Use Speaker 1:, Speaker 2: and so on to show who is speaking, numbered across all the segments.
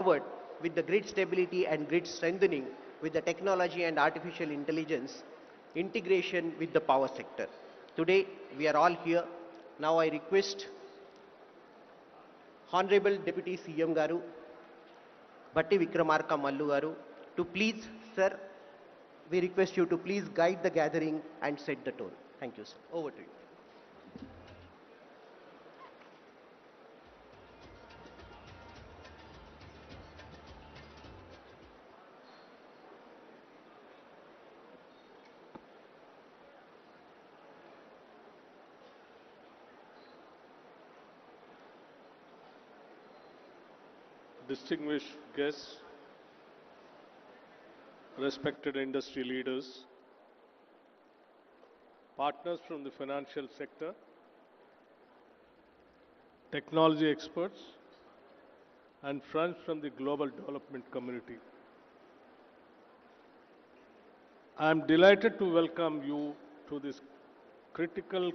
Speaker 1: forward with the grid stability and grid strengthening with the technology and artificial intelligence integration with the power sector. Today, we are all here. Now I request Hon'ble Deputy CM Batti Vikramarka Mallu Garu to please, sir, we request you to please guide the gathering and set the tone. Thank you, sir. Over to you.
Speaker 2: Distinguished guests, respected industry leaders, partners from the financial sector, technology experts, and friends from the global development community. I am delighted to welcome you to this critical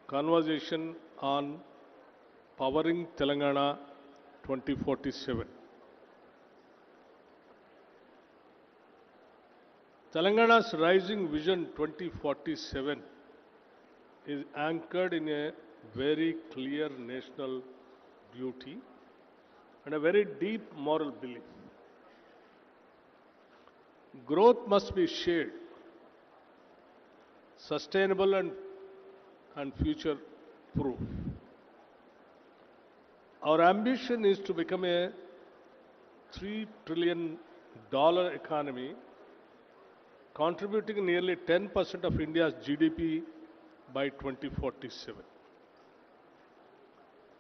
Speaker 2: conversation on powering Telangana 2047. Telangana's Rising Vision 2047 is anchored in a very clear national duty and a very deep moral belief. Growth must be shared, sustainable and future-proof. Our ambition is to become a $3 trillion economy, contributing nearly 10% of India's GDP by 2047.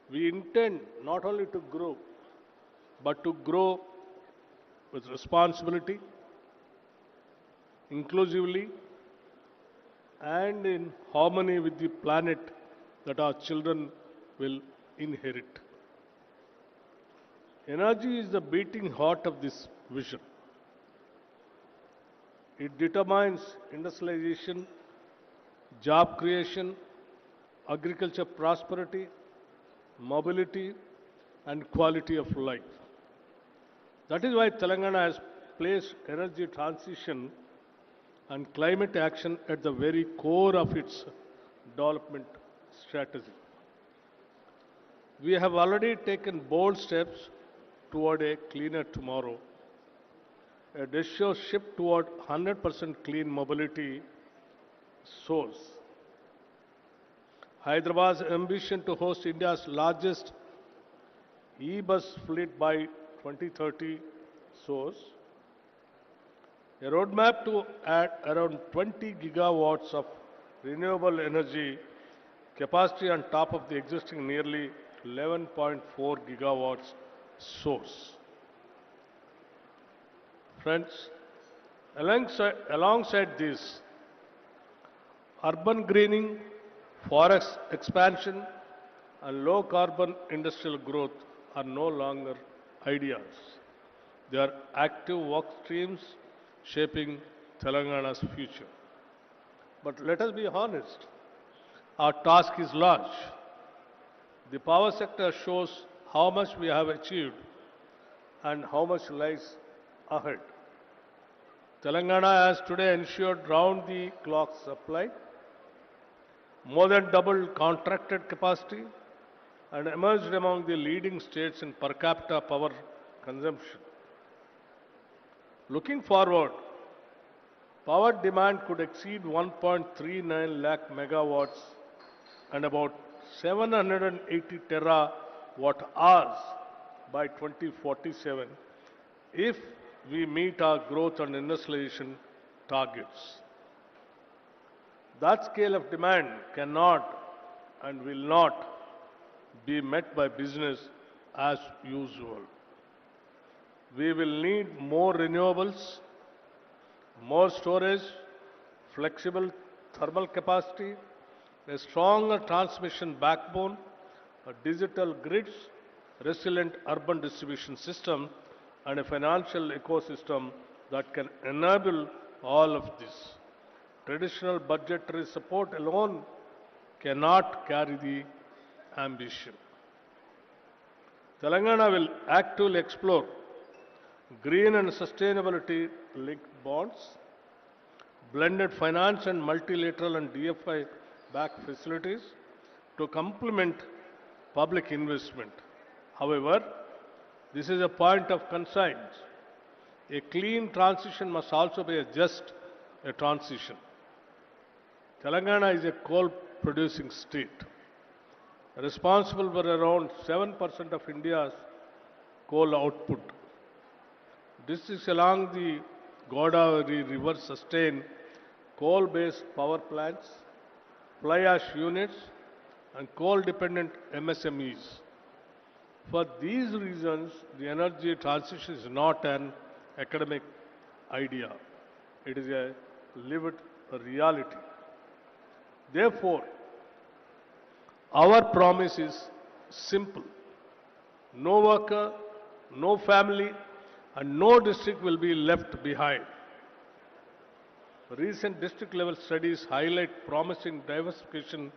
Speaker 2: We intend not only to grow, but to grow with responsibility, inclusively, and in harmony with the planet that our children will inherit. Energy is the beating heart of this vision. It determines industrialization, job creation, agriculture prosperity, mobility, and quality of life. That is why Telangana has placed energy transition and climate action at the very core of its development strategy. We have already taken bold steps toward a cleaner tomorrow, a decisive shift toward 100% clean mobility source. Hyderabad's ambition to host India's largest e-bus fleet by 2030 source, a roadmap to add around 20 gigawatts of renewable energy capacity on top of the existing nearly 11.4 gigawatts source. Friends, alongside this, urban greening, forest expansion, and low carbon industrial growth are no longer ideas. They are active work streams shaping Telangana's future. But let us be honest, our task is large. The power sector shows how much we have achieved and how much lies ahead. Telangana has today ensured round-the-clock supply, more than doubled contracted capacity, and emerged among the leading states in per capita power consumption. Looking forward, power demand could exceed 1.39 lakh megawatts and about 780 terawatt hours by 2047 if we meet our growth and industrialization targets. That scale of demand cannot and will not be met by business as usual. We will need more renewables, more storage, flexible thermal capacity, a stronger transmission backbone, a digital grids, resilient urban distribution system, and a financial ecosystem that can enable all of this. Traditional budgetary support alone cannot carry the ambition. Telangana will actively explore green and sustainability linked bonds, blended finance and multilateral and DFI backed facilities to complement public investment. However, this is a point of concern. A clean transition must also be just a transition. Telangana is a coal producing state, responsible for around 7% of India's coal output. Districts along the Godavari River sustain coal-based power plants, fly ash units, and coal-dependent MSMEs. For these reasons, the energy transition is not an academic idea. It is a lived reality. Therefore, our promise is simple. No worker, no family, and no district will be left behind. Recent district level studies highlight promising diversification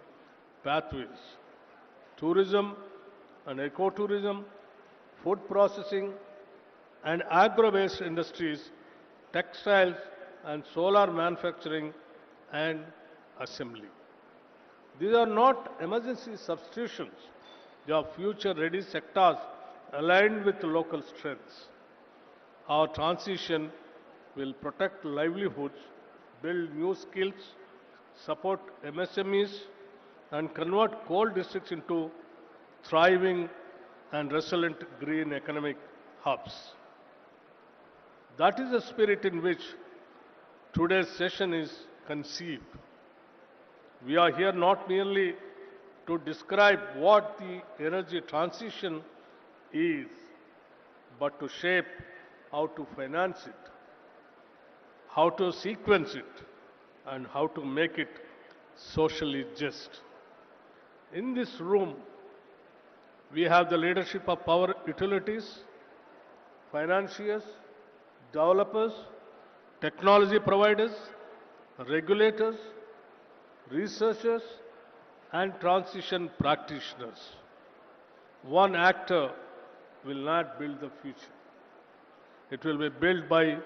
Speaker 2: pathways. Tourism and ecotourism, food processing and agro-based industries, textiles and solar manufacturing and assembly. These are not emergency substitutions. They are future-ready sectors aligned with local strengths. Our transition will protect livelihoods, build new skills, support MSMEs, and convert coal districts into thriving and resilient green economic hubs. That is the spirit in which today's session is conceived. We are here not merely to describe what the energy transition is, but to shape how to finance it, how to sequence it, and how to make it socially just. In this room, we have the leadership of power utilities, financiers, developers, technology providers, regulators, researchers, and transition practitioners. One actor will not build the future. It will be built by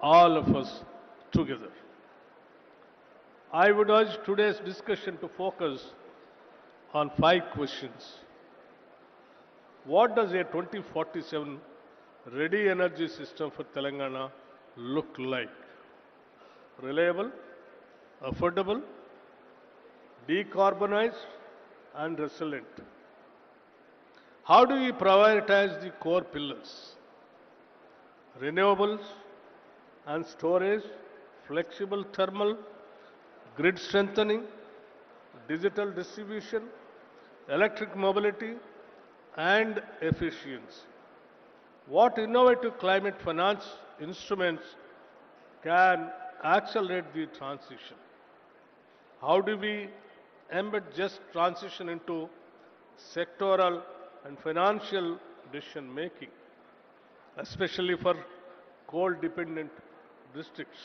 Speaker 2: all of us together. I would urge today's discussion to focus on 5 questions. What does a 2047 ready energy system for Telangana look like? Reliable, affordable, decarbonized, and resilient. How do we prioritize the core pillars? Renewables and storage, flexible thermal, grid strengthening, digital distribution, electric mobility, and efficiency. What innovative climate finance instruments can accelerate the transition? How do we embed just transition into sectoral and financial decision making, especially for coal-dependent districts?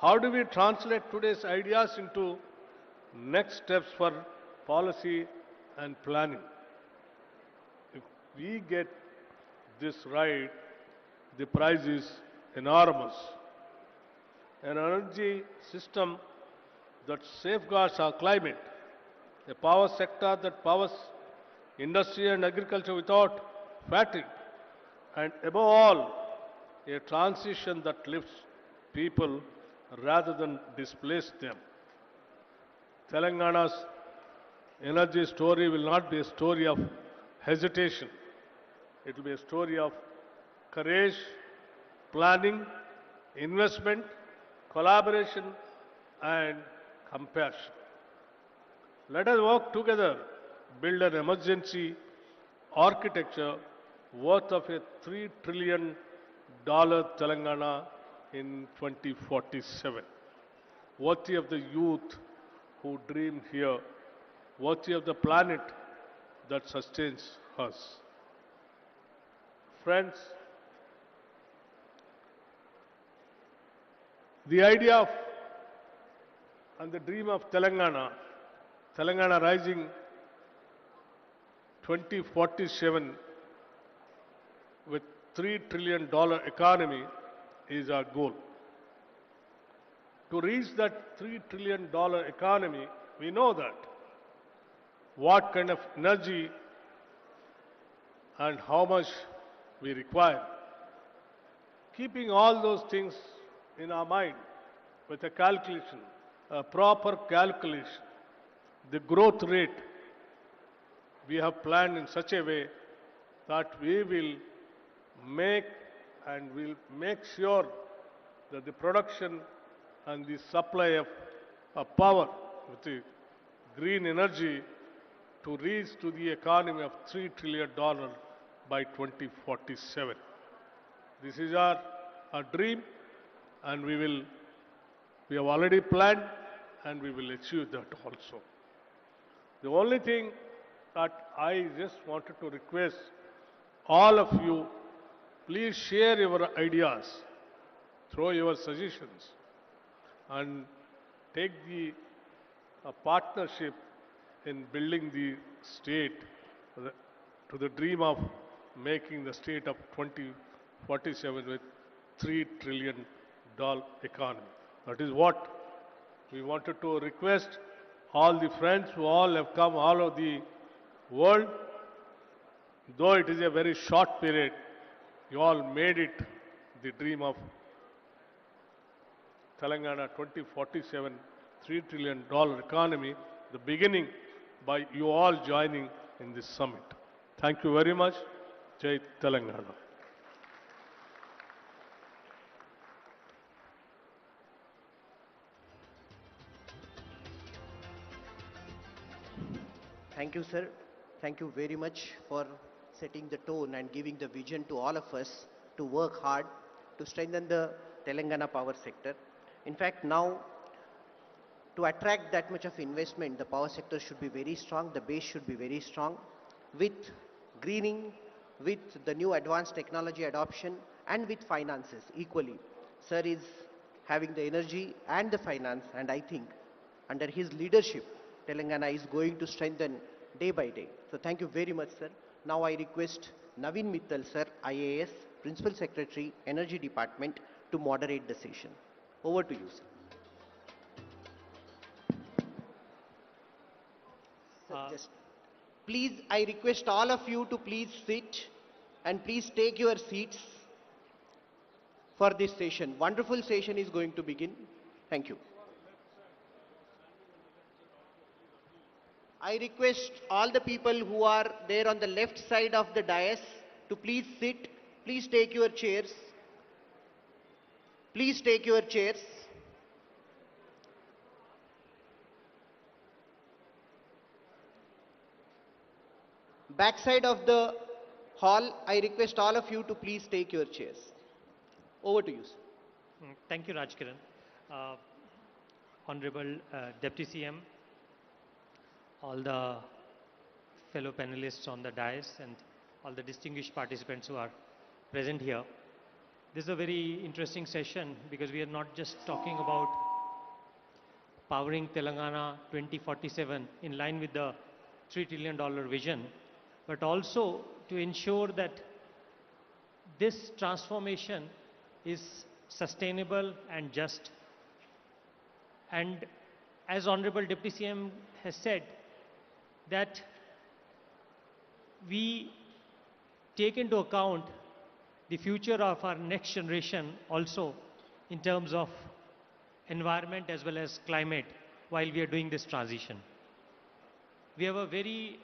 Speaker 2: How do we translate today's ideas into next steps for policy and planning? If we get this right, the prize is enormous. An energy system that safeguards our climate, a power sector that powers industry and agriculture without fatigue, and above all, a transition that lifts people rather than displace them. Telangana's energy story will not be a story of hesitation. It will be a story of courage, planning, investment, collaboration, and compassion. Let us work together, build an emergency architecture worth of a $3 trillion Telangana in 2047. Worthy of the youth who dream here, worthy of the planet that sustains us. Friends, the idea of and the dream of Telangana Rising 2047 with $3 trillion economy is our goal. To reach that $3 trillion economy, we know that what kind of energy and how much we require. Keeping all those things in our mind with a calculation, a proper calculation, the growth rate we have planned in such a way that we will make and will make sure that the production and the supply of power with the green energy to reach to the economy of $3 trillion by 2047. This is our dream, and we have already planned and we will achieve that also. The only thing that I just wanted to request all of you, please share your ideas, throw your suggestions, and take the partnership in building the state to the dream of making the state of 2047 with $3 trillion economy. That is what we wanted to request all the friends who all have come all over the world. Though it is a very short period, you all made it the dream of Telangana 2047 $3 trillion economy, the beginning by you all joining in this summit. Thank you very much. Jai Telangana.
Speaker 1: Thank you, sir. Thank you very much for setting the tone and giving the vision to all of us to work hard to strengthen the Telangana power sector. In fact, now to attract that much of investment, the power sector should be very strong, the base should be very strong with greening, with the new advanced technology adoption and with finances equally. Sir is having the energy and the finance, and I think under his leadership, Telangana is going to strengthen day by day. So thank you very much, sir. Now I request Naveen Mittal, sir, IAS, Principal Secretary, Energy Department, to moderate the session. Over to you, sir. Sir, please, I request all of you to please sit and please take your seats for this session. Wonderful session is going to begin. Thank you. I request all the people who are there on the left side of the dais to please sit. Please take your chairs. Please take your chairs. Back side of the hall, I request all of you to please take your chairs. Over to you, sir.
Speaker 3: Thank you, Rajkiran. Honorable Deputy CM, all the fellow panelists on the dais and all the distinguished participants who are present here. This is a very interesting session because we are not just talking about powering Telangana 2047 in line with the $3 trillion vision, but also to ensure that this transformation is sustainable and just. And as Honorable Deputy CM has said, that we take into account the future of our next generation also in terms of environment as well as climate while we are doing this transition. We have a very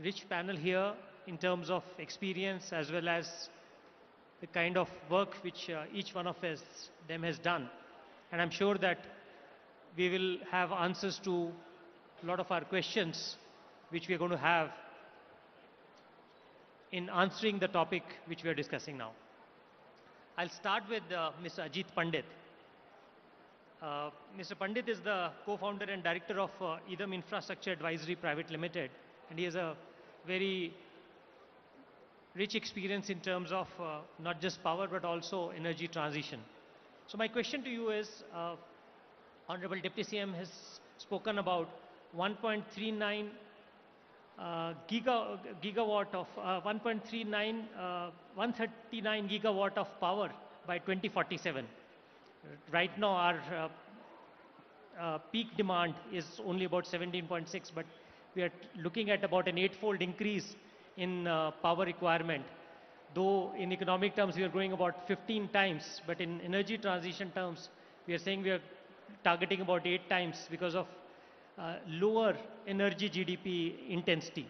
Speaker 3: rich panel here in terms of experience as well as the kind of work which each one of them has done. And I'm sure that we will have answers to a lot of our questions which we are going to have in answering the topic which we are discussing now. I'll start with Mr. Ajit Pandit. Mr. Pandit is the co-founder and director of Idam Infrastructure Advisory Private Limited, and he has a very rich experience in terms of not just power but also energy transition. So my question to you is, Honorable Deputy CM has spoken about 1.39 gigawatt of 139 gigawatt of power by 2047. Right now, our peak demand is only about 17.6, but we are looking at about an eightfold increase in power requirement. Though in economic terms we are growing about 15 times, but in energy transition terms, we are saying we are targeting about 8 times because of lower energy GDP intensity.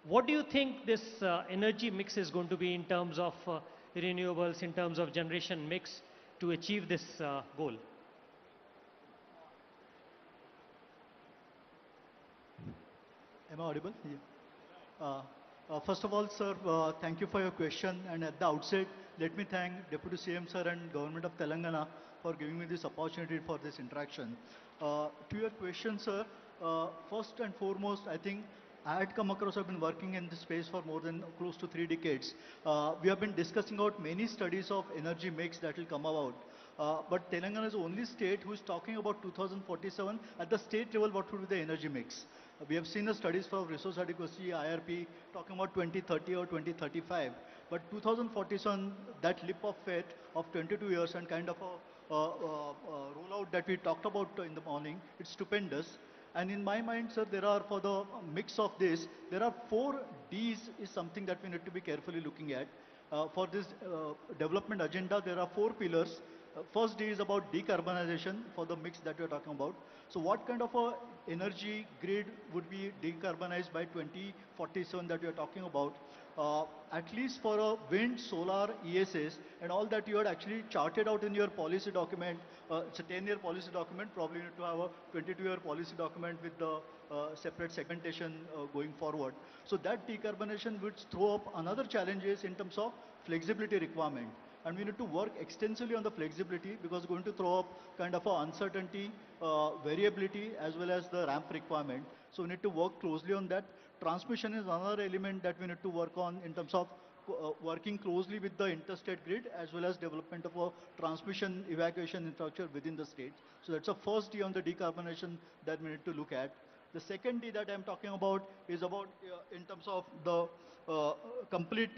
Speaker 3: What do you think this energy mix is going to be in terms of renewables, in terms of generation mix to achieve this goal?
Speaker 4: Am I audible? Yeah. First of all, sir, thank you for your question. And at the outset, let me thank Deputy CM Sir and Government of Telangana for giving me this opportunity for this interaction. To your question, sir, first and foremost, I think I had come across, I've been working in this space for more than close to 3 decades. We have been discussing out many studies of energy mix that will come about. But Telangana is the only state who is talking about 2047 at the state level, what would be the energy mix. We have seen the studies for resource adequacy, IRP, talking about 2030 or 2035. But 2047, that leap of faith of 22 years and kind of a rollout that we talked about in the morning, it's stupendous. And in my mind, sir, there are, for the mix of this, there are 4 Ds is something that we need to be carefully looking at. For this development agenda, there are 4 pillars. First D is about decarbonization for the mix that we are talking about. So what kind of a energy grid would be decarbonized by 2047 that we are talking about? At least for a wind, solar, ESS, and all that you had actually charted out in your policy document. It's a 10-year policy document. Probably you need to have a 22-year policy document with the separate segmentation going forward. So that decarbonization would throw up another challenges in terms of flexibility requirement. And we need to work extensively on the flexibility because it's going to throw up kind of a uncertainty, variability, as well as the ramp requirement. So we need to work closely on that. Transmission is another element that we need to work on in terms of working closely with the interstate grid as well as development of a transmission evacuation infrastructure within the state. So that's the first D on the decarbonization that we need to look at. The second D that I'm talking about is about in terms of the complete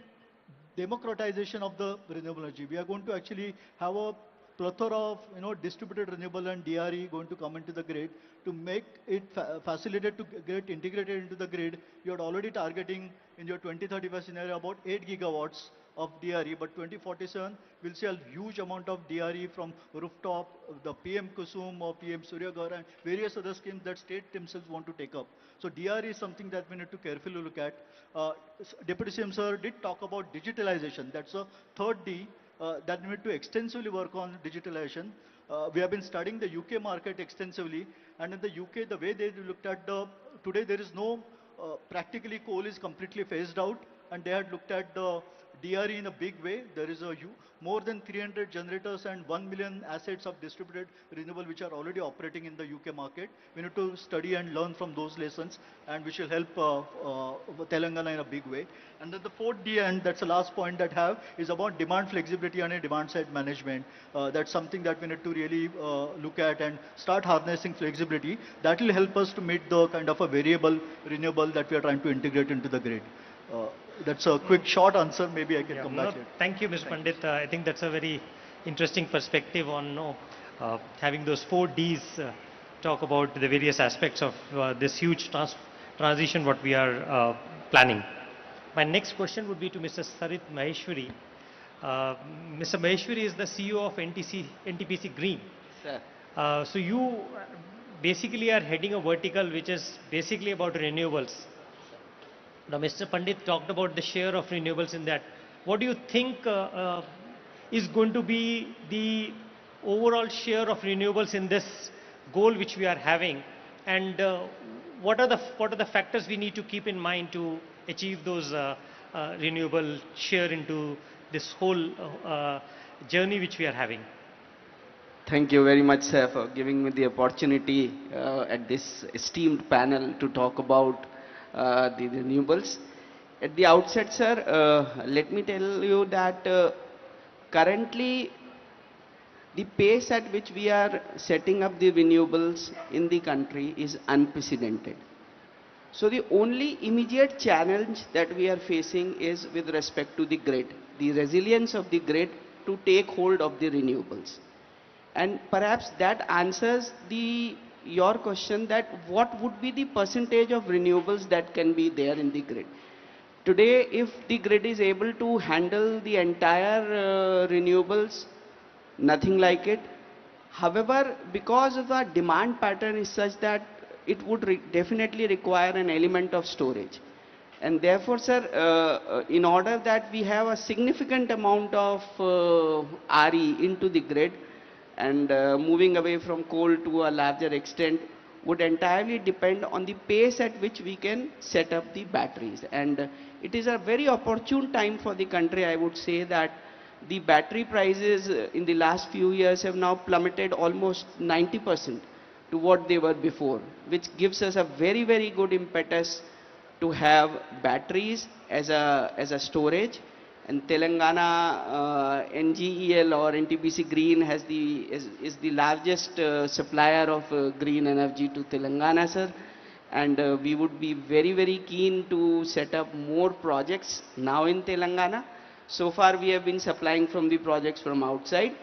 Speaker 4: democratization of the renewable energy. We are going to actually have a plethora of distributed renewable and DRE going to come into the grid to make it facilitate to get integrated into the grid. You are already targeting in your 2035 scenario about 8 gigawatts of DRE, but 2047 will see a huge amount of DRE from rooftop, the PM Kusum or PM Surya Ghar and various other schemes that state themselves want to take up. So DRE is something that we need to carefully look at. Deputy CM Sir did talk about digitalization. That's a third D that we need to extensively work on digitalization. We have been studying the UK market extensively, and in the UK, the way they looked at today there is no, practically coal is completely phased out, and they had looked at the DRE in a big way. There is more than 300 generators and 1 million assets of distributed renewable which are already operating in the UK market. We need to study and learn from those lessons, and which will help Telangana in a big way. And then the fourth D, and that's the last point that I have, is about demand flexibility and a demand side management. That's something that we need to really look at and start harnessing flexibility. That will help us to meet the kind of a variable renewable that we are trying to integrate into the grid. That's a quick, short answer. Maybe I can come back later.
Speaker 3: Thank you, Mr. Pandit. I think that's a very interesting perspective on having those 4 Ds talk about the various aspects of this huge transition what we are planning. My next question would be to Mr. Sarit Maheshwari. Mr. Maheshwari is the CEO of NTPC Green.
Speaker 5: Sir.
Speaker 3: So you basically are heading a vertical which is basically about renewables. Now, Mr. Pandit talked about the share of renewables in that. What do you think is going to be the overall share of renewables in this goal which we are having? And what are the factors we need to keep in mind to achieve those renewable share into this whole journey which we are having?
Speaker 5: Thank you very much, sir, for giving me the opportunity at this esteemed panel to talk about the renewables. At the outset, sir, let me tell you that currently the pace at which we are setting up the renewables in the country is unprecedented. So the only immediate challenge that we are facing is with respect to the grid, the resilience of the grid to take hold of the renewables. And perhaps that answers your question, that what would be the percentage of renewables that can be there in the grid. Today, if the grid is able to handle the entire renewables, nothing like it. However, because of the demand pattern is such that it would definitely require an element of storage. And therefore, sir, in order that we have a significant amount of RE into the grid, and moving away from coal to a larger extent would entirely depend on the pace at which we can set up the batteries. And it is a very opportune time for the country, I would say, that the battery prices in the last few years have now plummeted almost 90% to what they were before, which gives us a very, very good impetus to have batteries as a storage. And Telangana NGEL or NTPC Green is the largest supplier of green energy to Telangana, sir. And we would be very, very keen to set up more projects now in Telangana. So far we have been supplying from the projects from outside.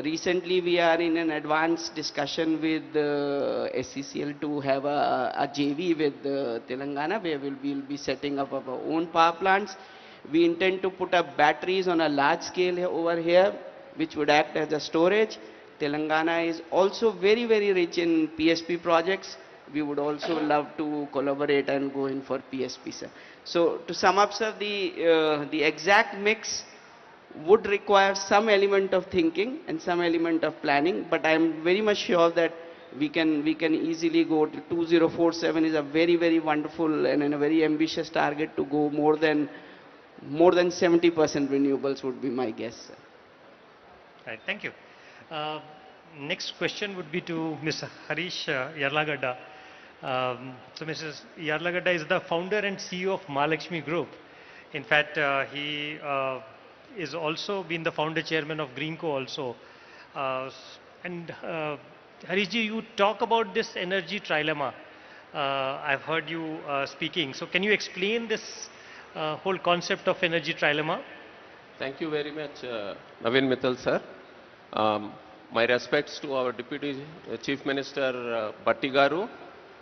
Speaker 5: Recently we are in an advanced discussion with SCCL to have a JV with Telangana, where we will be setting up our own power plants. We intend to put up batteries on a large scale over here, which would act as a storage. Telangana is also very, very rich in PSP projects. We would also love to collaborate and go in for PSP, sir. So to sum up, sir, the exact mix would require some element of thinking and some element of planning, but I am very much sure that we can easily go to 2047 is a very, very wonderful and a very ambitious target to go more than 70% renewables would be my guess, sir.
Speaker 3: Right, thank you. Next question would be to Mr. Harish Yarlagadda. So Mrs. Yarlagadda is the founder and CEO of Mahalakshmi Group. In fact, he is also been the founder chairman of Greenco also. And Harishji, you talk about this energy trilemma. I've heard you speaking. So can you explain this whole concept of energy trilemma?
Speaker 6: Thank you very much, Naveen Mittal sir. My respects to our Deputy Chief Minister Batti Garu,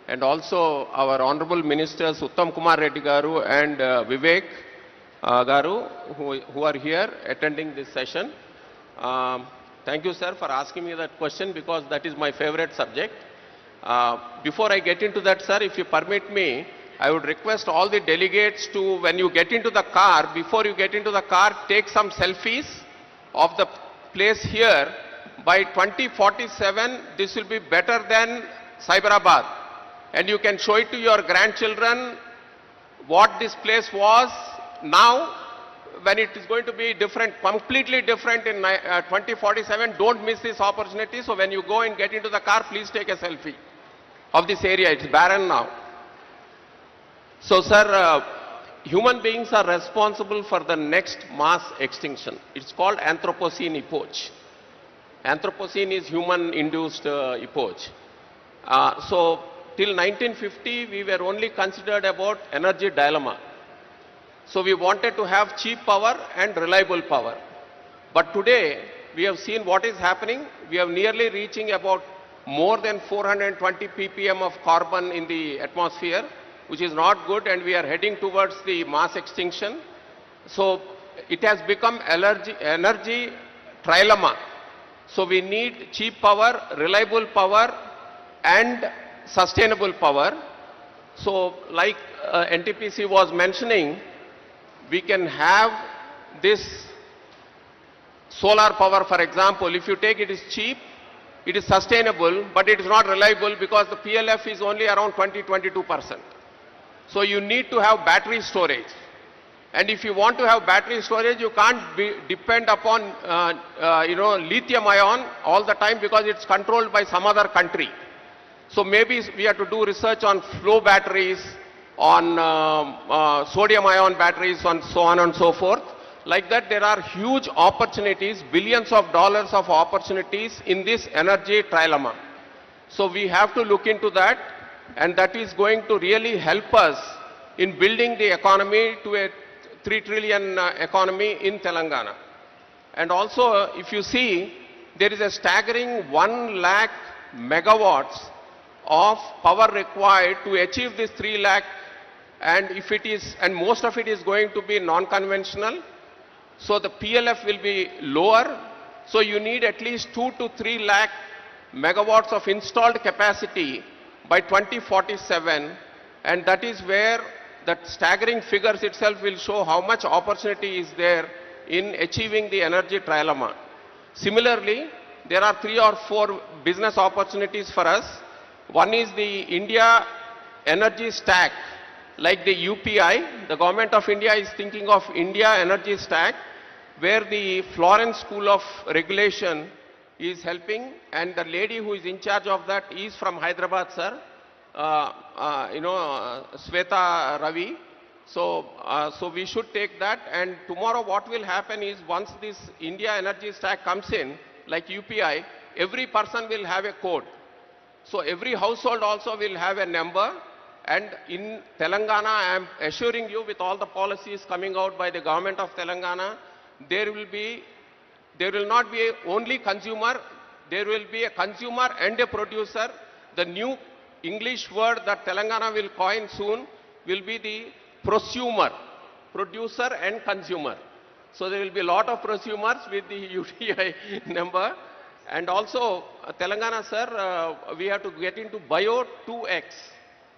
Speaker 6: and also our Honorable Ministers Uttam Kumar Reddy Garu and Vivek Garu, who are here attending this session. Thank you, sir, for asking me that question, because that is my favorite subject. Before I get into that, sir, if you permit me, I would request all the delegates to, when you get into the car, before you get into the car, take some selfies of the place here. By 2047, this will be better than Cyberabad. And you can show it to your grandchildren what this place was now, when it is going to be different, completely different in 2047. Don't miss this opportunity. So when you go and get into the car, please take a selfie of this area. It's barren now. So, sir, human beings are responsible for the next mass extinction. It's called Anthropocene epoch. Anthropocene is human-induced epoch. So, till 1950, we were only considered about energy dilemma. So, we wanted to have cheap power and reliable power. But today, we have seen what is happening. We are nearly reaching about more than 420 ppm of carbon in the atmosphere, which is not good, and we are heading towards the mass extinction. So it has become energy trilemma. So we need cheap power, reliable power, and sustainable power. So like NTPC was mentioning, we can have this solar power, for example. If you take it is cheap, it is sustainable, but it is not reliable because the PLF is only around 20-22%. So you need to have battery storage. And if you want to have battery storage, you can't depend upon, lithium ion all the time, because it's controlled by some other country. So maybe we have to do research on flow batteries, on sodium ion batteries, and so on and so forth. Like that, there are huge opportunities, billions of dollars of opportunities in this energy trilemma. So we have to look into that. and that is going to really help us in building the economy to a 3 trillion economy in Telangana. And also, if you see, there is a staggering 1 lakh megawatts of power required to achieve this 3 lakh, and if it is, and most of it is going to be non-conventional, so the PLF will be lower. So you need at least 2 to 3 lakh megawatts of installed capacity by 2047, and that is where that staggering figures itself will show how much opportunity is there in achieving the energy trilemma. Similarly, there are 3 or 4 business opportunities for us. One is the India energy stack, like the UPI. The government of India is thinking of India energy stack, where the Florence School of Regulation is helping, and the lady who is in charge of that is from Hyderabad, sir. Sweta Ravi. So we should take that, and tomorrow what will happen is, once this India energy stack comes in, like UPI, every person will have a code. So every household also will have a number, and in Telangana, I am assuring you, with all the policies coming out by the government of Telangana, there will not be only consumer, there will be a consumer and a producer. The new English word that Telangana will coin soon will be the prosumer, producer and consumer. So there will be a lot of prosumers with the UTI number. And also, Telangana, sir, we have to get into Bio 2X.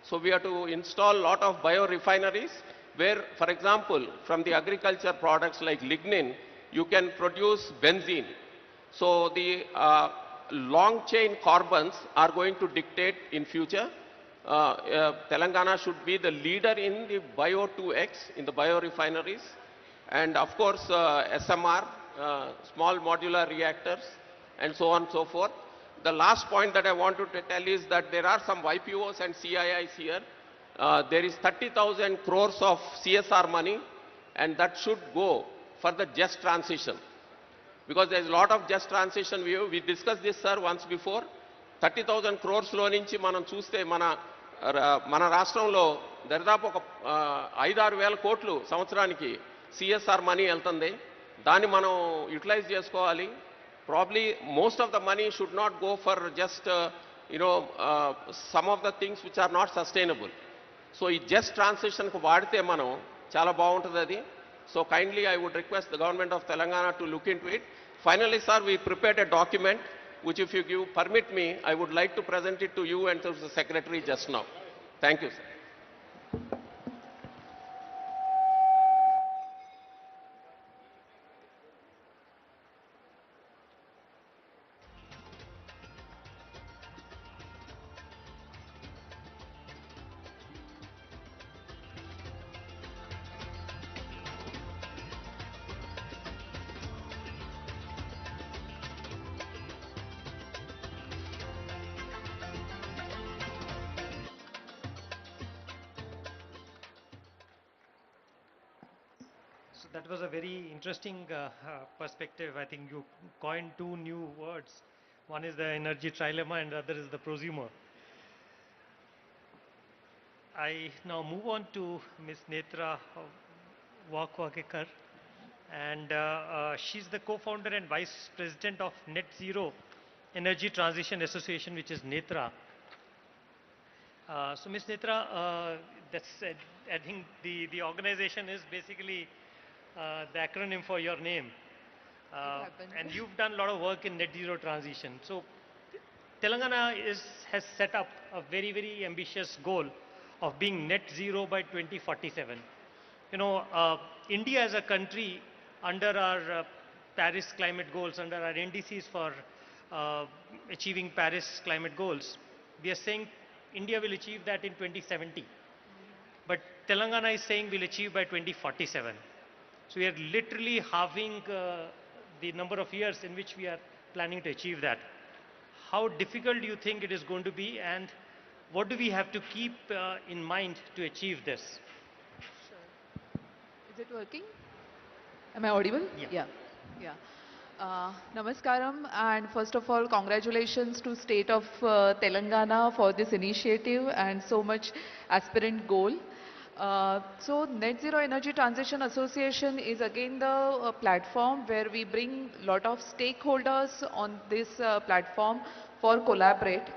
Speaker 6: So we have to install a lot of biorefineries where, for example, from the agriculture products like lignin, you can produce benzene. So the long chain carbons are going to dictate in future. Telangana should be the leader in the Bio 2X, in the biorefineries. And of course, SMR, small modular reactors, and so on and so forth. The last point that I wanted to tell is that there are some YPOs and CIIs here. There is 30,000 crores of CSR money, and that should go for the just transition. Because there is a lot of just transition. We discussed this, sir, once before. 30,000 crores లో నుంచి మనం చూస్తే మన రాష్ట్రంలో దరిదాపు ఒక 5-6 వేల కోట్లు సంవత్సరానికి సిఎస్ఆర్ మనీ వెళ్తుంది. దాన్ని మనం యూటిలైజ్ చేసుకోవాలి. Probably most of the money should not go for just, some of the things which are not sustainable. So ఈ just transition కు వాడితే మనం చాలా బాగుంటుంది అది. So kindly I would request the government of Telangana to look into it. Finally, sir, we prepared a document which, if you permit me, I would like to present it to you and to the secretary just now. Thank you, sir.
Speaker 3: So that was a very interesting perspective. I think you coined 2 new words. One is the energy trilemma and the other is the prosumer. I now move on to Ms. Netra Wakwakekar, and she's the co-founder and vice president of Net Zero Energy Transition Association, which is Netra. So Ms. Netra, I think the organization is basically the acronym for your name. And you've done a lot of work in net zero transition. So Telangana has set up a very, very ambitious goal of being net zero by 2047. India as a country, under our Paris climate goals, under our NDCs for achieving Paris climate goals, we are saying India will achieve that in 2070. But Telangana is saying we'll achieve by 2047. So we are literally halving the number of years in which we are planning to achieve that. How difficult do you think it is going to be, and what do we have to keep in mind to achieve this?
Speaker 7: Sure. Is it working? Am I audible?
Speaker 3: Yeah.
Speaker 7: Yeah. Namaskaram, and first of all, congratulations to State of Telangana for this initiative and so much aspirant goal. So Net Zero Energy Transition Association is again the platform where we bring lot of stakeholders on this platform for collaborate.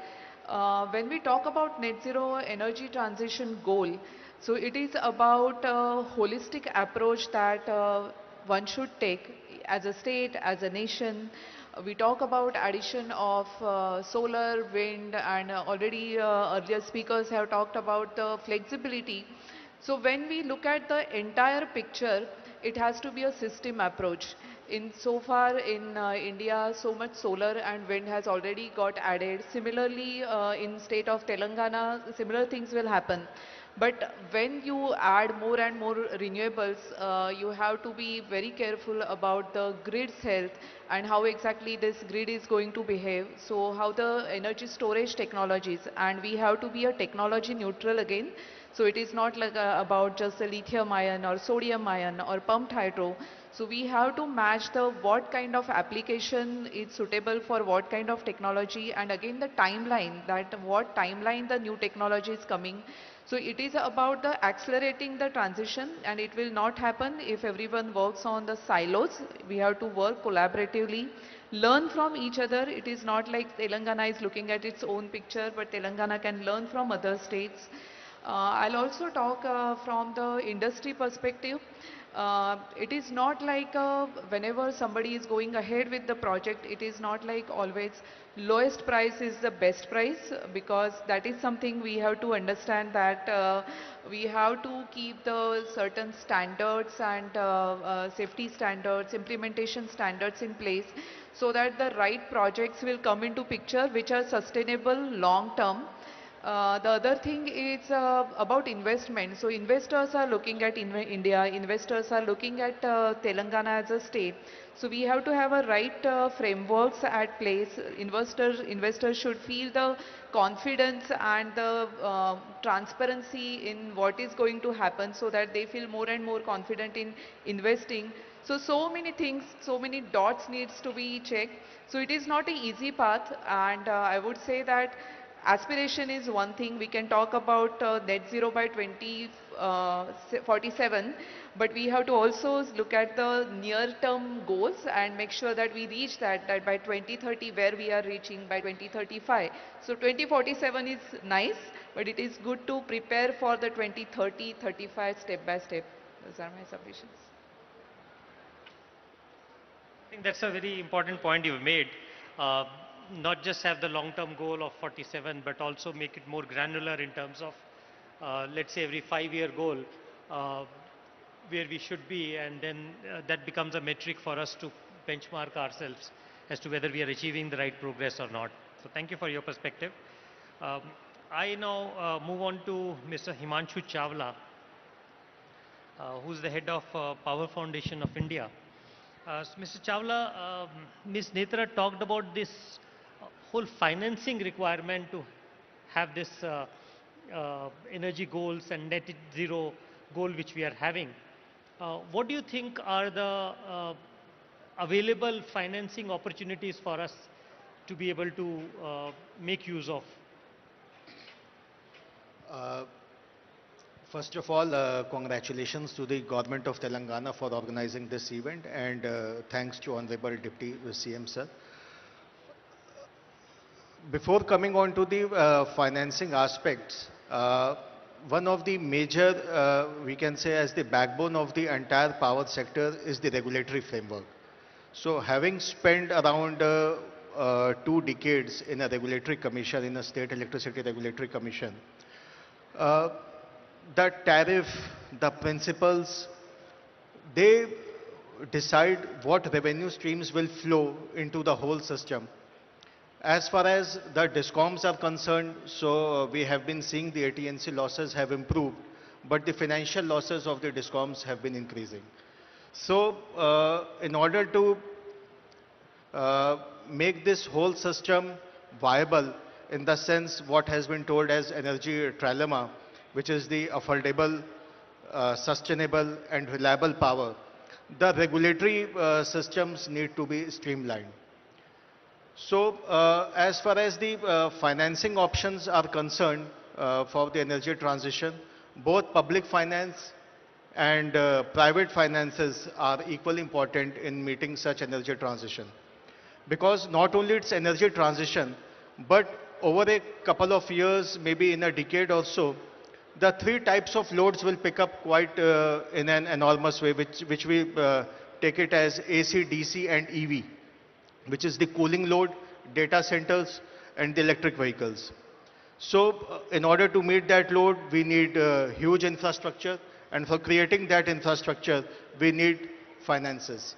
Speaker 7: When we talk about Net Zero Energy Transition goal, so it is about a holistic approach that one should take as a state, as a nation. We talk about addition of solar, wind, and already earlier speakers have talked about the flexibility. So when we look at the entire picture, it has to be a system approach. In so far in India, so much solar and wind has already got added. Similarly, in state of Telangana, similar things will happen. But when you add more and more renewables, you have to be very careful about the grid's health and how exactly this grid is going to behave. So how the energy storage technologies, and we have to be a technology neutral again. So it is not like about just a lithium ion or sodium ion or pumped hydro. So we have to match the what kind of application is suitable for what kind of technology, and again the timeline, that what timeline the new technology is coming. So it is about the accelerating the transition, and it will not happen if everyone works on the silos. We have to work collaboratively, learn from each other. It is not like Telangana is looking at its own picture, but Telangana can learn from other states. I'll also talk from the industry perspective. It is not like whenever somebody is going ahead with the project, it is not like always lowest price is the best price, because that is something we have to understand, that we have to keep the certain standards and safety standards, implementation standards in place, so that the right projects will come into picture which are sustainable long term. The other thing is about investment. So investors are looking at India, investors are looking at Telangana as a state. So we have to have a right frameworks at place. Investors should feel the confidence and the transparency in what is going to happen, so that they feel more and more confident in investing. So many things, so many dots needs to be checked. So it is not an easy path, and I would say that aspiration is one thing. We can talk about net zero by 2047, but we have to also look at the near term goals and make sure that we reach that by 2030, where we are reaching by 2035. So 2047 is nice, but it is good to prepare for the 2030, 35 step by step. Those are my submissions.
Speaker 3: I think that's a very important point you've made. Not just have the long-term goal of 47, but also make it more granular in terms of, let's say, every 5-year goal, where we should be, and then that becomes a metric for us to benchmark ourselves as to whether we are achieving the right progress or not. So thank you for your perspective. I now move on to Mr. Himanshu Chawla, who's the head of Power Foundation of India. So Mr. Chawla, Ms. Netra talked about this whole financing requirement to have this energy goals and net zero goal which we are having. What do you think are the available financing opportunities for us to be able to make use of?
Speaker 8: First of all, congratulations to the government of Telangana for organizing this event, and thanks to Hon'ble Deputy CM Sir. Before coming on to the financing aspects, one of the major, we can say as the backbone of the entire power sector is the regulatory framework. So having spent around 2 decades in a regulatory commission, in a state electricity regulatory commission, the tariff, the principles, they decide what revenue streams will flow into the whole system. As far as the DISCOMs are concerned, so we have been seeing the AT&C losses have improved, but the financial losses of the DISCOMs have been increasing. So in order to make this whole system viable, in the sense what has been told as energy trilemma, which is the affordable, sustainable and reliable power, the regulatory systems need to be streamlined. So, as far as the financing options are concerned for the energy transition, both public finance and private finances are equally important in meeting such energy transition. Because not only it's energy transition, but over a couple of years, maybe in a decade or so, the three types of loads will pick up quite in an enormous way, which we take it as AC, DC and EV, which is the cooling load, data centers and the electric vehicles. So in order to meet that load, we need huge infrastructure, and for creating that infrastructure, we need finances.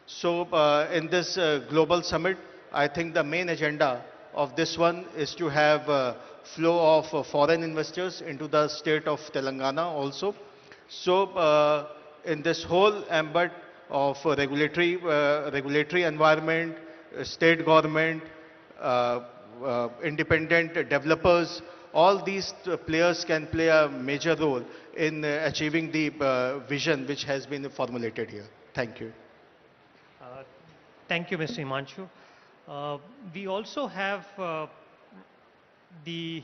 Speaker 8: So in this global summit, I think the main agenda of this one is to have flow of foreign investors into the state of Telangana also. So in this whole ambit of regulatory environment, state government, independent developers, all these players can play a major role in achieving the vision which has been formulated here. Thank you.
Speaker 3: Thank you, Mr. Himanshu. We also have the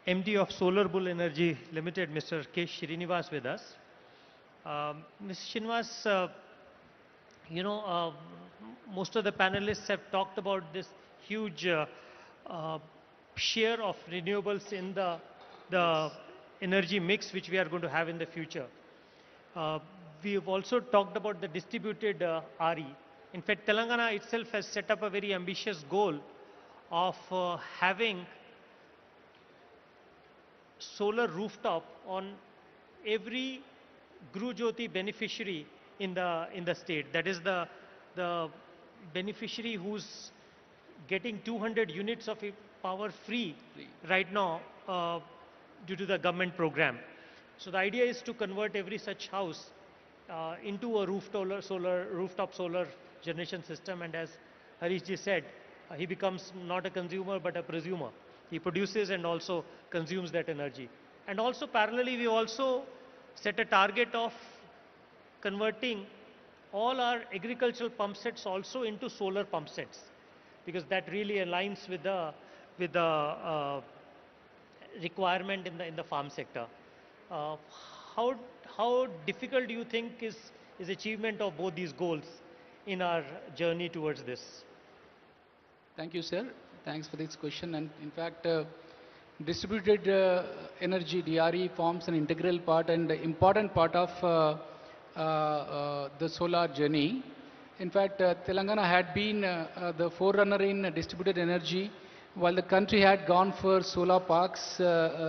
Speaker 3: MD of Solar Bull Energy Limited, Mr. K. Srinivas with us. Mr. Srinivas, most of the panelists have talked about this huge share of renewables in the energy mix which we are going to have in the future. We have also talked about the distributed RE. In fact, Telangana itself has set up a very ambitious goal of having solar rooftop on every Gru Jyoti beneficiary in the state. That is the beneficiary who's getting 200 units of power free right now due to the government program. So the idea is to convert every such house into a rooftop solar generation system, and as Harish ji said, he becomes not a consumer but a prosumer. He produces and also consumes that energy. And also parallelly, we also set a target of converting all our agricultural pump sets also into solar pump sets, because that really aligns with the requirement in the farm sector. How difficult do you think is achievement of both these goals in our journey towards this?
Speaker 9: Thank you, sir. Thanks for this question. And in fact, distributed energy (DRE) forms an integral part and important part of the solar journey. In fact, Telangana had been the forerunner in distributed energy, while the country had gone for solar parks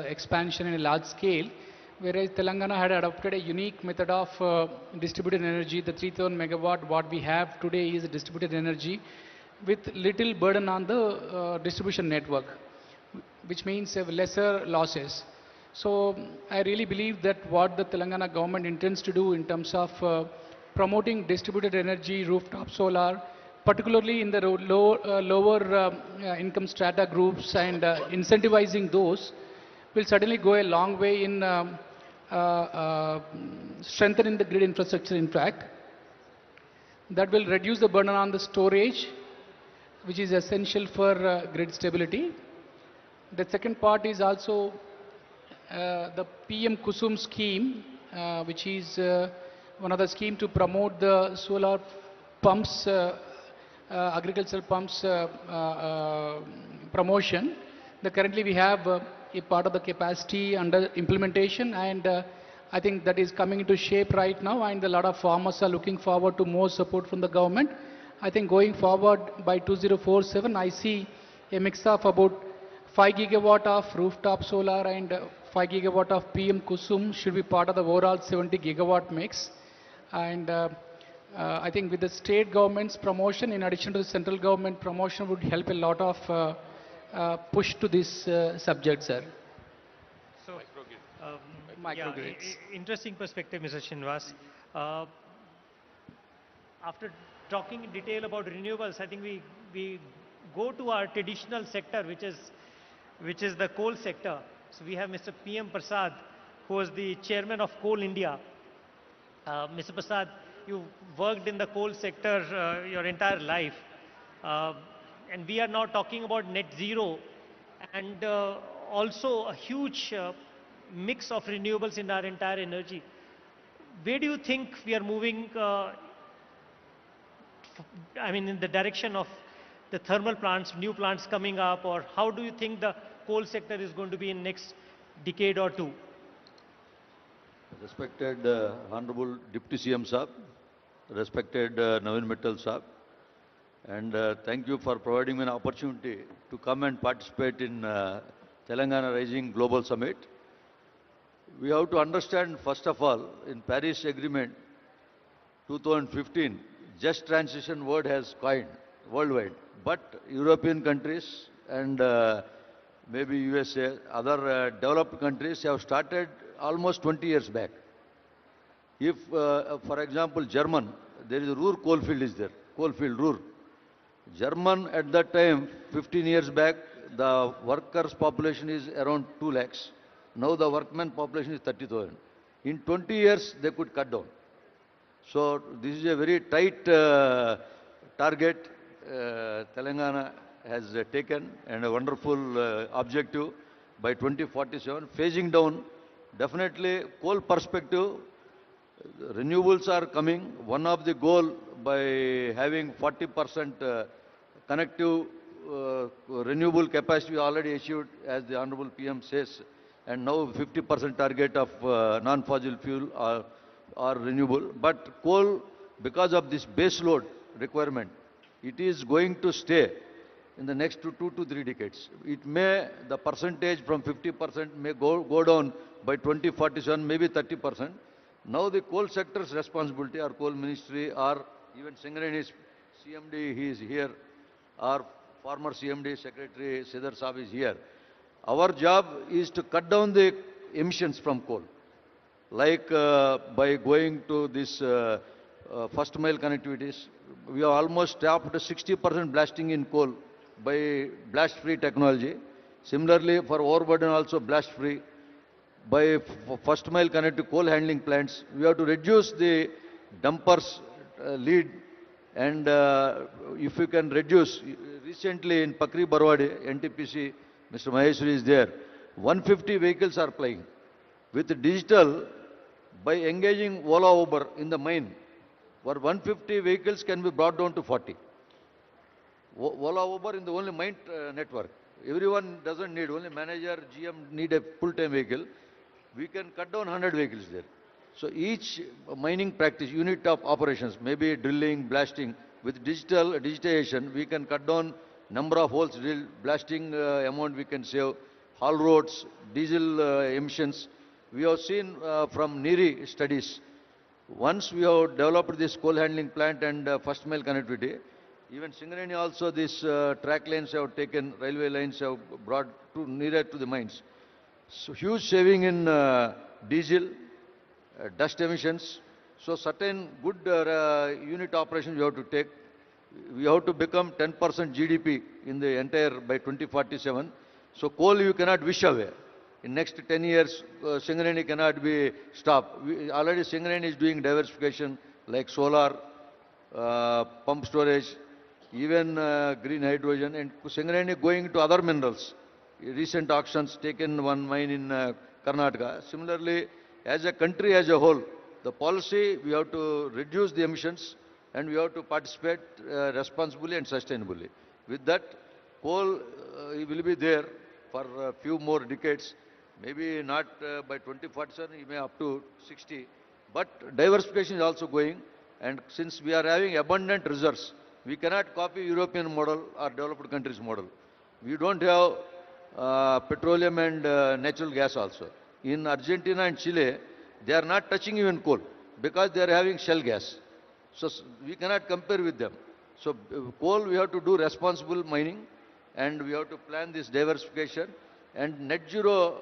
Speaker 9: expansion in a large scale, whereas Telangana had adopted a unique method of distributed energy. The 3,000 megawatt what we have today is distributed energy with little burden on the distribution network, which means lesser losses. So I really believe that what the Telangana government intends to do in terms of promoting distributed energy, rooftop solar, particularly in the lower income strata groups, and incentivizing those, will certainly go a long way in strengthening the grid infrastructure. In fact, that will reduce the burden on the storage, which is essential for grid stability. The second part is also the PM Kusum scheme, which is one of the scheme to promote the solar pumps, agricultural pumps promotion. Currently we have a part of the capacity under implementation, and I think that is coming into shape right now, and a lot of farmers are looking forward to more support from the government. I think going forward by 2047, I see a mix of about 5 gigawatt of rooftop solar and 5 gigawatt of PM Kusum should be part of the overall 70 gigawatt mix. And I think with the state government's promotion, in addition to the central government promotion, would help a lot of push to this subject, sir.
Speaker 3: So,
Speaker 9: microgrids.
Speaker 3: Yeah, interesting perspective, Mr. Srinivas. After talking in detail about renewables, I think we go to our traditional sector, which is the coal sector. So we have Mr. PM Prasad, who is the chairman of Coal India. Mr. Prasad, you worked in the coal sector your entire life. Uh, and we are now talking about net zero and also a huge mix of renewables in our entire energy. Where do you think we are moving, I mean, in the direction of the thermal plants, new plants coming up, or how do you think the coal sector is going to be in next decade or two?
Speaker 10: Respected Honorable Deputy CM Sir, respected Navin Mittal Sir, and thank you for providing me an opportunity to come and participate in Telangana Rising Global Summit. We have to understand, first of all, in Paris Agreement 2015, just transition word has coined worldwide, but European countries and maybe USA, other developed countries have started almost 20 years back. If, for example, German, there is a Ruhr coalfield is there, coalfield Ruhr. German at that time, 15 years back, the workers' population is around 2 lakhs. Now the workman population is 30,000. In 20 years, they could cut down. So this is a very tight target Telangana has taken, and a wonderful objective by 2047, phasing down. Definitely coal perspective, renewables are coming. One of the goal by having 40% connective renewable capacity already achieved, as the Honorable PM says, and now 50% target of non-fossil fuel are renewable. But coal, because of this base load requirement, it is going to stay in the next 2 to 3 decades. It may, the percentage from 50% may go down by 2047, maybe 30%. Now the coal sector's responsibility, or coal ministry, or even Singareni's CMD, he is here, our former CMD Secretary Siddhar Saab is here. Our job is to cut down the emissions from coal, like by going to this first mile connectivities. We have almost stopped 60% blasting in coal by blast-free technology. Similarly, for overburden also blast-free. By first mile connected coal handling plants, we have to reduce the dumpers lead, and if you can reduce, recently in Pakri Barwadi, NTPC, Mr. Maheshwari is there, 150 vehicles are plying. With digital, by engaging Ola Uber in the mine, where 150 vehicles can be brought down to 40. Ola Uber in the only mine network. Everyone doesn't need, only manager, GM need a full-time vehicle. We can cut down 100 vehicles there. So each mining practice, unit of operations, maybe drilling, blasting, with digitization, we can cut down number of holes drilled, blasting amount we can save, haul roads, diesel emissions. We have seen from NIRI studies, once we have developed this coal handling plant and first mile connectivity, even Singareni also these track lines have taken, railway lines have brought to nearer to the mines. So huge saving in diesel, dust emissions. So certain good unit operations we have to take. We have to become 10% GDP in the entire by 2047. So coal you cannot wish away. In next 10 years, Singareni cannot be stopped. Already Singareni is doing diversification like solar, pump storage, even green hydrogen, and Singareni going to other minerals. Recent auctions taken one mine in Karnataka. Similarly, as a country as a whole, the policy, we have to reduce the emissions and we have to participate responsibly and sustainably. With that, coal will be there for a few more decades, maybe not by 2047, it may up to 60. But diversification is also going, and since we are having abundant reserves, we cannot copy European model or developed countries model. We don't have petroleum and natural gas also. In Argentina and Chile, they are not touching even coal because they are having shale gas. So we cannot compare with them. So coal we have to do responsible mining, and we have to plan this diversification. And net zero,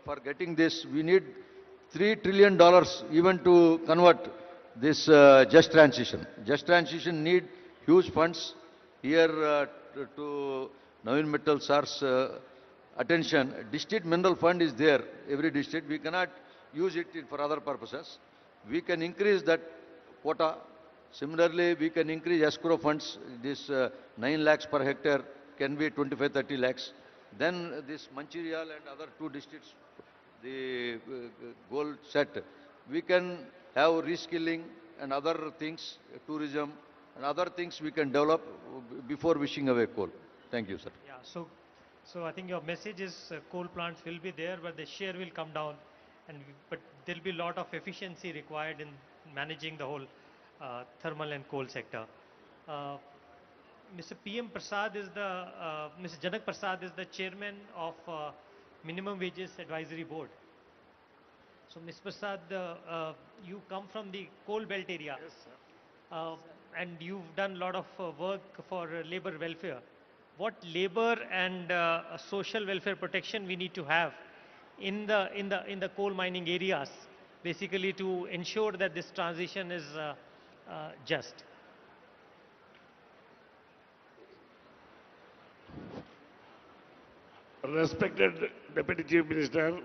Speaker 10: for getting this, we need $3 trillion even to convert this just transition. Just transition need huge funds. Here to Navin Mittal sir's attention, district mineral fund is there, every district. We cannot use it for other purposes. We can increase that quota. Similarly, we can increase escrow funds. This 9 lakhs per hectare can be 25, 30 lakhs. Then this Mancherial and other two districts, the goal set. We can have reskilling and other things, tourism and other things we can develop before wishing away coal. Thank you, sir.
Speaker 3: Yeah, so I think your message is coal plants will be there, but the share will come down, but there'll be a lot of efficiency required in managing the whole thermal and coal sector. Uh, Mr. PM Prasad is Mr. Janak Prasad is the chairman of Minimum Wages Advisory Board. So, Mr. Prasad, you come from the coal belt area.
Speaker 2: Yes, sir.
Speaker 3: And you've done a lot of work for labor welfare. What labor and social welfare protection we need to have in the coal mining areas, basically to ensure that this transition is just?
Speaker 2: Respected Deputy Chief Minister,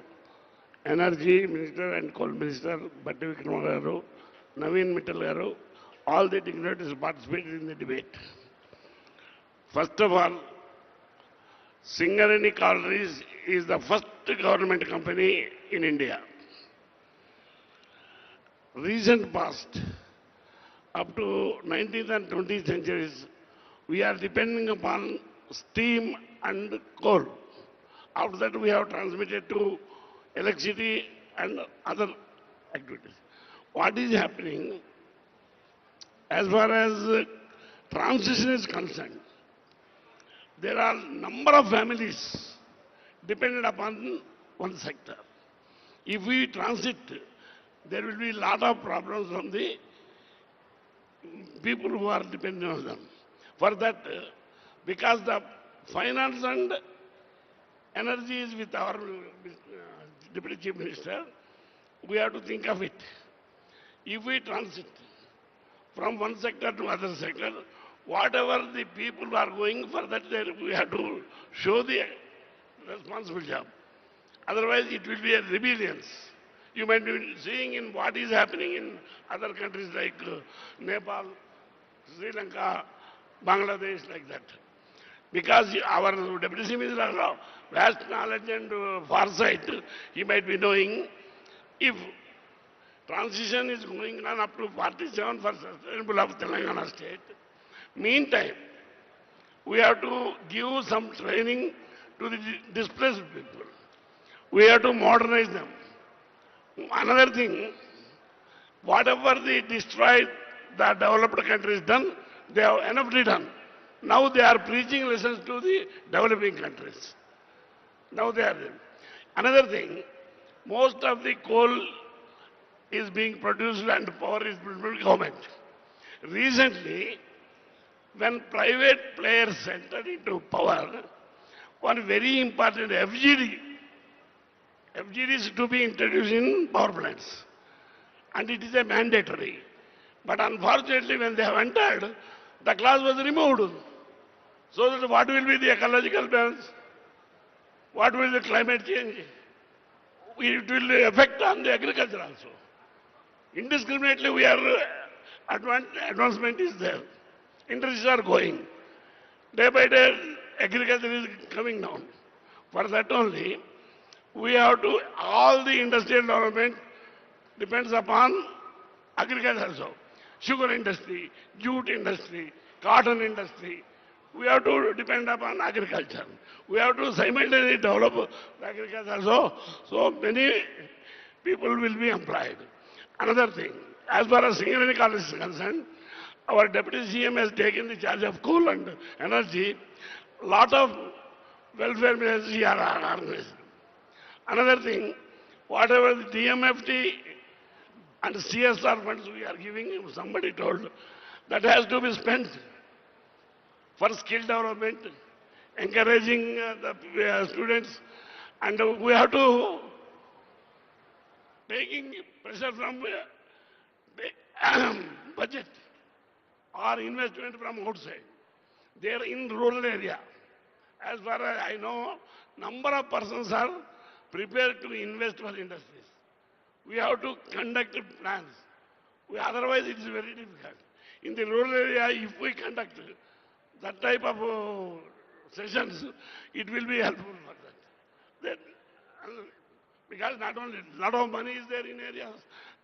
Speaker 2: Energy Minister and Coal Minister, Batti Vikramarka garu, Naveen Mittal garu, all the dignitaries participated in the debate. First of all, Singareni Collieries is the first government company in India. Recent past, up to 19th and 20th centuries, we are depending upon steam and coal. After that, we have transmitted to electricity and other activities. What is happening as far as transition is concerned? There are number of families dependent upon one sector. If we transit, there will be a lot of problems from the people who are dependent on them. For that, because the finance and energy is with our Deputy Chief Minister, we have to think of it. If we transit from one sector to other sector, whatever the people are going for that, we have to show the responsible job. Otherwise, it will be a rebellion. You might be seeing in what is happening in other countries like Nepal, Sri Lanka, Bangladesh, like that. Because our Deputy Chief Minister has vast knowledge and foresight, he might be knowing if transition is going on up to 47% sustainable of Telangana state. Meantime, we have to give some training to the displaced people. We have to modernize them. Another thing, whatever they destroyed, the developed countries done, they have enough done. Now they are preaching lessons to the developing countries. Now they are there. Another thing, most of the coal is being produced and power is produced by government. Recently, when private players entered into power, one very important FGD is to be introduced in power plants. And it is a mandatory. But unfortunately, when they have entered, the clause was removed. So that what will be the ecological balance? What will the climate change? It will affect on the agriculture also. Indiscriminately, we are advancement is there. Industries are going. Day by day, agriculture is coming down. For that only, we have to, all the industrial development depends upon agriculture also. Sugar industry, jute industry, cotton industry. We have to depend upon agriculture. We have to simultaneously develop agriculture also. So many people will be employed. Another thing, as far as Singareni College is concerned, our Deputy CM has taken the charge of coal and energy. Lot of welfare measures are organized. Another thing, whatever the DMFT and CSR funds we are giving, somebody told, that has to be spent for skill development, encouraging the students, and we have to taking pressure from the budget or investment from outside. They are in rural area. As far as I know, number of persons are prepared to invest for industries. We have to conduct plans.
Speaker 11: Otherwise, it is very difficult. In the rural area, if we conduct that type of sessions, it will be helpful for that. Then, because not only lot of money is there in areas,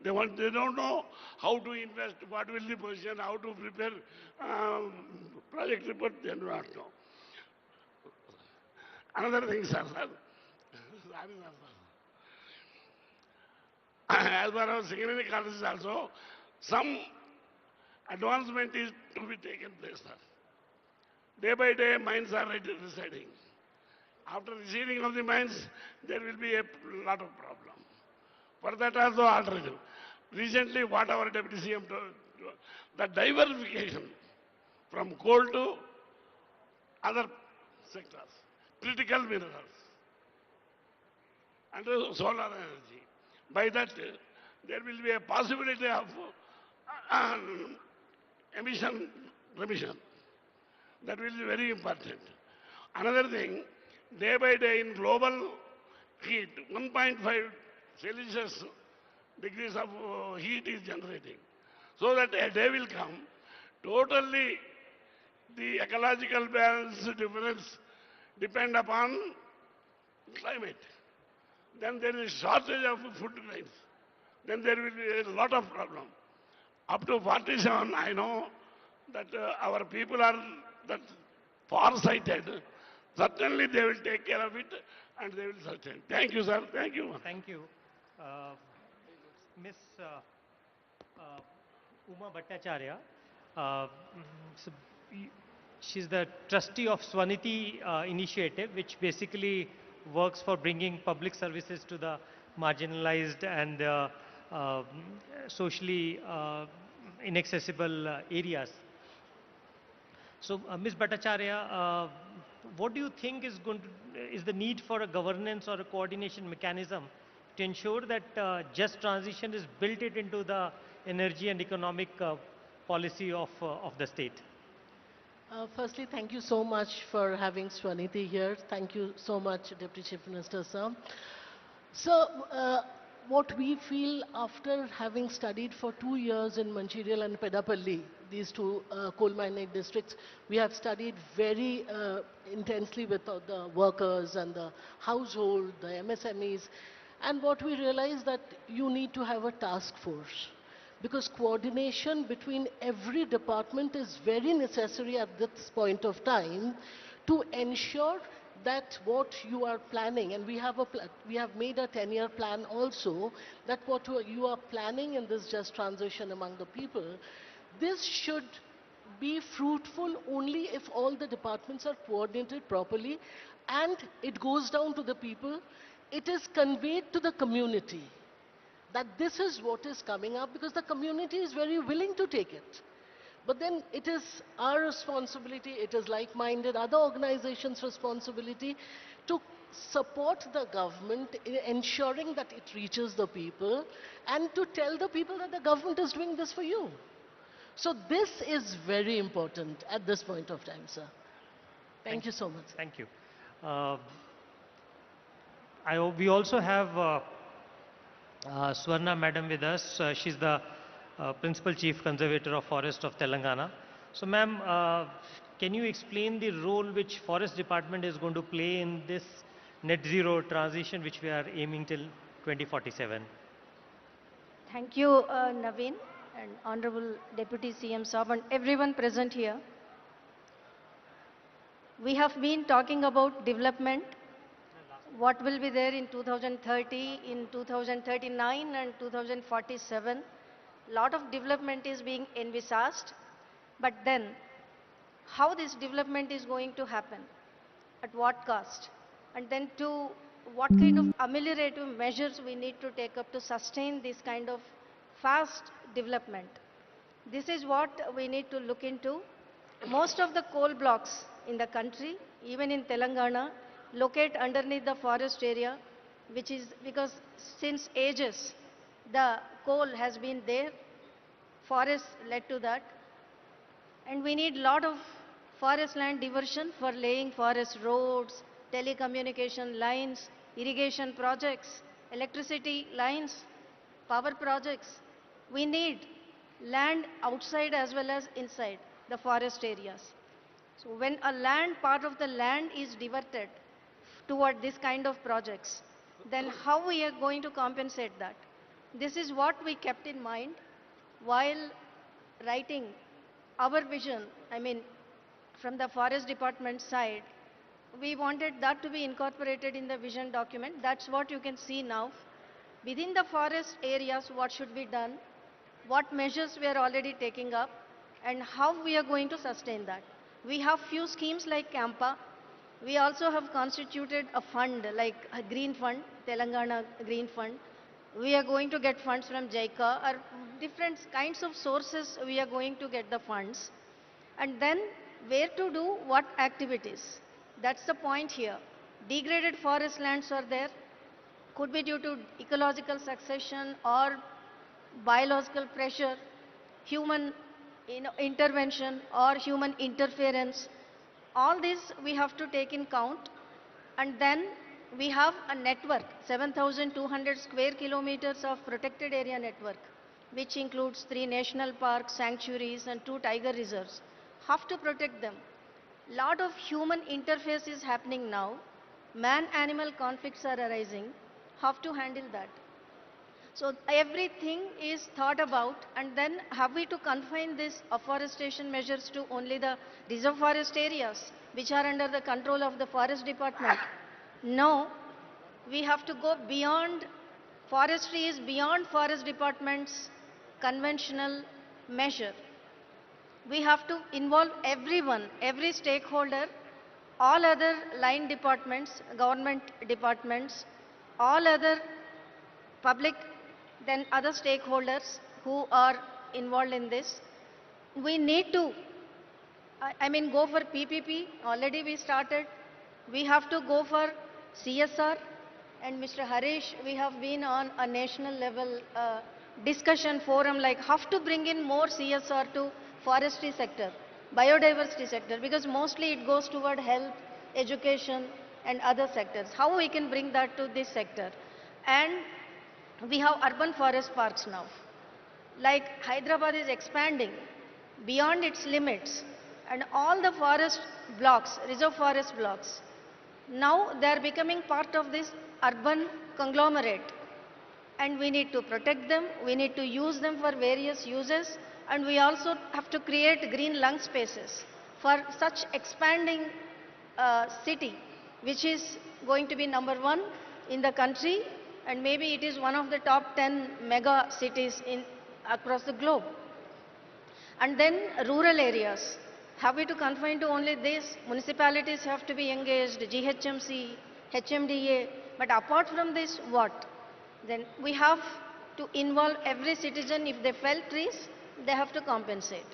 Speaker 11: they don't know how to invest, what will the position, how to prepare project report, they do not know. Another thing, sir. As far as secondary colleges also, some advancement is to be taken place, sir. Day by day, mines are residing. After receiving of the mines, there will be a lot of problem. For that also alternative. Recently, what our Deputy CM told, the diversification from coal to other sectors, critical minerals, and solar energy. By that, there will be a possibility of emission remission. That will be very important. Another thing, day by day in global heat, 1.5 Celsius degrees of heat is generating. So that a day will come, totally the ecological balance difference depend upon climate. Then there is shortage of food grains. Then there will be a lot of problem. Up to 47, I know that our people are that far-sighted. Certainly they will take care of it and they will sustain. Thank you, sir. Thank you.
Speaker 3: Thank you. Miss Uma Bhattacharya, so she's the trustee of Swaniti initiative, which basically works for bringing public services to the marginalized and socially inaccessible areas. So, Ms. Bhattacharya, what do you think is the need for a governance or a coordination mechanism to ensure that just transition is built into the energy and economic policy of the state?
Speaker 12: Firstly, thank you so much for having Swaniti here. Thank you so much, Deputy Chief Minister, sir. So, what we feel after having studied for 2 years in Mancherial and Pedapalli, these two coal mining districts, we have studied very intensely with the workers and the household, the MSMEs, and what we realized that you need to have a task force, because coordination between every department is very necessary at this point of time to ensure that what you are planning, and we have made a 10-year plan also, that what you are planning in this just transition among the people, this should be fruitful only if all the departments are coordinated properly and it goes down to the people. It is conveyed to the community that this is what is coming up, because the community is very willing to take it. But then it is our responsibility, it is like-minded other organizations' responsibility to support the government in ensuring that it reaches the people and to tell the people that the government is doing this for you. So this is very important at this point of time, sir. Thank you so much.
Speaker 3: Thank you. We also have Swarna Madam with us. She's the Principal Chief Conservator of Forest of Telangana. So ma'am, can you explain the role which Forest Department is going to play in this net zero transition which we are aiming till 2047?
Speaker 13: Thank you, Naveen and Honorable Deputy CM Sri and everyone present here. We have been talking about development, what will be there in 2030, in 2039 and 2047. Lot of development is being envisaged, but then how this development is going to happen, at what cost, and then to what kind of ameliorative measures we need to take up to sustain this kind of fast development. This is what we need to look into. Most of the coal blocks in the country, even in Telangana, locate underneath the forest area, which is because since ages the coal has been there, forests led to that, and we need lot of forest land diversion for laying forest roads, telecommunication lines, irrigation projects, electricity lines, power projects. We need land outside as well as inside the forest areas. So when a land, part of the land is diverted toward this kind of projects, then how we are going to compensate that? This is what we kept in mind while writing our vision. I mean, from the forest department side, we wanted that to be incorporated in the vision document. That's what you can see now. Within the forest areas, what should be done, what measures we are already taking up, and how we are going to sustain that. We have few schemes like CAMPA. We also have constituted a fund like a green fund, Telangana Green Fund. We are going to get funds from JICA or different kinds of sources we are going to get the funds. And then where to do what activities. That's the point here. Degraded forest lands are there. Could be due to ecological succession or biological pressure, human intervention or human interference. All this we have to take in count. And then we have a network, 7,200 square kilometers of protected area network, which includes 3 national parks, sanctuaries, and 2 tiger reserves. Have to protect them. Lot of human interface is happening now. Man-animal conflicts are arising. Have to handle that. So everything is thought about, and then have we to confine these afforestation measures to only the reserve forest areas, which are under the control of the forest department? No, we have to go beyond. Forestry is beyond forest department's conventional measure. We have to involve everyone, every stakeholder, all other line departments, government departments, all other public, then other stakeholders who are involved in this. We need to, go for PPP, already we started. We have to go for CSR, and Mr. Harish, we have been on a national level discussion forum like how to bring in more CSR to forestry sector, biodiversity sector, because mostly it goes toward health, education and other sectors. How we can bring that to this sector? And we have urban forest parks now. Like Hyderabad is expanding beyond its limits, and all the forest blocks, reserve forest blocks, now they are becoming part of this urban conglomerate. And we need to protect them, we need to use them for various uses, and we also have to create green lung spaces for such expanding city, which is going to be #1 in the country, and maybe it is one of the top 10 mega cities across the globe. And then rural areas. Have we to confine to only this? Municipalities have to be engaged, GHMC, HMDA, but apart from this, what? Then we have to involve every citizen. If they fell trees, they have to compensate.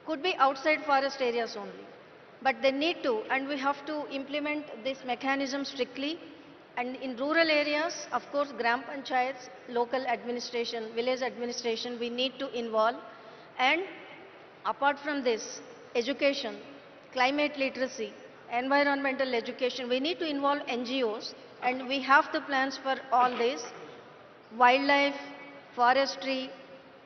Speaker 13: Could be outside forest areas only, but they need to, and we have to implement this mechanism strictly. And in rural areas, of course, gram panchayats, local administration, village administration, we need to involve. And apart from this, education, climate literacy, environmental education, we need to involve NGOs, and we have the plans for all this. Wildlife, forestry,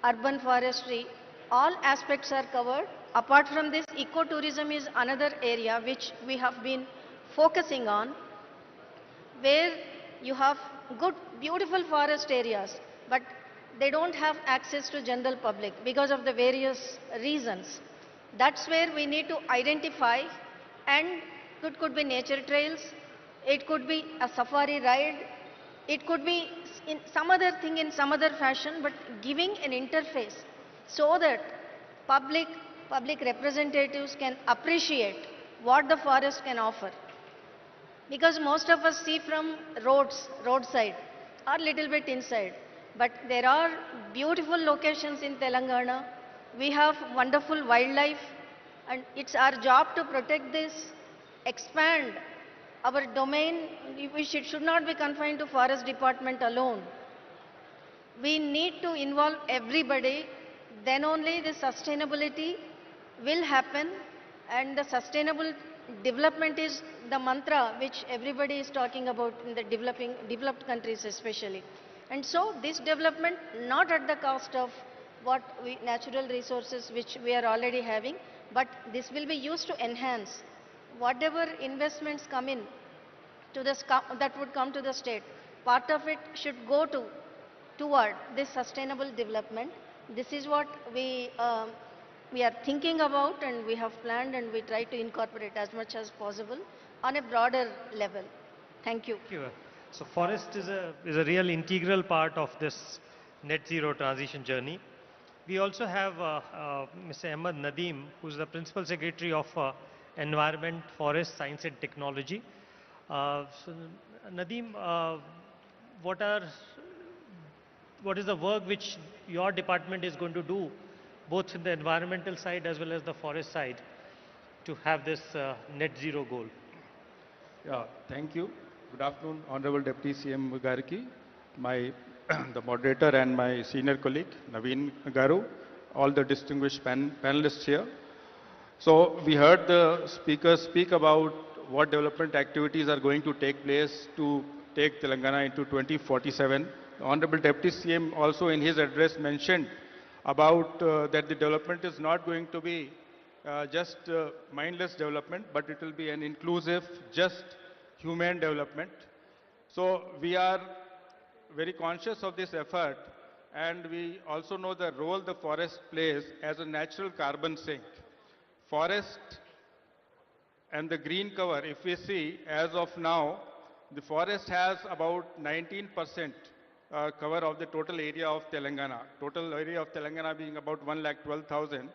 Speaker 13: urban forestry, all aspects are covered. Apart from this, ecotourism is another area which we have been focusing on, where you have good, beautiful forest areas, but they don't have access to general public because of the various reasons. That's where we need to identify, and it could be nature trails, it could be a safari ride, it could be in some other thing in some other fashion, but giving an interface so that public representatives can appreciate what the forest can offer. Because most of us see from roadside, or little bit inside. But there are beautiful locations in Telangana. We have wonderful wildlife, and it's our job to protect this, expand our domain, which it should not be confined to forest department alone. We need to involve everybody, then only the sustainability will happen, and the sustainable development is the mantra which everybody is talking about in the developed countries especially. And so this development not at the cost of natural resources which we are already having, but this will be used to enhance whatever investments come in to that would come to the state. Part of it should go toward this sustainable development. This is what we are thinking about, and we have planned, and we try to incorporate as much as possible on a broader level. Thank you.
Speaker 3: Thank you. So forest is a real integral part of this net zero transition journey. We also have Mr. Ahmed Nadeem, who is the Principal Secretary of Environment, Forest, Science and Technology. So Nadeem, what is the work which your department is going to do, both in the environmental side as well as the forest side, to have this net zero goal?
Speaker 14: Yeah, thank you. Good afternoon, Honorable Deputy CM Garki, my the moderator and my senior colleague Naveen Garu, all the distinguished panelists here. So we heard the speakers speak about what development activities are going to take place to take Telangana into 2047. The Honorable Deputy CM also in his address mentioned about that the development is not going to be just mindless development, but it will be an inclusive, just human development. So we are very conscious of this effort, and we also know the role the forest plays as a natural carbon sink. Forest and the green cover, if we see as of now, the forest has about 19% cover of the total area of Telangana. Total area of Telangana being about 1,12,000,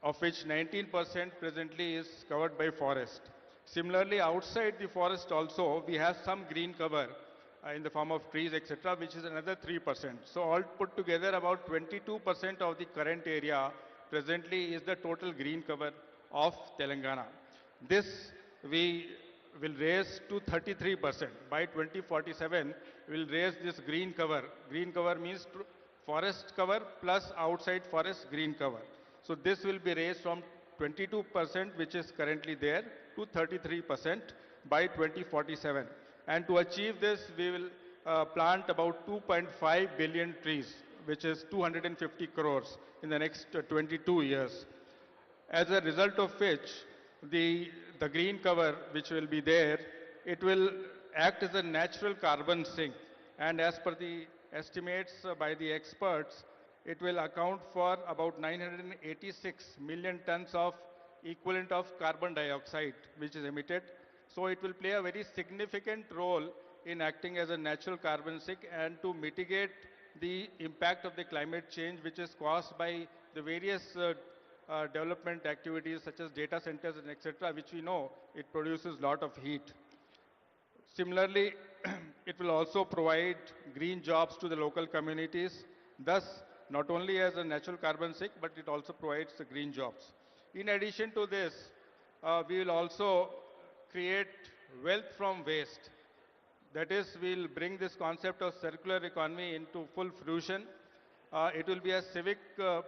Speaker 14: of which 19% presently is covered by forest. Similarly, outside the forest also, we have some green cover in the form of trees, etc., which is another 3%. So all put together, about 22% of the current area presently is the total green cover of Telangana. This we will raise to 33%. By 2047, we will raise this green cover. Green cover means forest cover plus outside forest green cover. So this will be raised from 22%, which is currently there, to 33% by 2047. And to achieve this, we will plant about 2.5 billion trees, which is 250 crores in the next 22 years. As a result of which, the green cover which will be there, it will act as a natural carbon sink. And as per the estimates by the experts, it will account for about 986 million tons of equivalent of carbon dioxide which is emitted. So it will play a very significant role in acting as a natural carbon sink and to mitigate the impact of the climate change which is caused by the various development activities such as data centers and etc., which we know it produces a lot of heat. Similarly, it will also provide green jobs to the local communities, thus not only as a natural carbon sink, but it also provides the green jobs. In addition to this, we will also create wealth from waste. That is, we will bring this concept of circular economy into full fruition. It will be a civic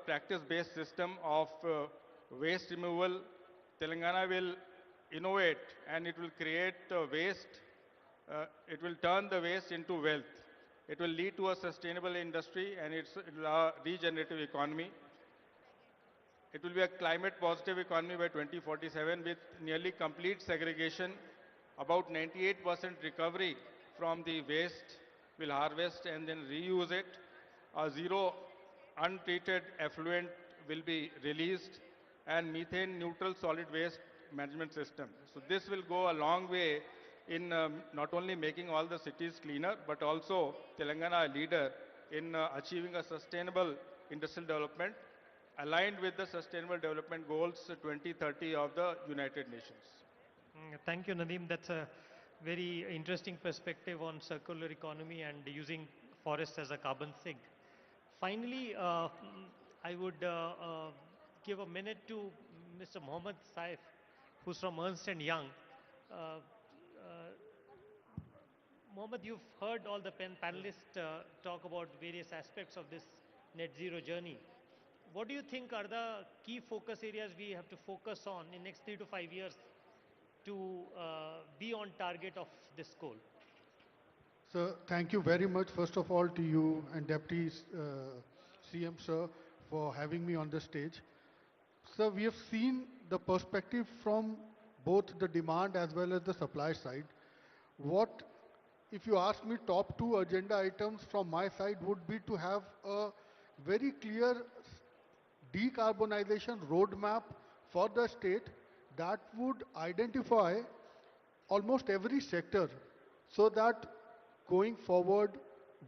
Speaker 14: practice-based system of waste removal. Telangana will innovate and it will create waste. It will turn the waste into wealth. It will lead to a sustainable industry and it's a regenerative economy. It will be a climate positive economy by 2047 with nearly complete segregation, about 98% recovery from the waste, will harvest and then reuse it. Zero untreated effluent will be released and methane neutral solid waste management system. So this will go a long way in not only making all the cities cleaner, but also Telangana a leader in achieving a sustainable industrial development aligned with the Sustainable Development Goals 2030 of the United Nations.
Speaker 3: Thank you, Nadeem. That's a very interesting perspective on circular economy and using forests as a carbon sink. Finally, I would give a minute to Mr. Mohammed Saif, who's from Ernst & Young. Mohammed, you've heard all the panelists talk about various aspects of this net zero journey. What do you think are the key focus areas we have to focus on in next 3 to 5 years to be on target of this goal?
Speaker 15: So thank you very much, first of all, to you and Deputy CM Sir for having me on the stage. Sir, we have seen the perspective from both the demand as well as the supply side. What, if you ask me, top two agenda items from my side would be to have a very clear decarbonization roadmap for the state that would identify almost every sector so that going forward,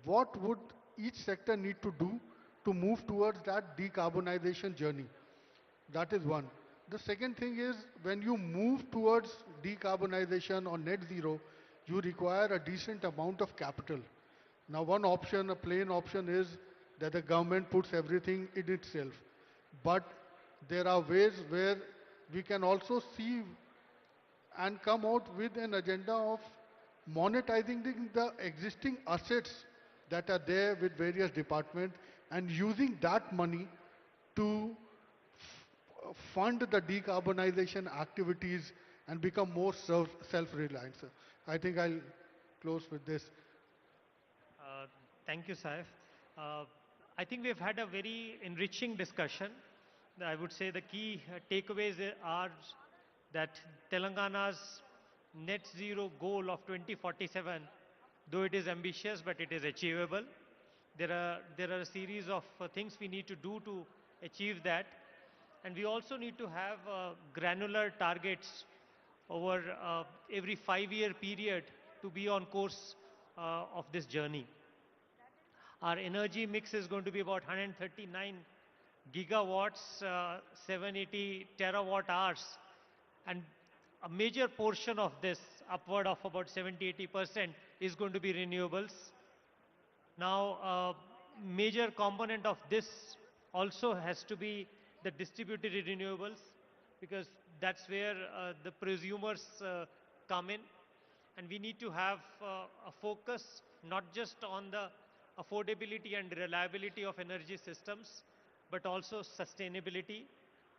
Speaker 15: what would each sector need to do to move towards that decarbonization journey? That is one. The second thing is when you move towards decarbonization or net zero, you require a decent amount of capital. Now one option, a plain option is that the government puts everything in itself. But there are ways where we can also see and come out with an agenda of monetizing the existing assets that are there with various departments and using that money to fund the decarbonization activities and become more self-reliant. Sir. I think I'll close with this.
Speaker 3: Thank you, Saif. I think we've had a very enriching discussion. I would say the key takeaways are that Telangana's net zero goal of 2047, though it is ambitious, but it is achievable. There are a series of things we need to do to achieve that. And we also need to have granular targets over every 5-year period to be on course of this journey. Our energy mix is going to be about 139 gigawatts, 780 terawatt hours, and a major portion of this, upward of about 70-80%, is going to be renewables. Now, a major component of this also has to be the distributed renewables, because that's where the prosumers come in. And we need to have a focus not just on the affordability and reliability of energy systems, but also sustainability.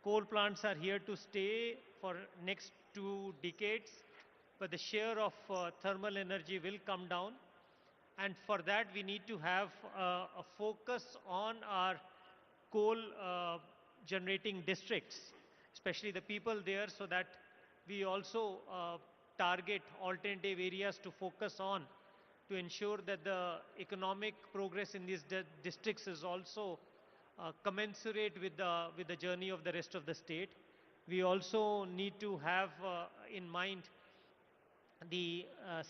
Speaker 3: Coal plants are here to stay for next 2 decades, but the share of thermal energy will come down. And for that, we need to have a focus on our coal generating districts, especially the people there, so that we also target alternative areas to focus on to ensure that the economic progress in these districts is also commensurate with the journey of the rest of the state. We also need to have in mind the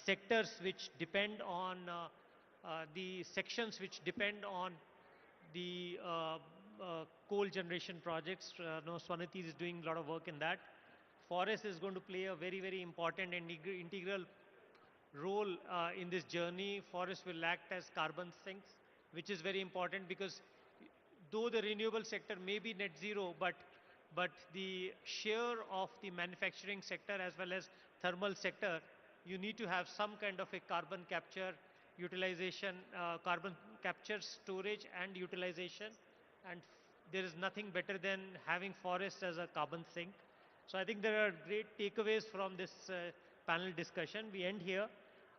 Speaker 3: sectors which depend on the sections which depend on the coal generation projects. Swanati is doing a lot of work in that. Forest is going to play a very, very important and integral role in this journey. Forest will act as carbon sinks, which is very important, because though the renewable sector may be net zero, but the share of the manufacturing sector as well as thermal sector, you need to have some kind of a carbon capture, utilization, carbon capture, storage and utilization. And there is nothing better than having forest as a carbon sink. So I think there are great takeaways from this panel discussion. We end here.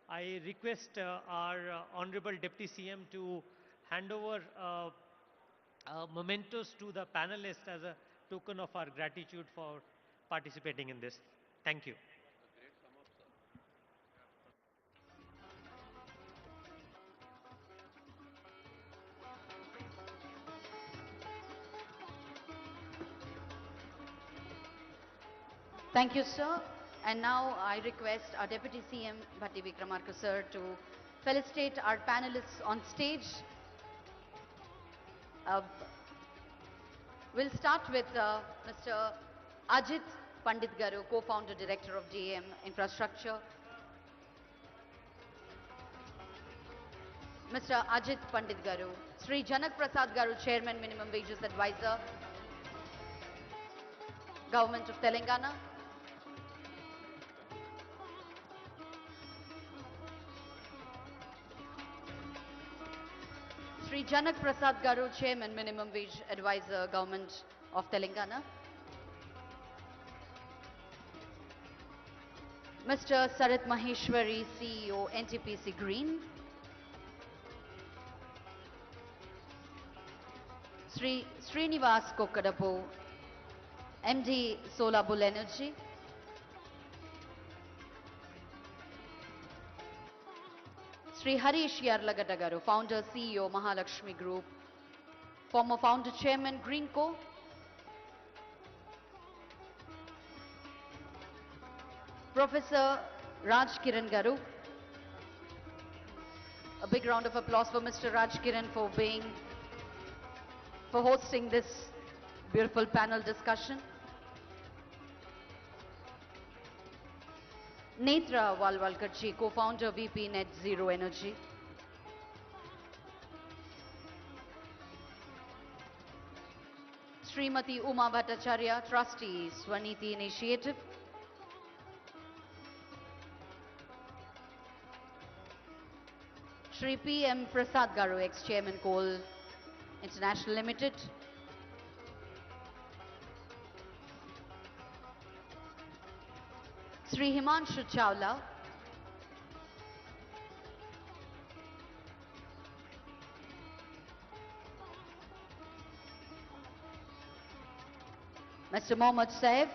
Speaker 3: I request our Honorable Deputy CM to hand over mementos to the panelists as a token of our gratitude for participating in this. Thank you.
Speaker 16: Thank you, sir. And now I request our Deputy CM Batti Vikramarka, sir, to felicitate our panelists on stage. We'll start with Mr. Ajit Pandit Garu, co-founder director of JM Infrastructure. Mr. Ajit Pandit Garu. Sri Janak Prasad Garu, Chairman, Minimum Wages Advisor, Government of Telangana. Sri Janak Prasad Garu, Chairman, Minimum Wage Advisor, Government of Telangana. Mr. Sarat Maheshwari, CEO, NTPC Green. Sri Srinivas Kokkadapu, MD Solar Bull Energy. Sri Harish Yarlagada Garu, Founder, CEO, Mahalakshmi Group, former Founder, Chairman, Greenco. Professor Raj Kiran Garu. A big round of applause for Mr. Raj Kiran for hosting this beautiful panel discussion. Netra Walwalkarji, co-founder, VP Net Zero Energy. Srimati Uma Bhattacharya, trustee, Swaniti Initiative. Shri P.M. Prasad Garu, ex-chairman, Coal International Limited. Sri Himanshu Chawla. Mr. Mohammad Saif.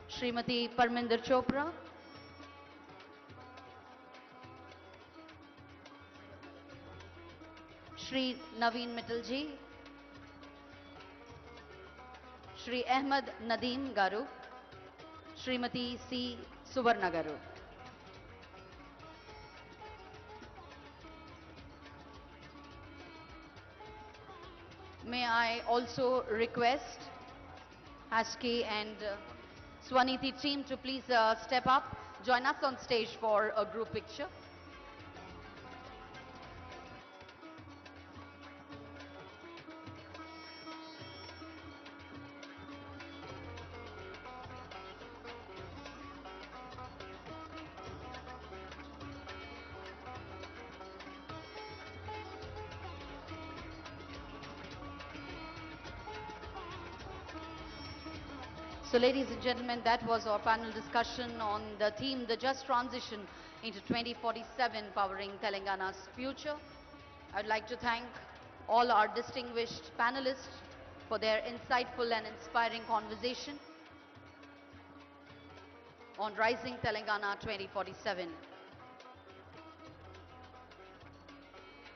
Speaker 16: Srimati Parminder Chopra. Shri Naveen Mittalji. Shri Ahmed Nadeem Garu. Srimati C. Suvarna Garu. May I also request Hashki and Swaniti team to please step up, join us on stage for a group picture. So ladies and gentlemen, that was our panel discussion on the theme, the just transition into 2047, powering Telangana's future. I'd like to thank all our distinguished panelists for their insightful and inspiring conversation on Rising Telangana 2047.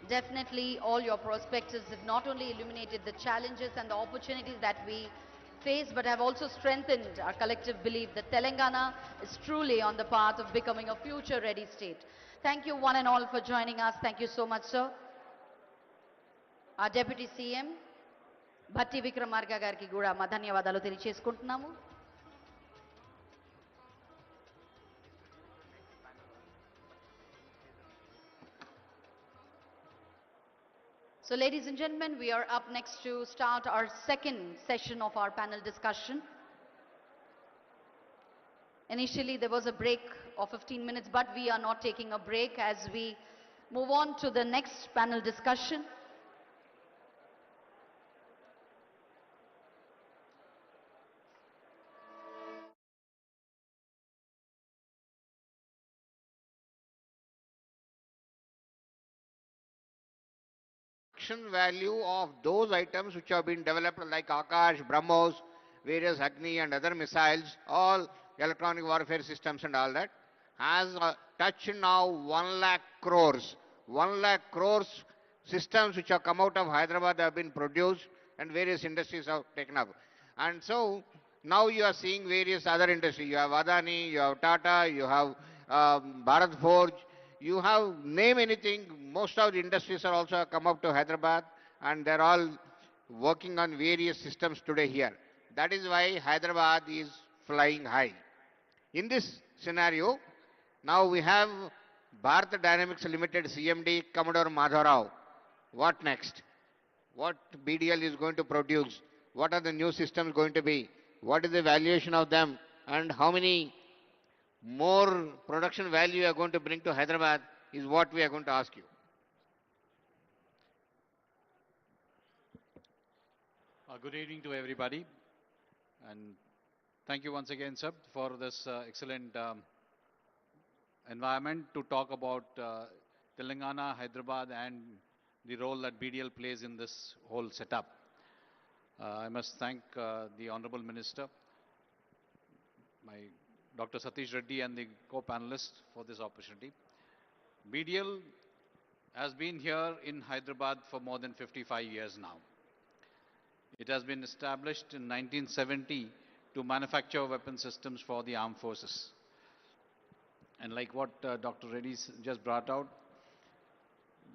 Speaker 16: Definitely all your perspectives have not only illuminated the challenges and the opportunities that we face, but have also strengthened our collective belief that Telangana is truly on the path of becoming a future-ready state. Thank you one and all for joining us. Thank you so much, sir. Our Deputy CM, Batti Vikramarka gariki kuda ma ధన్యవాదాలు తెలియజేసుకుంటున్నాము. So ladies and gentlemen, we are up next to start our second session of our panel discussion. Initially there was a break of 15 minutes, but we are not taking a break as we move on to the next panel discussion.
Speaker 17: Value of those items which have been developed like Akash, BrahMos, various Agni and other missiles, all electronic warfare systems and all that, has touched now 1 lakh crores. 1 lakh crores systems which have come out of Hyderabad have been produced and various industries have taken up. And so now you are seeing various other industries. You have Adani, you have Tata, you have Bharat Forge, you have name anything, most of the industries are also come up to Hyderabad and they're all working on various systems today here. That is why Hyderabad is flying high. In this scenario, now we have Bharat Dynamics Limited CMD Commodore Madhavrao. What next? What BDL is going to produce? What are the new systems going to be? What is the valuation of them? And how many more production value you are going to bring to Hyderabad is what we are going to ask you.
Speaker 18: Good evening to everybody, and thank you once again, sir, for this excellent environment to talk about Telangana, Hyderabad and the role that BDL plays in this whole setup. I must thank the Honorable Minister, my Dr. Satish Reddy and the co-panelists for this opportunity. BDL has been here in Hyderabad for more than 55 years now. It has been established in 1970 to manufacture weapon systems for the armed forces. And like what Dr. Reddy just brought out,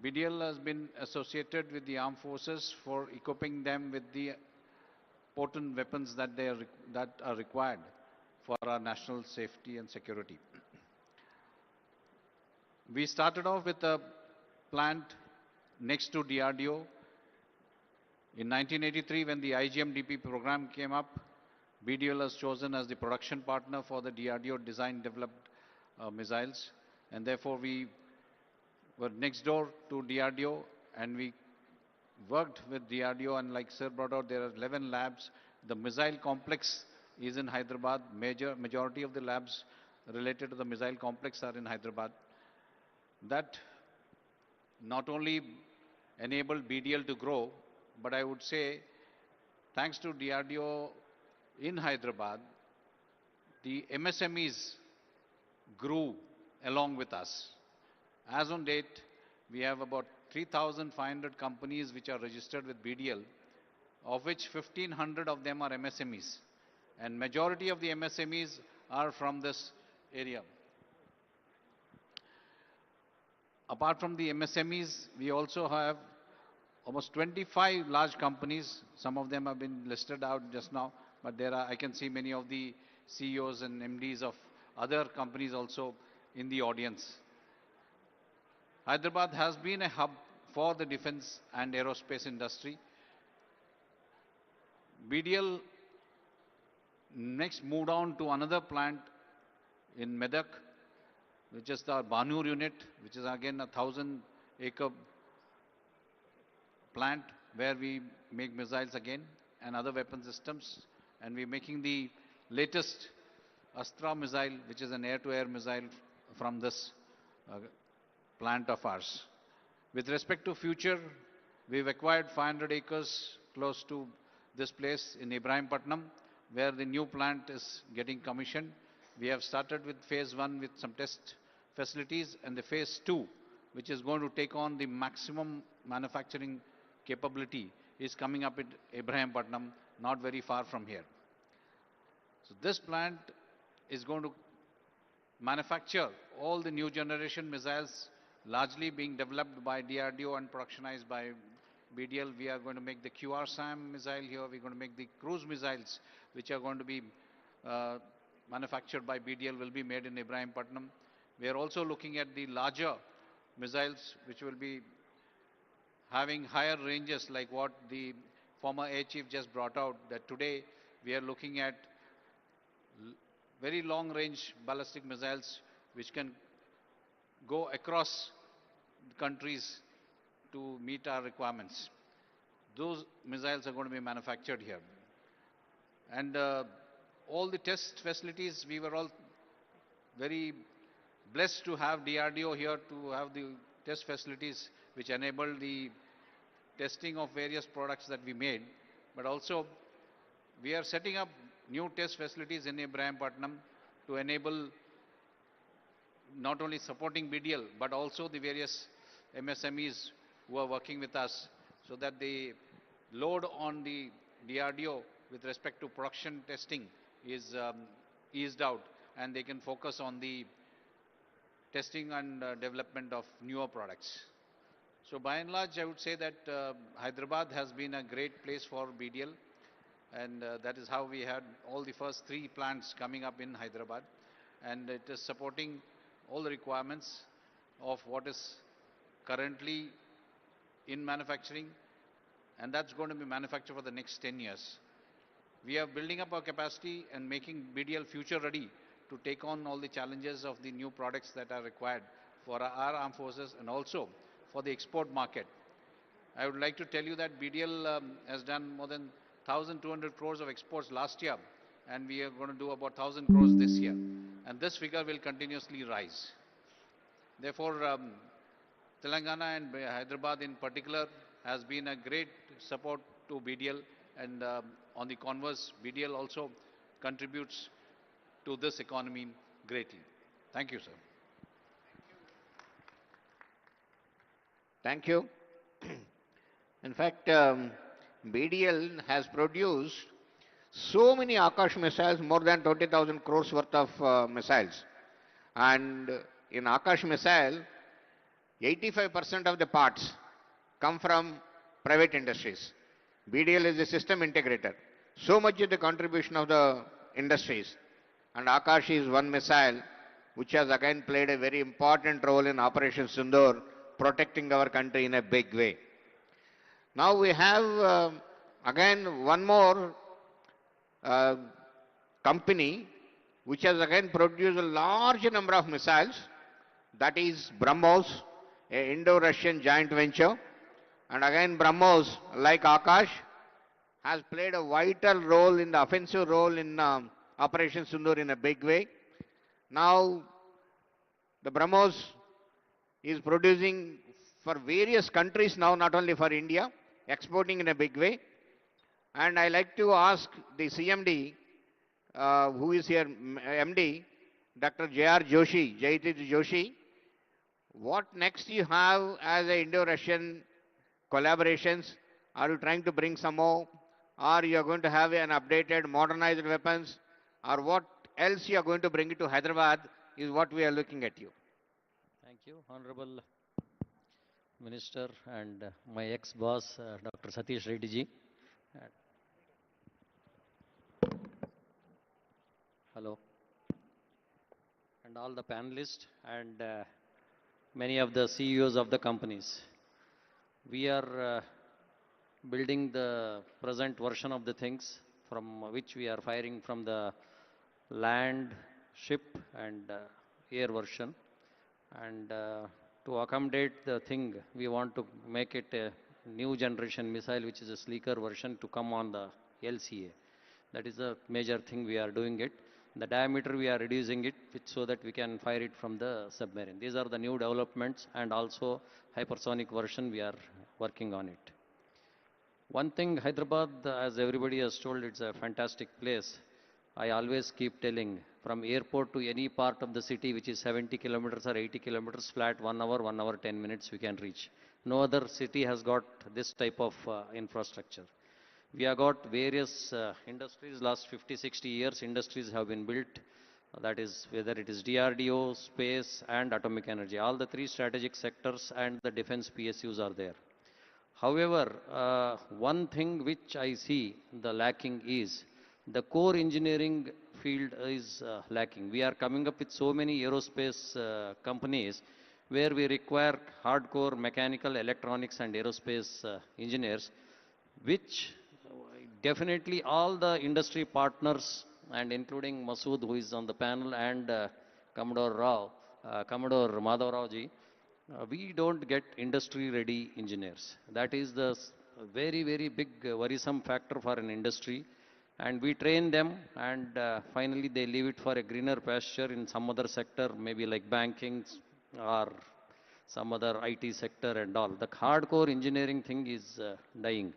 Speaker 18: BDL has been associated with the armed forces for equipping them with the potent weapons that are required for our national safety and security. We started off with a plant next to DRDO. In 1983, when the IGM-DP program came up, BDL was chosen as the production partner for the DRDO design-developed missiles, and therefore we were next door to DRDO, and we worked with DRDO, and like Sir brought out, there are 11 labs. The missile complex is in Hyderabad. Majority of the labs related to the missile complex are in Hyderabad. That not only enabled BDL to grow, but I would say, thanks to DRDO in Hyderabad, the MSMEs grew along with us. As on date, we have about 3,500 companies which are registered with BDL, of which 1,500 of them are MSMEs. And majority of the MSMEs are from this area. Apart from the MSMEs, we also have almost 25 large companies. Some of them have been listed out just now, but there are, I can see many of the CEOs and MDs of other companies also in the audience. Hyderabad has been a hub for the defense and aerospace industry. BDL next moved on to another plant in Medak, which is the Banur unit, which is again a 1,000-acre plant where we make missiles again and other weapon systems. And we're making the latest Astra missile, which is an air-to-air missile from this plant of ours. With respect to future, we've acquired 500 acres close to this place in Ibrahimpatnam, where the new plant is getting commissioned. We have started with phase 1 with some test facilities, and the phase 2, which is going to take on the maximum manufacturing capability, is coming up at Ibrahimpatnam, not very far from here. So this plant is going to manufacture all the new generation missiles, largely being developed by DRDO and productionized by BDL. We are going to make the QRSAM missile here. We're going to make the cruise missiles, which are going to be manufactured by BDL, will be made in Ibrahimpatnam. We are also looking at the larger missiles, which will be having higher ranges, like what the former Air Chief just brought out, that today we are looking at very long-range ballistic missiles, which can go across countries to meet our requirements. Those missiles are going to be manufactured here. And all the test facilities, we were all very blessed to have DRDO here to have the test facilities which enable the testing of various products that we made. But also, we are setting up new test facilities in Ibrahimpatnam to enable not only supporting BDL, but also the various MSMEs who are working with us, so that the load on the DRDO with respect to production testing is eased out, and they can focus on the testing and development of newer products. So by and large, I would say that Hyderabad has been a great place for BDL, and that is how we had all the first 3 plants coming up in Hyderabad, and it is supporting all the requirements of what is currently in manufacturing, and that's going to be manufactured for the next 10 years. We are building up our capacity and making BDL future ready to take on all the challenges of the new products that are required for our armed forces and also for the export market. I would like to tell you that BDL has done more than 1,200 crores of exports last year, and we are going to do about 1,000 crores this year. And this figure will continuously rise. Therefore, Telangana and Hyderabad in particular has been a great support to BDL, and on the converse, BDL also contributes to this economy greatly. Thank you, sir.
Speaker 17: Thank you. In fact, BDL has produced so many Akash missiles, more than 20,000 crores worth of missiles. And in Akash missile, 85% of the parts come from private industries. BDL is a system integrator. So much is the contribution of the industries. And Akash is one missile which has again played a very important role in Operation Sindoor, protecting our country in a big way. Now we have again one more company which has again produced a large number of missiles, that is BrahMos, a Indo-Russian joint venture. And again BrahMos, like Akash, has played a vital role in the offensive role in Operation Sindoor in a big way. Now the BrahMos is producing for various countries now, not only for India, exporting in a big way. And I like to ask the CMD, who is here, MD, Dr. J.R. Joshi, Jaitit Joshi, what next you have as a Indo-Russian collaborations? Are you trying to bring some more? Or you are going to have an updated, modernized weapons? Or what else you are going to bring it to Hyderabad is what we are looking at you.
Speaker 19: Thank you, Honorable Minister and my ex-boss, Dr. Satish Reddy ji. Hello. And all the panelists and many of the CEOs of the companies. We are building the present version of the things from which we are firing from the land, ship and air version. And to accommodate the thing, we want to make it a new generation missile, which is a sleeker version to come on the LCA. That is a major thing we are doing it. The diameter we are reducing it so that we can fire it from the submarine. These are the new developments, and also hypersonic version we are working on it. One thing, Hyderabad, as everybody has told, it's a fantastic place. I always keep telling, from airport to any part of the city which is 70 kilometers or 80 kilometers flat, 1 hour 10 minutes we can reach. No other city has got this type of infrastructure. We have got various industries, last 50, 60 years industries have been built. That is whether it is DRDO, space and atomic energy. All the three strategic sectors and the defense PSUs are there. However, one thing which I see the lacking is the core engineering field is lacking. We are coming up with so many aerospace companies where we require hardcore mechanical, electronics and aerospace engineers, which definitely all the industry partners and including Masood, who is on the panel, and Commodore Madhav Rao ji, we don't get industry ready engineers. That is the very, very big worrisome factor for an industry. And we train them, and finally they leave it for a greener pasture in some other sector, maybe like banking or some other IT sector and all. The hardcore engineering thing is dying.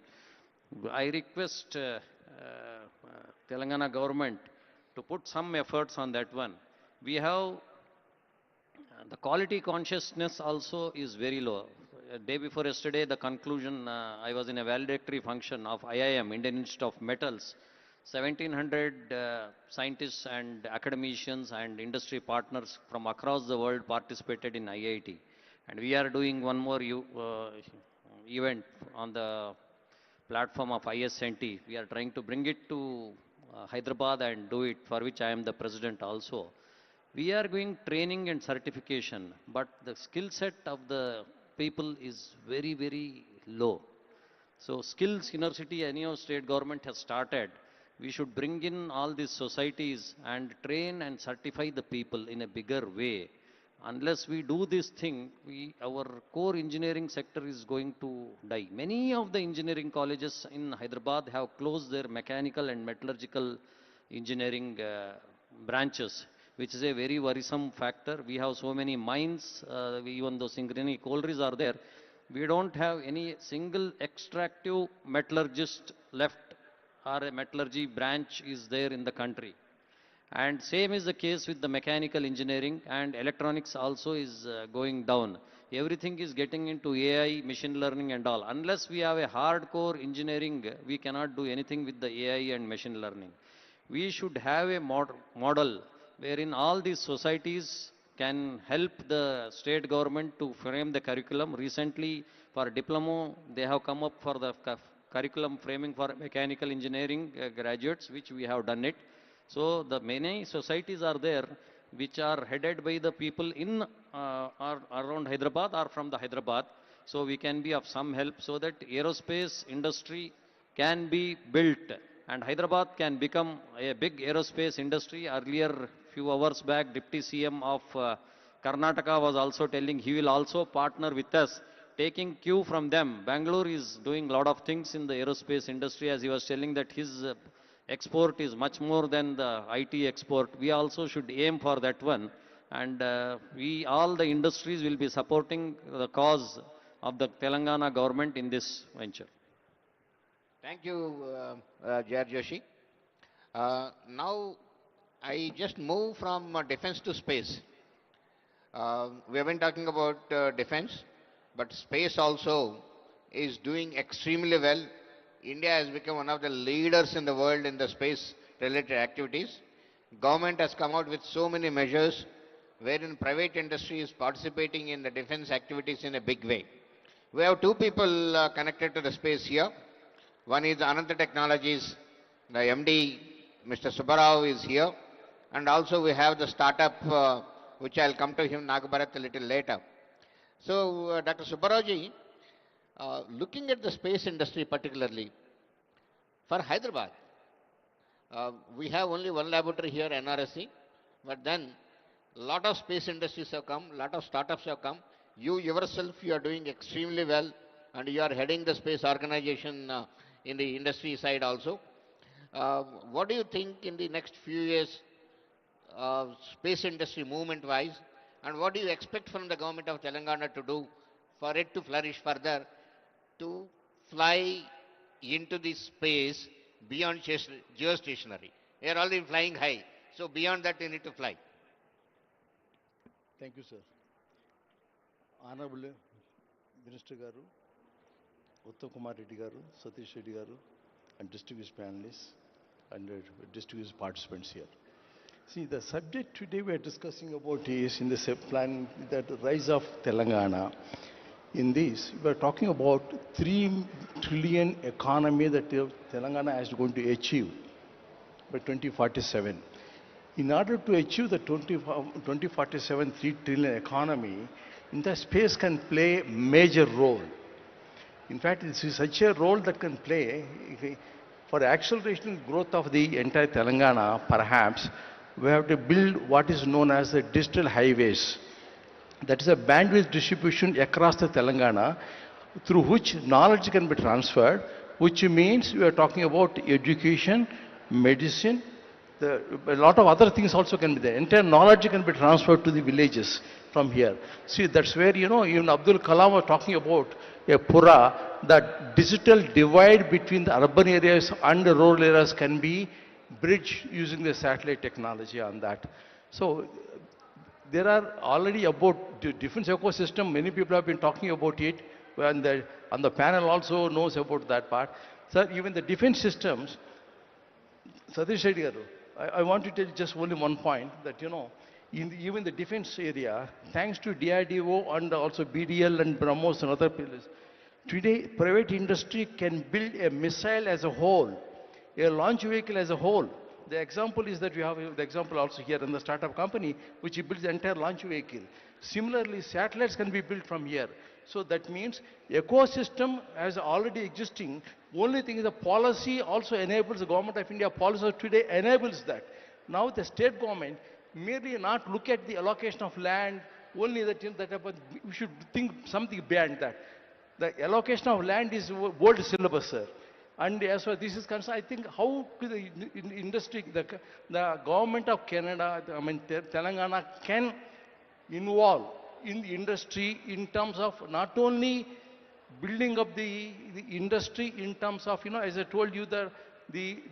Speaker 19: I request Telangana government to put some efforts on that one. We have the quality consciousness also is very low. Day before yesterday, the conclusion, I was in a valedictory function of IIM, Indian Institute of Metals. 1700 scientists and academicians and industry partners from across the world participated in IIT. And we are doing one more event on the platform of ISNT. We are trying to bring it to Hyderabad and do it, for which I am the president also. We are doing training and certification, but the skill set of the people is very, very low. So skills university, any of state government has started. We should bring in all these societies and train and certify the people in a bigger way. Unless we do this thing, our core engineering sector is going to die. Many of the engineering colleges in Hyderabad have closed their mechanical and metallurgical engineering branches which is a very worrisome factor. We have so many mines, even though Singareni collieries are there, we don't have any single extractive metallurgist left or a metallurgy branch is there in the country. And same is the case with the mechanical engineering, and electronics also is going down. Everything is getting into AI, machine learning and all. Unless we have a hardcore engineering, we cannot do anything with the AI and machine learning. We should have a model wherein all these societies can help the state government to frame the curriculum. Recently, for diploma, they have come up for the curriculum framing for mechanical engineering graduates, which we have done it. So the many societies are there which are headed by the people in or around Hyderabad or from the Hyderabad. So we can be of some help so that aerospace industry can be built and Hyderabad can become a big aerospace industry. Earlier, few hours back, Deputy CM of Karnataka was also telling he will also partner with us, taking cue from them. Bangalore is doing a lot of things in the aerospace industry, as he was telling that his export is much more than the IT export. We also should aim for that one. And we, all the industries will be supporting the cause of the Telangana government in this venture.
Speaker 17: Thank you, J.R. Joshi. Now, I just move from defense to space. We have been talking about defense, but space also is doing extremely well. India has become one of the leaders in the world in the space-related activities. Government has come out with so many measures wherein private industry is participating in the defense activities in a big way. We have two people connected to the space here. One is Ananta Technologies, the MD, Mr. Subbarao is here. And also we have the startup, which I'll come to him, Nagabharat, a little later. So, Dr. Subbaraoji, looking at the space industry particularly, for Hyderabad, we have only one laboratory here, NRSC, but then a lot of space industries have come, a lot of startups have come. You yourself, you are doing extremely well, and you are heading the space organization in the industry side also. What do you think in the next few years, space industry movement wise, and what do you expect from the government of Telangana to do for it to flourish further, to fly into the space beyond geostationary? We are already flying high, so beyond that we need to fly.
Speaker 20: Thank you, sir. Honorable Minister Garu, Uttam Kumar Reddy Garu, Satish Reddy Garu, and distinguished panelists and distinguished participants here. See, the subject today we are discussing about is in the plan that rise of Telangana. In this, we are talking about 3 trillion economy that Telangana is going to achieve by 2047. In order to achieve the 2047 3 trillion economy, in the space can play major role. In fact, this is such a role that can play for acceleration growth of the entire Telangana. Perhaps we have to build what is known as the digital highways. That is a bandwidth distribution across the Telangana through which knowledge can be transferred, which means we are talking about education, medicine, a lot of other things also can be there. Entire knowledge can be transferred to the villages from here. See, that's where, even Abdul Kalam was talking about a Pura, that digital divide between the urban areas and the rural areas can be bridged using the satellite technology on that. So, there are already about the defense ecosystem, many people have been talking about it, and the panel also knows about that part. Sir, even the defense systems, Satish Reddy Garu, I want to tell you just only one point that, even the defense area, thanks to DRDO and also BDL and BrahMos and other pillars, today private industry can build a missile as a whole, a launch vehicle as a whole. The example is that we have the example also here in the startup company, which builds the entire launch vehicle. Similarly, satellites can be built from here. So that means ecosystem as already existing. Only thing is the policy also enables, the government of India policy today enables that. Now the state government merely not look at the allocation of land, only that, but we should think something beyond that. The allocation of land is world syllabus, sir.
Speaker 14: And as far as this is concerned, I think how to the industry, the government of Canada, Telangana can involve in the industry in terms of not only building up the industry in terms of, as I told you, the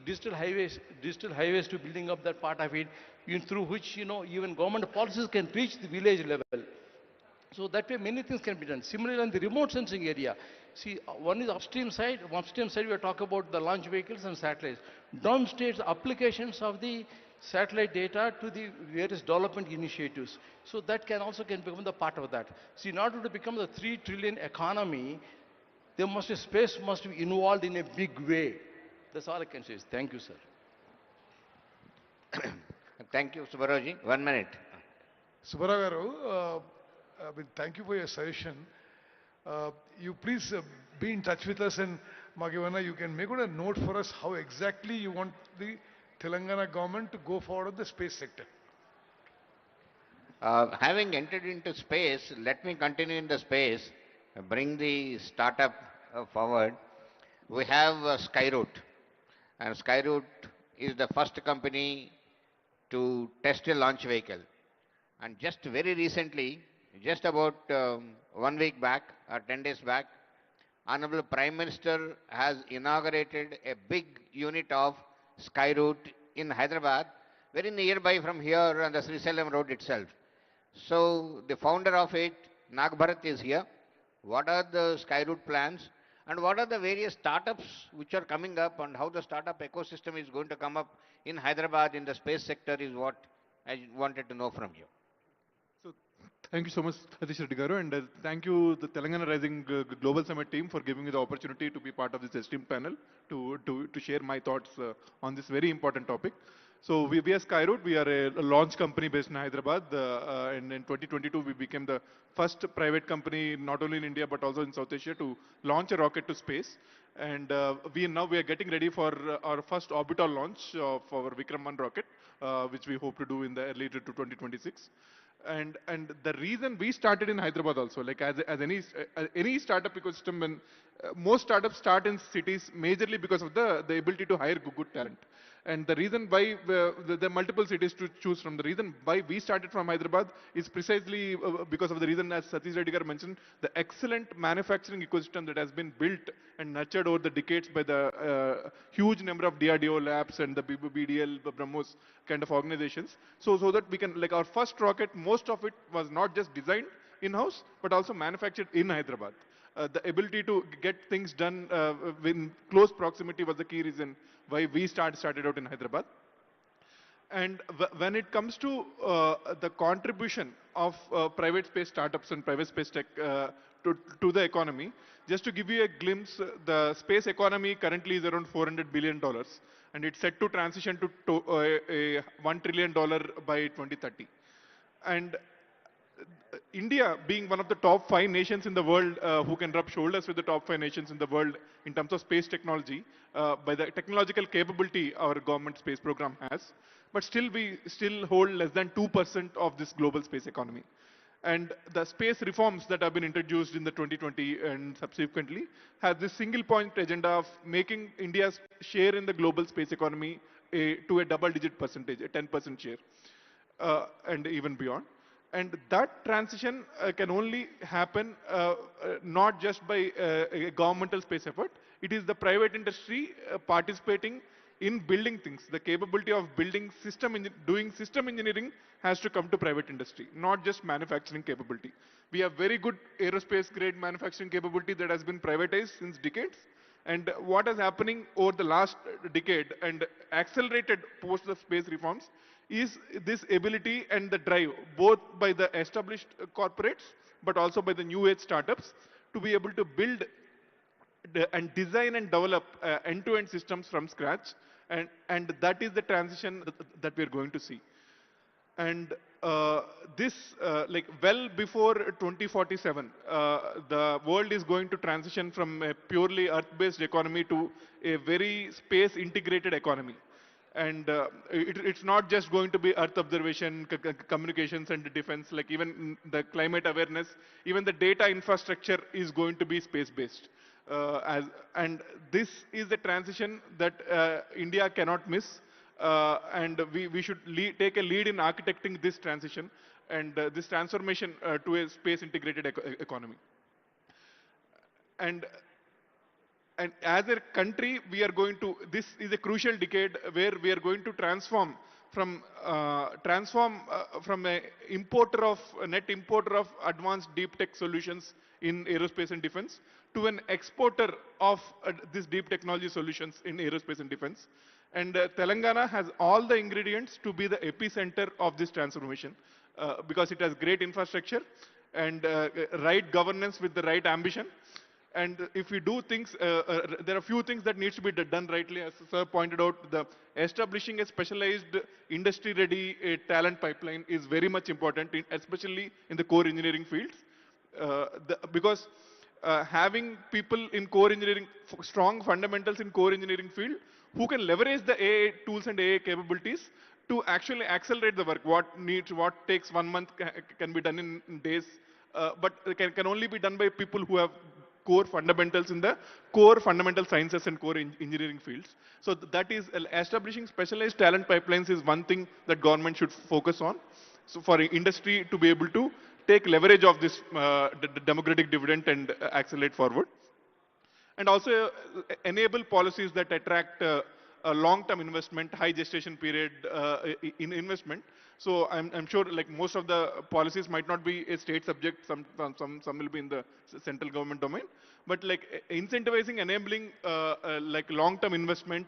Speaker 14: digital highways to building up that part of it, through which, even government policies can reach the village level. So that way many things can be done. Similarly, in the remote sensing area, see, one is upstream side. Upstream side, we are talking about the launch vehicles and satellites. Downstairs, applications of the satellite data to the various development initiatives. So that can become the part of that. See, in order to become the 3 trillion economy, space must be involved in a big way. That's all I can say. Thank you, sir.
Speaker 17: Thank you, Subaraji. 1 minute.
Speaker 21: Subara garu, thank you for your suggestion. You please be in touch with us, and Magivana, you can make a note for us how exactly you want the Telangana government to go forward with the space sector.
Speaker 17: Having entered into space, let me continue in the space, bring the startup forward. We have Skyroot, and Skyroot is the first company to test a launch vehicle. And just very recently, just about 1 week back or 10 days back, Honorable Prime Minister has inaugurated a big unit of Skyroot in Hyderabad, very nearby from here on the Srisalem road itself. So the founder of it, Nagbharat, is here. What are the Skyroot plans and what are the various startups which are coming up, and how the startup ecosystem is going to come up in Hyderabad in the space sector is what I wanted to know from you.
Speaker 22: Thank you so much, Satish Reddy garu, and thank you, the Telangana Rising Global Summit team, for giving me the opportunity to be part of this esteemed panel to share my thoughts on this very important topic. So we are Skyroot. We are a launch company based in Hyderabad, and in 2022 we became the first private company, not only in India but also in South Asia, to launch a rocket to space. And we are getting ready for our first orbital launch of our Vikram 1 rocket, which we hope to do in the early to 2026. And the reason we started in Hyderabad also, like as any startup ecosystem, when most startups start in cities majorly because of the ability to hire good talent. And the reason why there are multiple cities to choose from, the reason why we started from Hyderabad is precisely because of the reason, as Satish Reddy garu mentioned, the excellent manufacturing ecosystem that has been built and nurtured over the decades by the huge number of DRDO labs and the BDL, BrahMos kind of organizations. So that we can, like our first rocket, most of it was not just designed in-house, but also manufactured in Hyderabad. The ability to get things done in close proximity was the key reason why we started out in Hyderabad. And when it comes to the contribution of private space startups and private space tech to the economy, just to give you a glimpse, the space economy currently is around $400 billion, and it's set to transition to a $1 trillion by 2030. And India, being one of the top 5 nations in the world who can rub shoulders with the top 5 nations in the world in terms of space technology, by the technological capability our government space program has, but still we hold less than 2% of this global space economy. And the space reforms that have been introduced in the 2020 and subsequently has this single point agenda of making India's share in the global space economy to a double-digit percentage, a 10% share, and even beyond. And that transition can only happen not just by a governmental space effort. It is the private industry participating in building things. The capability of building doing system engineering has to come to private industry, not just manufacturing capability. We have very good aerospace grade manufacturing capability that has been privatized since decades. And what is happening over the last decade and accelerated post the space reforms is this ability and the drive, both by the established corporates, but also by the new age startups, to be able to build and design and develop end-to-end systems from scratch. And that is the transition that we're going to see. And like well before 2047, the world is going to transition from a purely earth-based economy to a very space-integrated economy. And it's not just going to be earth observation, communications and defense, like even the climate awareness, even the data infrastructure is going to be space-based. And this is the transition that India cannot miss. And we should take a lead in architecting this transition and this transformation to a space integrated economy. And and as a country, this is a crucial decade where we are going to transform from a net importer of advanced deep tech solutions in aerospace and defense to an exporter of these deep technology solutions in aerospace and defense. And Telangana has all the ingredients to be the epicenter of this transformation because it has great infrastructure and right governance with the right ambition. And if we do things, there are a few things that needs to be done rightly. As Sir pointed out, establishing a specialized industry-ready talent pipeline is very much important, especially in the core engineering fields. Because having people in core engineering, strong fundamentals in core engineering field, who can leverage the AI tools and AI capabilities to actually accelerate the work. What takes 1 month can be done in days, but can only be done by people who have core fundamentals in the core fundamental sciences and core engineering fields. So that is establishing specialized talent pipelines is one thing that government should focus on. So for industry to be able to take leverage of this democratic dividend and accelerate forward. And also enable policies that attract a long-term investment, high gestation period in investment. So I'm sure like most of the policies might not be a state subject, some will be in the central government domain, but like incentivizing, enabling like long-term investment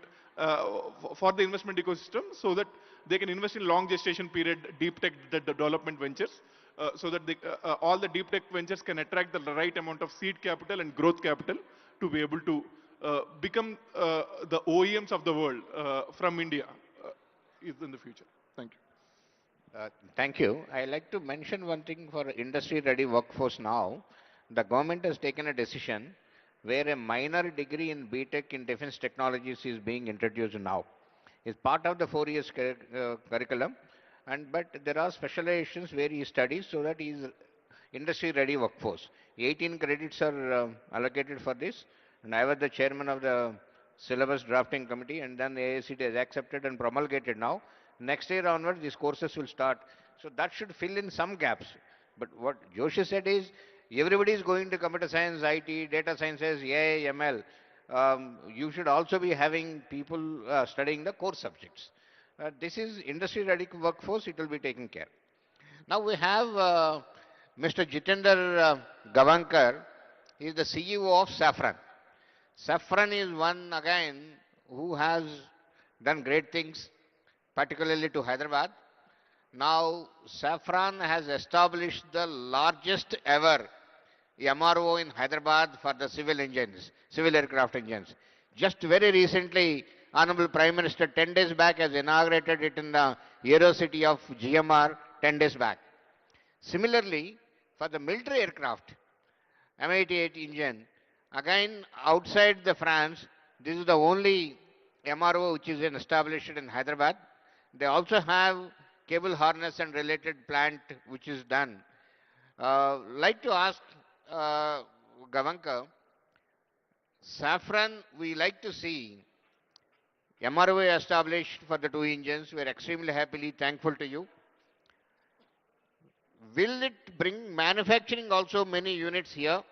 Speaker 22: for the investment ecosystem so that they can invest in long gestation period, deep tech development ventures, so that all the deep tech ventures can attract the right amount of seed capital and growth capital to be able to become the OEMs of the world from India is in the future. Thank you.
Speaker 17: Thank you. I like to mention one thing for industry-ready workforce now. The government has taken a decision where a minor degree in BTech in defense technologies is being introduced now. It's part of the 4 years curriculum, but there are specializations where he studies so that he is industry-ready workforce. 18 credits are allocated for this, and I was the chairman of the syllabus drafting committee, and then the AICT has accepted and promulgated now. Next year onwards, these courses will start. So that should fill in some gaps. But what Joshi said is, everybody is going to computer science, IT, data sciences, AI, ML. You should also be having people studying the core subjects. This is industry-ready workforce, it will be taken care. Now we have Mr. Jitender Gavankar. He is the CEO of Safran. Safran is one, again, who has done great things, particularly to Hyderabad. Now, Safran has established the largest ever MRO in Hyderabad for the civil engines, civil aircraft engines. Just very recently, Honorable Prime Minister 10 days back has inaugurated it in the Aero City of GMR 10 days back. Similarly, for the military aircraft, M88 engine, again outside the France, this is the only MRO which is established in Hyderabad. They also have cable harness and related plant which is done. Like to ask Gavankar, Safran, we like to see MRO established for the 2 engines. We are extremely happily thankful to you. Will it bring manufacturing also many units here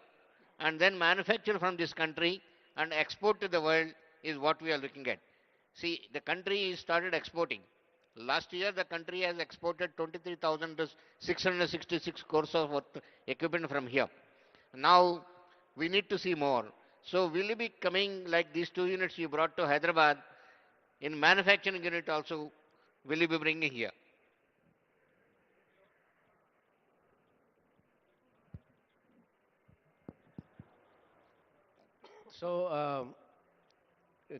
Speaker 17: and then manufacture from this country and export to the world is what we are looking at. See, the country started exporting. Last year, the country has exported 23,666 crores of equipment from here. Now, we need to see more. So, will you be coming like these 2 units you brought to Hyderabad, in manufacturing unit also, will you be bringing here?
Speaker 1: So,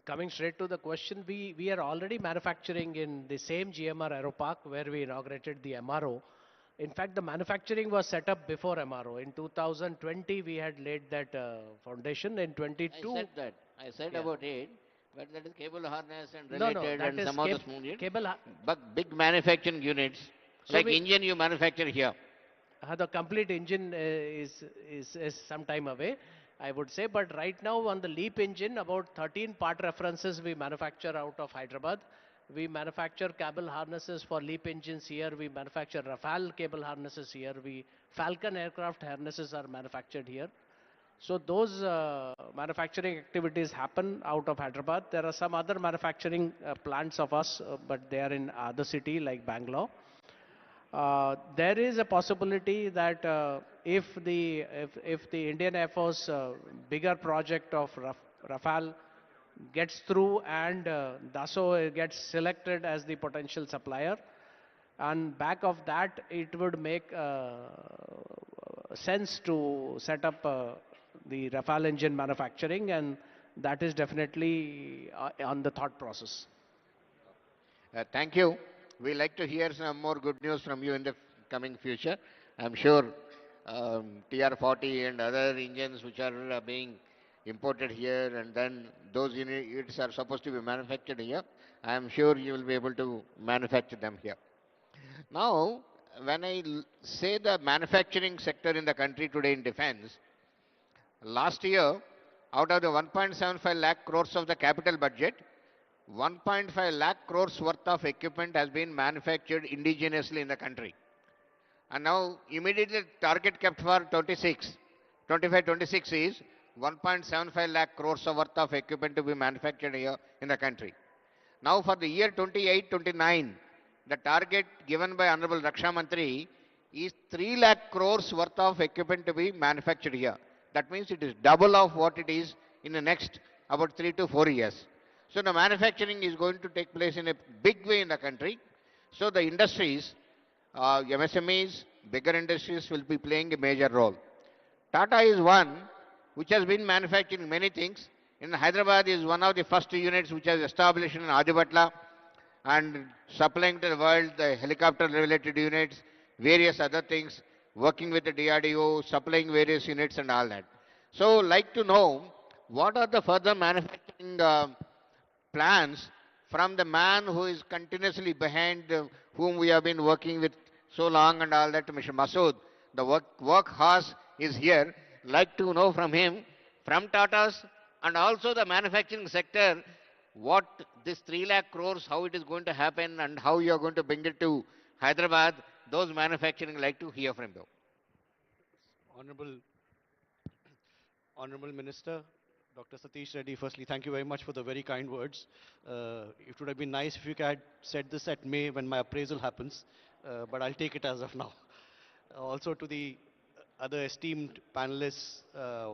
Speaker 1: coming straight to the question, we are already manufacturing in the same GMR Aeropark where we inaugurated the MRO. In fact, the manufacturing was set up before MRO. In 2020, we had laid that foundation. In 22,
Speaker 17: I said that. I said about it, but that is cable harness and
Speaker 1: No,
Speaker 17: related
Speaker 1: that
Speaker 17: and
Speaker 1: is
Speaker 17: some other small units.
Speaker 1: cable.
Speaker 17: But big manufacturing units,
Speaker 1: So
Speaker 17: like
Speaker 1: we-
Speaker 17: engine you manufacture here.
Speaker 1: The complete engine is some time away. I would say. But right now on the LEAP engine, about 13 part references we manufacture out of Hyderabad. We manufacture cable harnesses for LEAP engines here. We manufacture Rafale cable harnesses here. Falcon aircraft harnesses are manufactured here. So those manufacturing activities happen out of Hyderabad. There are some other manufacturing plants of us, but they are in other city like Bangalore. There is a possibility that if the Indian Air Force bigger project of Rafale gets through and Dassault gets selected as the potential supplier, and back of that it would make sense to set up the Rafale engine manufacturing, and that is definitely on the thought process.
Speaker 17: Thank you. We like to hear some more good news from you in the coming future. I'm sure TR-40 and other engines which are being imported here, and then those units are supposed to be manufactured here. I am sure you will be able to manufacture them here. Now, when I say the manufacturing sector in the country today in defense, last year, out of the 1.75 lakh crores of the capital budget, 1.5 lakh crores worth of equipment has been manufactured indigenously in the country. And now immediately target kept for 25-26 is 1.75 lakh crores worth of equipment to be manufactured here in the country. Now for the year 28-29, the target given by Honorable Raksha Mantri is 3 lakh crores worth of equipment to be manufactured here. That means it is double of what it is in the next about 3 to 4 years. So the manufacturing is going to take place in a big way in the country. So the industries, MSMEs, bigger industries will be playing a major role. Tata is one which has been manufacturing many things. In Hyderabad is one of the first units which has established in Adibatla and supplying to the world the helicopter related units, various other things, working with the DRDO, supplying various units and all that. So like to know what are the further manufacturing plans from the man who is continuously behind whom we have been working with so long and all that, Mr. Masood. The workhorse is here. Like to know from him, from Tata's and also the manufacturing sector, what this 3 lakh crores, how it is going to happen and how you are going to bring it to Hyderabad. Those manufacturing like to hear from you.
Speaker 4: Honorable Minister, Dr. Satish Reddy, firstly, thank you very much for the very kind words. It would have been nice if you had said this at May when my appraisal happens, but I'll take it as of now. Also to the other esteemed panelists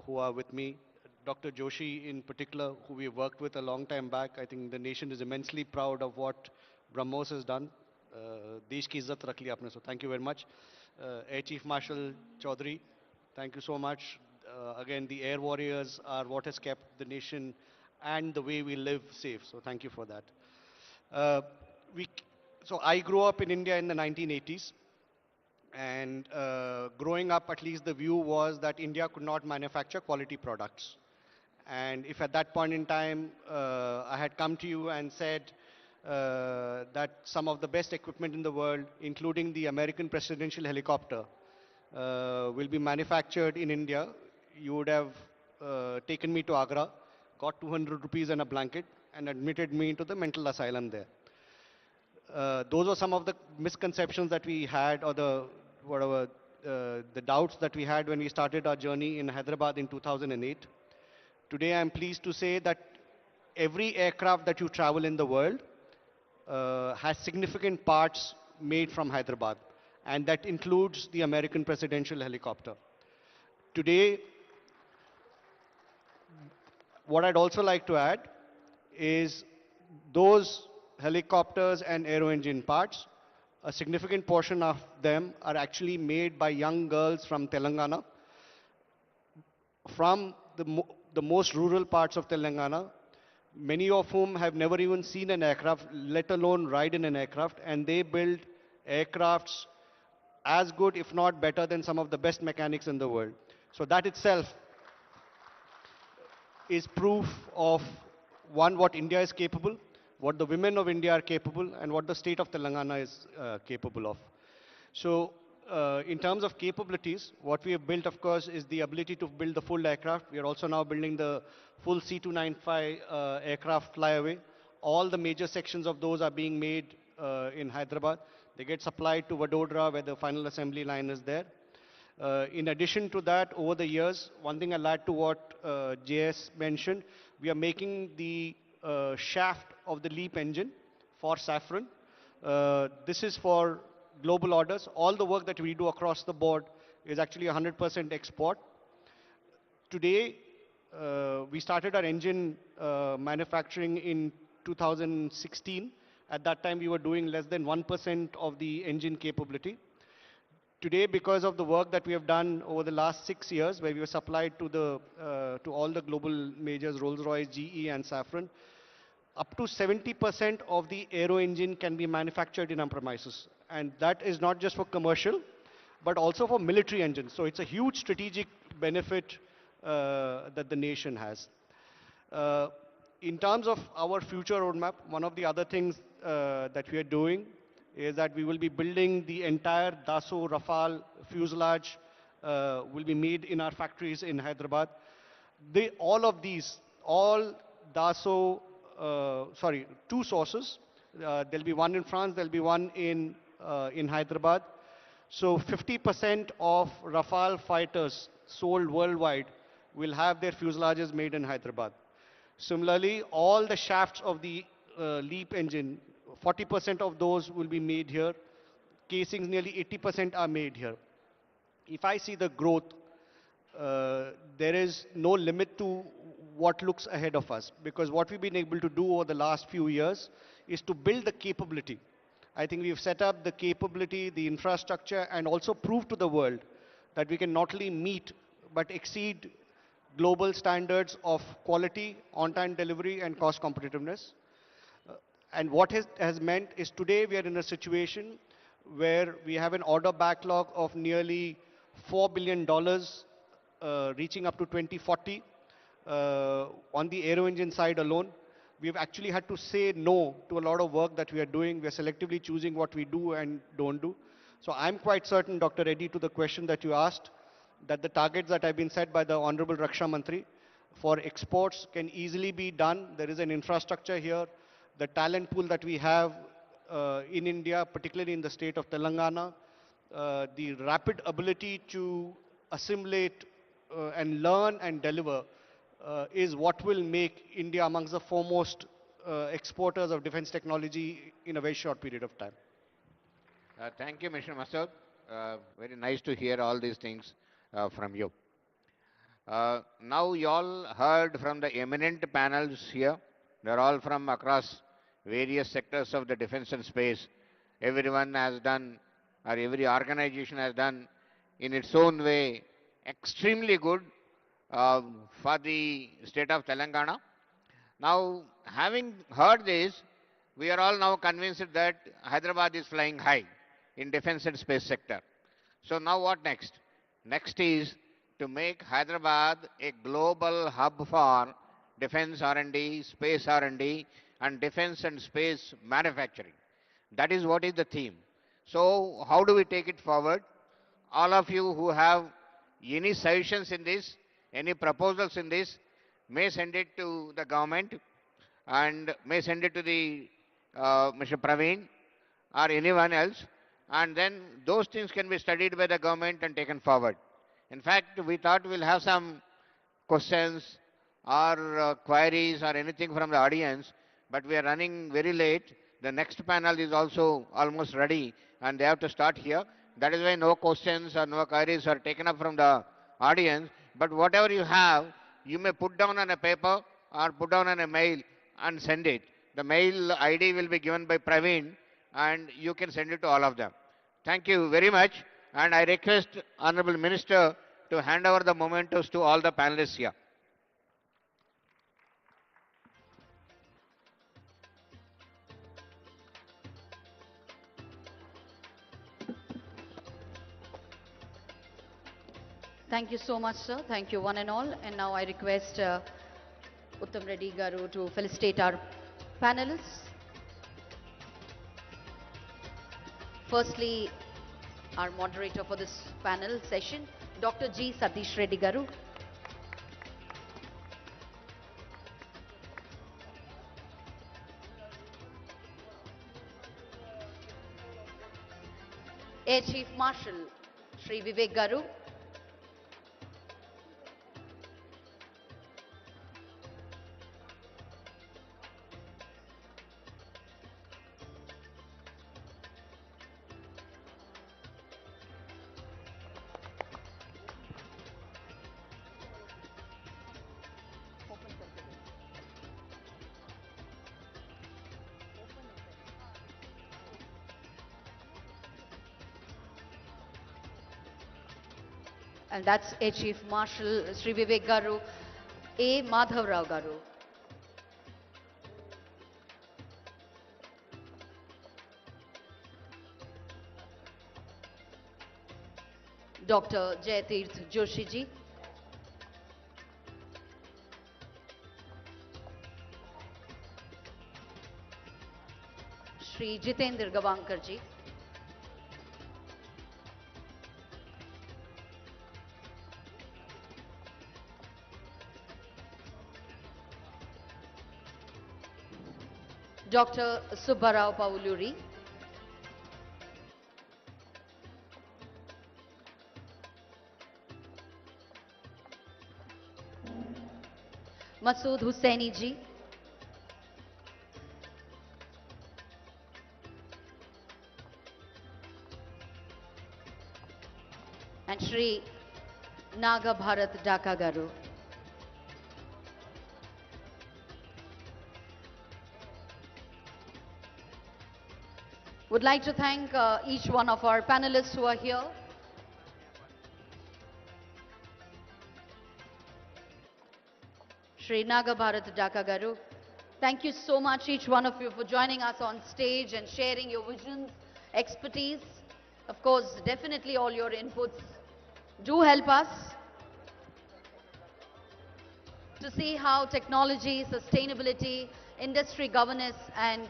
Speaker 4: who are with me, Dr. Joshi in particular, who we worked with a long time back. I think the nation is immensely proud of what BrahMos has done. Desh ki izzat rakh liya aapne, so thank you very much. Air Chief Marshal Chaudhary, thank you so much. Again, the air warriors are what has kept the nation and the way we live safe, so thank you for that. So I grew up in India in the 1980s, and growing up, at least the view was that India could not manufacture quality products. And if at that point in time I had come to you and said that some of the best equipment in the world, including the American presidential helicopter, will be manufactured in India, you would have taken me to Agra, got 200 rupees and a blanket, and admitted me into the mental asylum there. Those were some of the misconceptions that we had, or the doubts that we had when we started our journey in Hyderabad in 2008. Today I am pleased to say that every aircraft that you travel in the world has significant parts made from Hyderabad, and that includes the American presidential helicopter. Today, what I'd also like to add is those helicopters and aero engine parts, a significant portion of them are actually made by young girls from Telangana, from the most rural parts of Telangana, many of whom have never even seen an aircraft, let alone ride in an aircraft, and they build aircrafts as good, if not better, than some of the best mechanics in the world. So that itself is proof of, one, what India is capable, what the women of India are capable, and what the state of Telangana is capable of. So in terms of capabilities, what we have built, of course, is the ability to build the full aircraft. We are also now building the full C295 aircraft flyaway. All the major sections of those are being made in Hyderabad. They get supplied to Vadodara, where the final assembly line is there. In addition to that, over the years, one thing I'll add to what JS mentioned, we are making the shaft of the LEAP engine for Safran. This is for global orders. All the work that we do across the board is actually 100% export. Today, we started our engine manufacturing in 2016. At that time, we were doing less than 1% of the engine capability. Today, because of the work that we have done over the last 6 years, where we were supplied to all the global majors, Rolls-Royce, GE, and Safran, up to 70% of the aero engine can be manufactured in our premises. And that is not just for commercial, but also for military engines. So it's a huge strategic benefit that the nation has. In terms of our future roadmap, one of the other things that we are doing is that we will be building the entire Dassault Rafale fuselage will be made in our factories in Hyderabad. All Dassault, two sources. There'll be one in France, there'll be one in Hyderabad. So 50% of Rafale fighters sold worldwide will have their fuselages made in Hyderabad. Similarly, all the shafts of the LEAP engine, 40% of those will be made here. Casings, nearly 80% are made here. If I see the growth, there is no limit to what looks ahead of us, because what we've been able to do over the last few years is to build the capability. I think we've set up the capability, the infrastructure, and also prove to the world that we can not only meet but exceed global standards of quality, on-time delivery, and cost competitiveness. And what has meant is today we are in a situation where we have an order backlog of nearly $4 billion, reaching up to 2040 on the aero engine side alone. We've actually had to say no to a lot of work that we are doing. We are selectively choosing what we do and don't do. So I'm quite certain, Dr. Reddy, to the question that you asked, that the targets that have been set by the Honorable Raksha Mantri for exports can easily be done. There is an infrastructure here. The talent pool that we have in India, particularly in the state of Telangana, the rapid ability to assimilate and learn and deliver is what will make India amongst the foremost exporters of defense technology in a very short period of time.
Speaker 17: Thank you, Mr. Masood. Very nice to hear all these things from you. Now you all heard from the eminent panels here. They're all from across various sectors of the defense and space. Everyone has done, or every organization has done in its own way, extremely good for the state of Telangana. Now, having heard this, we are all now convinced that Hyderabad is flying high in defense and space sector. So now what next? Next is to make Hyderabad a global hub for defense R&D, space R&D, and defense and space manufacturing. That is what is the theme. So how do we take it forward? All of you who have any suggestions in this, any proposals in this, may send it to the government and may send it to the Mr. Praveen or anyone else, and then those things can be studied by the government and taken forward. In fact, we thought we'll have some questions or queries or anything from the audience, but we are running very late. The next panel is also almost ready and they have to start here. That is why no questions or no queries are taken up from the audience. But whatever you have, you may put down on a paper or put down on a mail and send it. The mail ID will be given by Praveen and you can send it to all of them. Thank you very much. And I request Honorable Minister to hand over the mementos to all the panelists here.
Speaker 16: Thank you so much, sir. Thank you, one and all. And now I request Uttam Reddy Garu to felicitate our panelists. Firstly, our moderator for this panel session, Dr. G. Satish Reddy Garu. Air Chief Marshal Shri Vivek Garu. And that's Air Chief Marshal Shri Vivek Garu, A. Madhav Rao Garu. Dr. Jayatirth Joshi ji. Shri Jitendra Gavankar ji. Dr. Subbarao Pauluri. Masood Hussaini ji. And Shri Naga Bharat Dhaka Garu. Would like to thank each one of our panelists who are here. Shri Naga Bharat Dhaka Garu. Thank you so much, each one of you, for joining us on stage and sharing your visions, expertise. Of course, definitely all your inputs do help us to see how technology, sustainability, industry governance and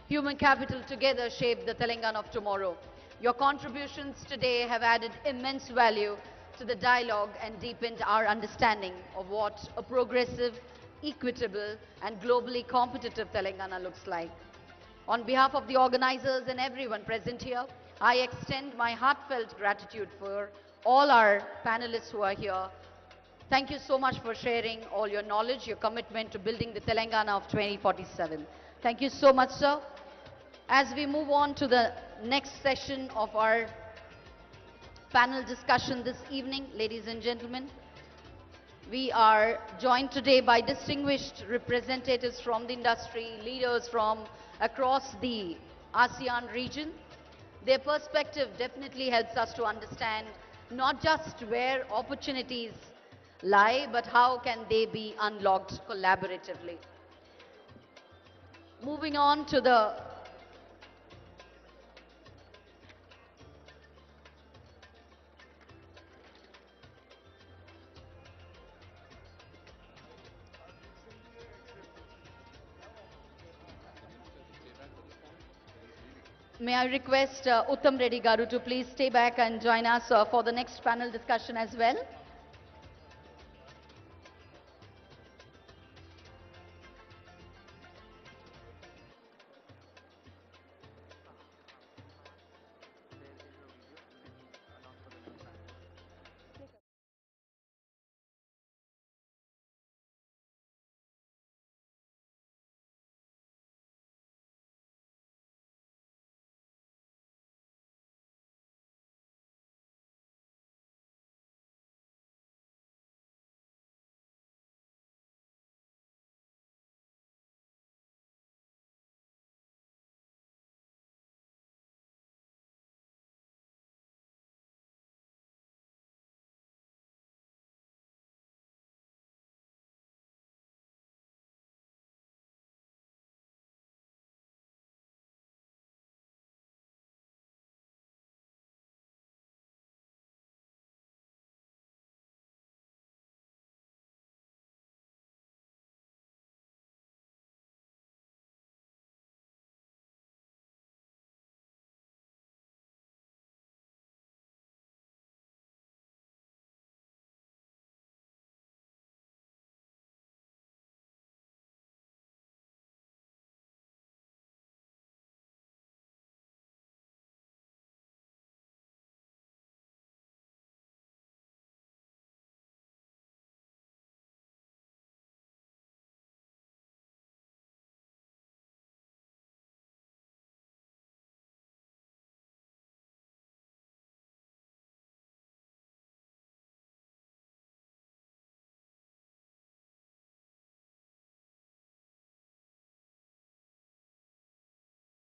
Speaker 16: human capital together shape the Telangana of tomorrow. Your contributions today have added immense value to the dialogue and deepened our understanding of what a progressive, equitable and globally competitive Telangana looks like. On behalf of the organizers and everyone present here, I extend my heartfelt gratitude for all our panelists who are here. Thank you so much for sharing all your knowledge, your commitment to building the Telangana of 2047. Thank you so much, sir. As we move on to the next session of our panel discussion this evening, ladies and gentlemen, we are joined today by distinguished representatives from the industry, leaders from across the ASEAN region. Their perspective definitely helps us to understand not just where opportunities lie, but how can they be unlocked collaboratively. Moving on to the May I request Uttam Reddy Garu to please stay back and join us for the next panel discussion as well.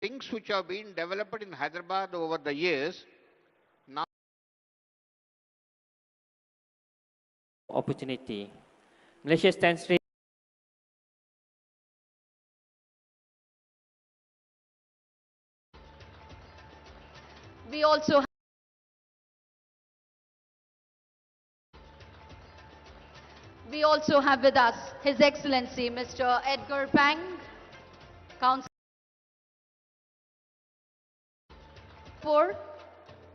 Speaker 17: things which have been developed in Hyderabad over the years, now
Speaker 5: opportunity. Malaysia stands ready.
Speaker 16: We also have with us His Excellency Mr. Edgar Pang, Council.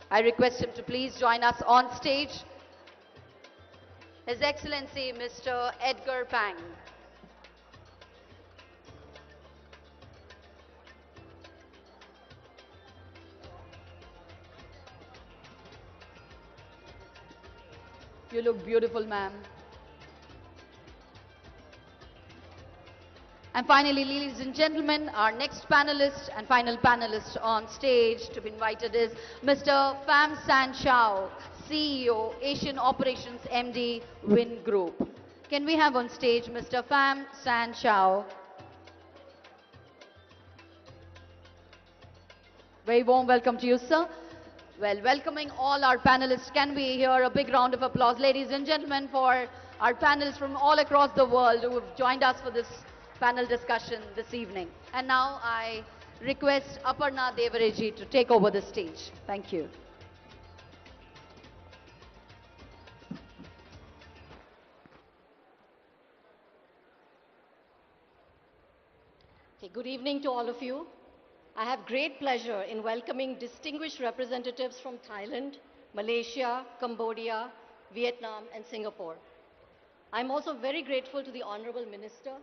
Speaker 16: I request him to please join us on stage. His Excellency Mr. Edgar Pang. You look beautiful, ma'am. And finally, ladies and gentlemen, our next panelist and final panelist on stage to be invited is Mr. Pham San Chao, CEO, Asian Operations MD, Win Group. Can we have on stage Mr. Pham San Chao? Very warm welcome to you, sir. Well, welcoming all our panelists, can we hear a big round of applause, ladies and gentlemen, for our panelists from all across the world who have joined us for this panel discussion this evening. And now I request Aparna Devareji to take over the stage. Thank you.
Speaker 6: Okay, good evening to all of you. I have great pleasure in welcoming distinguished representatives from Thailand, Malaysia, Cambodia, Vietnam, and Singapore. I'm also very grateful to the Honorable Minister,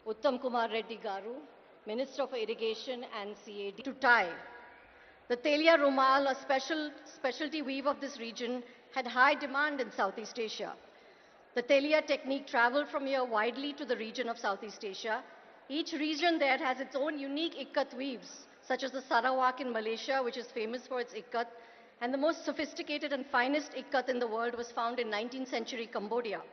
Speaker 6: Uttam Kumar Reddy Garu, Minister for Irrigation and CAD, to Thai. The Telia Rumal, a specialty weave of this region, had high demand in Southeast Asia. The Telia technique traveled from here widely to the region of Southeast Asia. Each region there has its own unique ikat weaves, such as the Sarawak in Malaysia, which is famous for its ikat, and the most sophisticated and finest ikat in the world was found in 19th century Cambodia.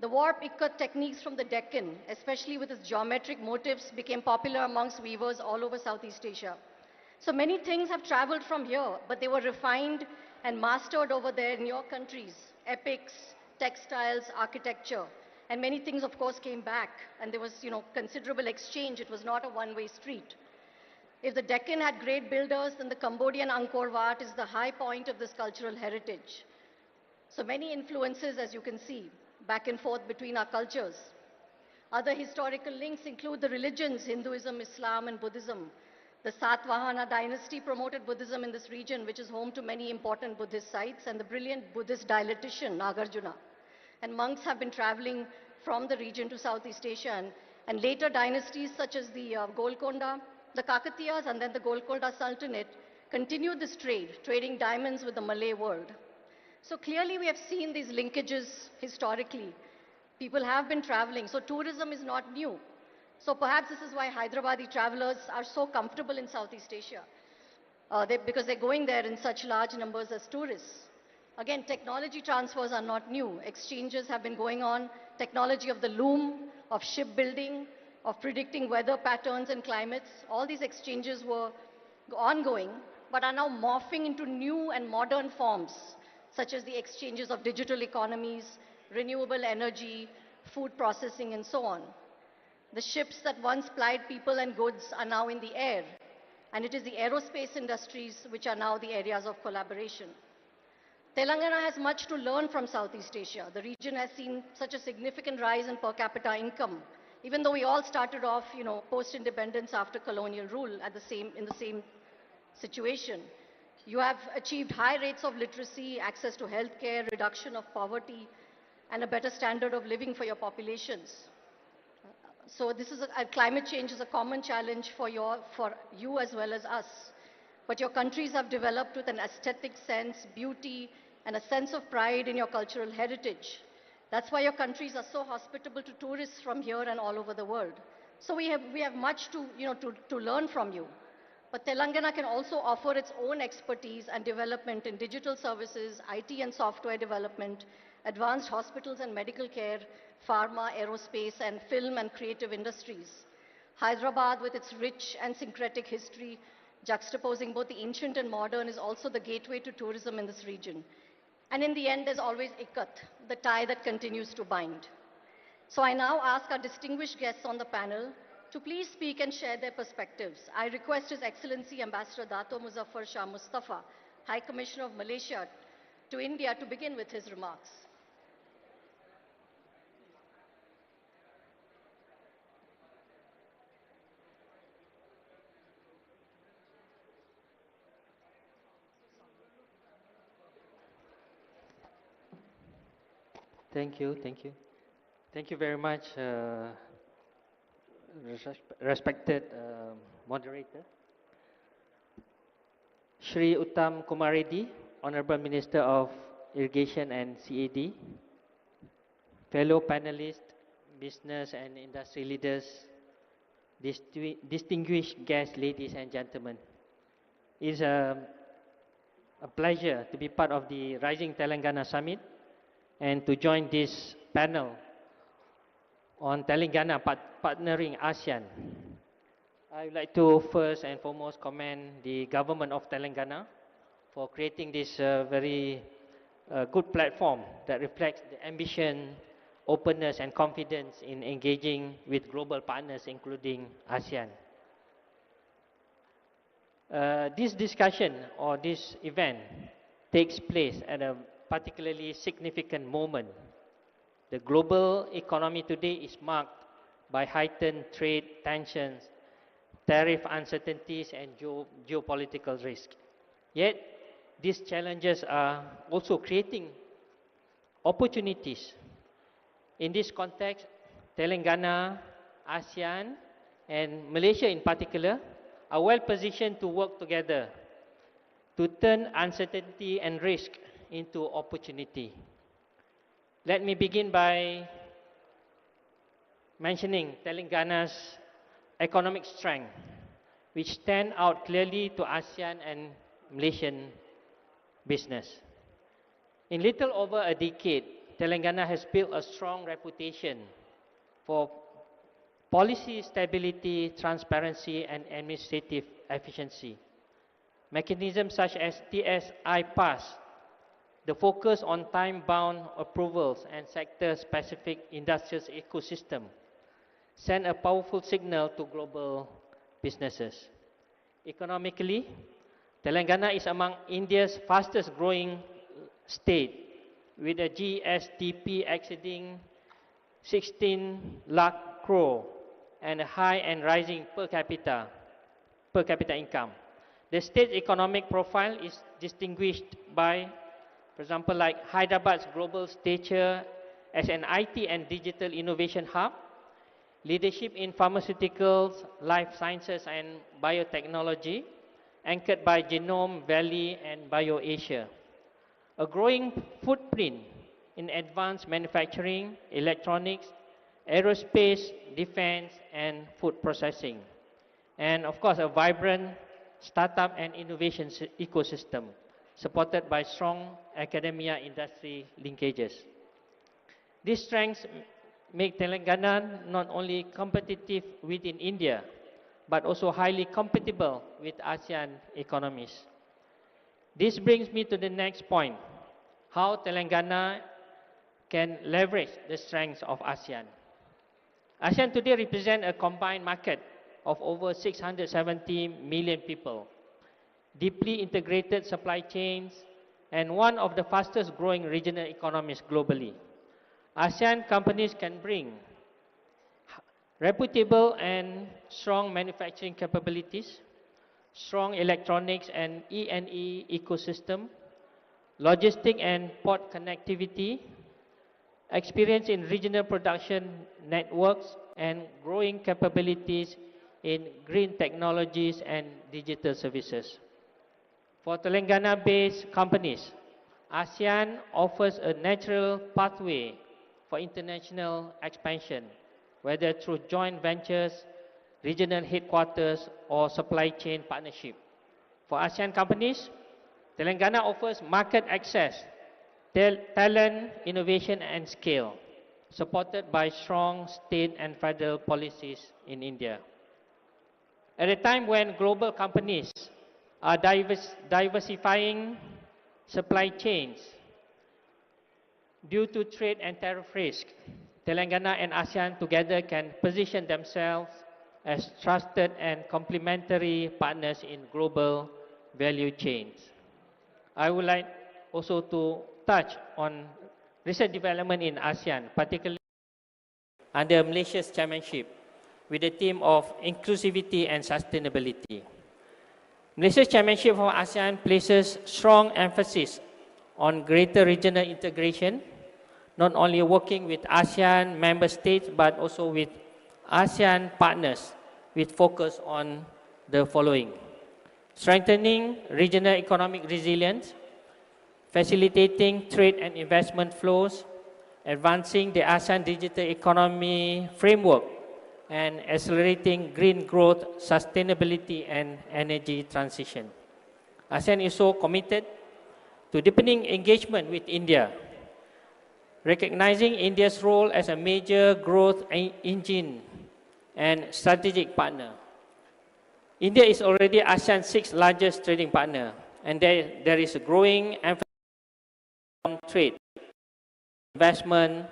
Speaker 6: The warp ikat techniques from the Deccan, especially with its geometric motifs, became popular amongst weavers all over Southeast Asia. So many things have traveled from here, but they were refined and mastered over there in your countries. Epics, textiles, architecture, and many things, of course, came back. And there was, considerable exchange. It was not a one-way street. If the Deccan had great builders, then the Cambodian Angkor Wat is the high point of this cultural heritage. So many influences, as you can see, back and forth between our cultures. Other historical links include the religions, Hinduism, Islam, and Buddhism. The Satvahana dynasty promoted Buddhism in this region, which is home to many important Buddhist sites, and the brilliant Buddhist dialectician, Nagarjuna. And monks have been traveling from the region to Southeast Asia, and later dynasties such as the Golconda, the Kakatiyas, and then the Golconda Sultanate continued this trade, trading diamonds with the Malay world. So clearly we have seen these linkages historically. People have been traveling, so tourism is not new. So perhaps this is why Hyderabadi travelers are so comfortable in Southeast Asia, because they're going there in such large numbers as tourists. Again, technology transfers are not new. Exchanges have been going on. Technology of the loom, of shipbuilding, of predicting weather patterns and climates. All these exchanges were ongoing, but are now morphing into new and modern forms, such as the exchanges of digital economies, renewable energy, food processing, and so on. The ships that once plied people and goods are now in the air, and it is the aerospace industries which are now the areas of collaboration. Telangana has much to learn from Southeast Asia. The region has seen such a significant rise in per capita income, even though we all started off, post-independence after colonial rule in the same situation. You have achieved high rates of literacy, access to healthcare, reduction of poverty, and a better standard of living for your populations. So this is climate change is a common challenge for you as well as us. But your countries have developed with an aesthetic sense, beauty, and a sense of pride in your cultural heritage. That's why your countries are so hospitable to tourists from here and all over the world. So we have much to learn from you. But Telangana can also offer its own expertise and development in digital services, IT and software development, advanced hospitals and medical care, pharma, aerospace, and film and creative industries. Hyderabad, with its rich and syncretic history, juxtaposing both the ancient and modern, is also the gateway to tourism in this region. And in the end, there's always ikat, the tie that continues to bind. So I now ask our distinguished guests on the panel to please speak and share their perspectives. I request His Excellency Ambassador Dato Muzaffar Shah Mustafa, High Commissioner of Malaysia to India, to begin with his remarks.
Speaker 5: Thank you, thank you. Thank you very much, respected moderator. Shri Uttam Kumar Reddy, Honorable Minister of Irrigation and CAD, fellow panelists, business and industry leaders, distinguished guests, ladies and gentlemen. It is a pleasure to be part of the Rising Telangana Summit and to join this panel on Telangana partnering ASEAN. I would like to first and foremost commend the government of Telangana for creating this very good platform that reflects the ambition, openness and confidence in engaging with global partners including ASEAN. This discussion or this event takes place at a particularly significant moment. The global economy today is marked by heightened trade tensions, tariff uncertainties and geopolitical risk. Yet, these challenges are also creating opportunities. In this context, Telangana, ASEAN and Malaysia in particular are well positioned to work together to turn uncertainty and risk into opportunity. Let me begin by mentioning Telangana's economic strength, which stand out clearly to ASEAN and Malaysian business. In little over a decade, Telangana has built a strong reputation for policy stability, transparency and administrative efficiency. Mechanisms such as TSI Pass, the focus on time-bound approvals and sector-specific industrial ecosystem, send a powerful signal to global businesses. Economically, Telangana is among India's fastest growing state, with a GSDP exceeding 16 lakh crore and a high and rising per capita income. The state's economic profile is distinguished by, for example, like Hyderabad's global stature as an IT and digital innovation hub, leadership in pharmaceuticals, life sciences and biotechnology, anchored by Genome Valley and BioAsia. A growing footprint in advanced manufacturing, electronics, aerospace, defense and food processing. And of course, a vibrant startup and innovation ecosystem supported by strong academia-industry linkages. These strengths make Telangana not only competitive within India, but also highly compatible with ASEAN economies. This brings me to the next point, how Telangana can leverage the strengths of ASEAN. ASEAN today represents a combined market of over 670 million people, deeply integrated supply chains, and one of the fastest growing regional economies globally. ASEAN companies can bring reputable and strong manufacturing capabilities, strong electronics and E&E ecosystem, logistic and port connectivity, experience in regional production networks, and growing capabilities in green technologies and digital services. For Telangana-based companies, ASEAN offers a natural pathway for international expansion, whether through joint ventures, regional headquarters, or supply chain partnership. For ASEAN companies, Telangana offers market access, talent, innovation, and scale, supported by strong state and federal policies in India. At a time when global companies are diversifying supply chains due to trade and tariff risk, Telangana and ASEAN together can position themselves as trusted and complementary partners in global value chains. I would like also to touch on recent development in ASEAN, particularly under Malaysia's chairmanship, with the theme of inclusivity and sustainability. Malaysia's chairmanship of ASEAN places strong emphasis on greater regional integration, not only working with ASEAN member states, but also with ASEAN partners, with focus on the following: strengthening regional economic resilience, facilitating trade and investment flows, advancing the ASEAN digital economy framework, and accelerating green growth, sustainability, and energy transition. ASEAN is so committed to deepening engagement with India, recognizing India's role as a major growth engine and strategic partner. India is already ASEAN's sixth largest trading partner, and there is a growing emphasis on trade, investment,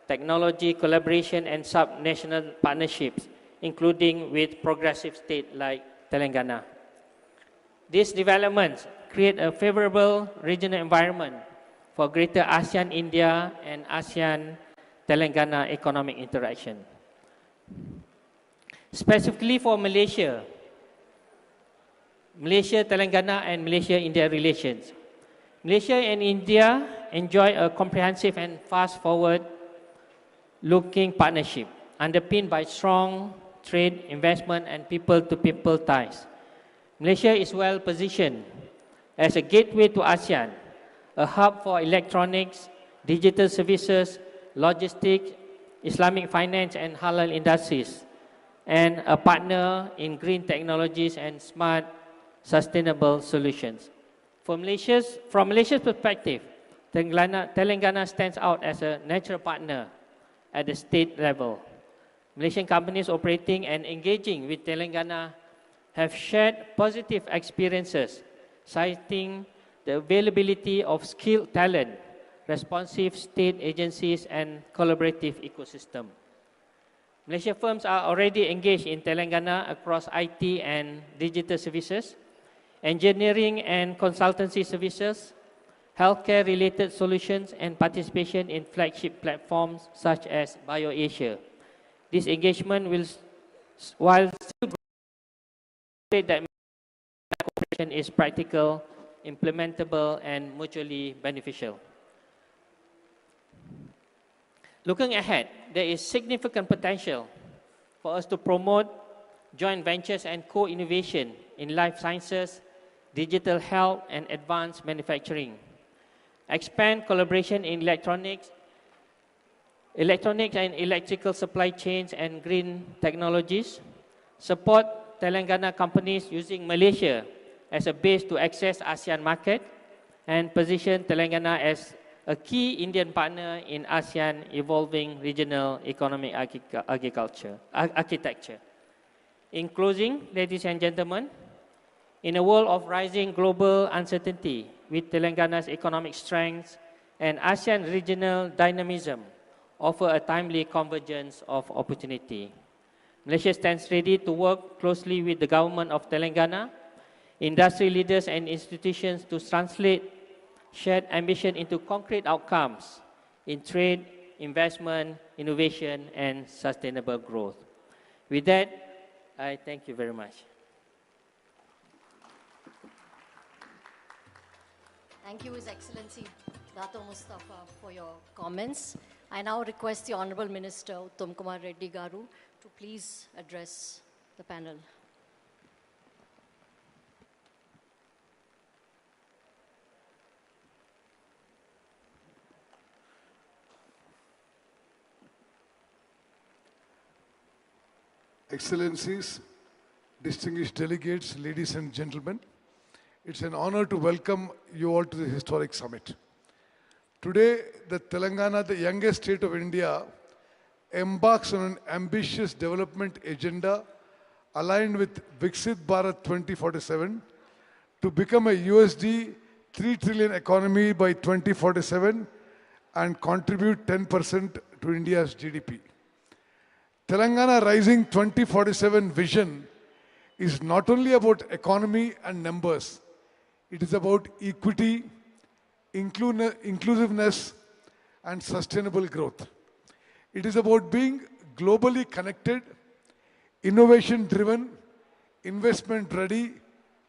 Speaker 5: technology collaboration, and sub-national partnerships, including with progressive states like Telangana. These developments create a favorable regional environment for greater ASEAN-India and ASEAN-Telangana economic interaction. Specifically for Malaysia, Malaysia-Telangana and Malaysia-India relations. Malaysia and India enjoy a comprehensive and fast-forward-looking partnership underpinned by strong trade, investment, and people-to-people ties. Malaysia is well positioned as a gateway to ASEAN, a hub for electronics, digital services, logistics, Islamic finance, and halal industries, and a partner in green technologies and smart, sustainable solutions. From Malaysia's perspective, Telangana stands out as a natural partner at the state level. Malaysian companies operating and engaging with Telangana have shared positive experiences, citing the availability of skilled talent, responsive state agencies, and collaborative ecosystem. Malaysian firms are already engaged in Telangana across IT and digital services, engineering and consultancy services, healthcare-related solutions, and participation in flagship platforms such as BioAsia. This engagement will, while still growing, that cooperation is practical, implementable, and mutually beneficial. Looking ahead, there is significant potential for us to promote joint ventures and co-innovation in life sciences, digital health, and advanced manufacturing. Expand collaboration in electronics and electrical supply chains and green technologies. Support Telangana companies using Malaysia as a base to access ASEAN market, and position Telangana as a key Indian partner in ASEAN evolving regional economic architecture. In closing, ladies and gentlemen, in a world of rising global uncertainty, with Telangana's economic strength and ASEAN regional dynamism offer a timely convergence of opportunity. Malaysia stands ready to work closely with the government of Telangana, industry leaders and institutions to translate shared ambition into concrete outcomes in trade, investment, innovation, and sustainable growth. With that, I thank you very much.
Speaker 6: Thank you, His Excellency Dato Mustafa, for your comments. I now request the Honorable Minister Uttam Kumar Reddy Garu to please address the panel.
Speaker 21: Excellencies, distinguished delegates, ladies and gentlemen, it's an honor to welcome you all to the historic summit. Today, the Telangana, the youngest state of India, embarks on an ambitious development agenda aligned with Viksit Bharat 2047 to become a USD 3 trillion economy by 2047 and contribute 10% to India's GDP. Telangana Rising 2047 vision is not only about economy and numbers, it is about equity, inclusiveness, and sustainable growth. It is about being globally connected, innovation-driven, investment-ready,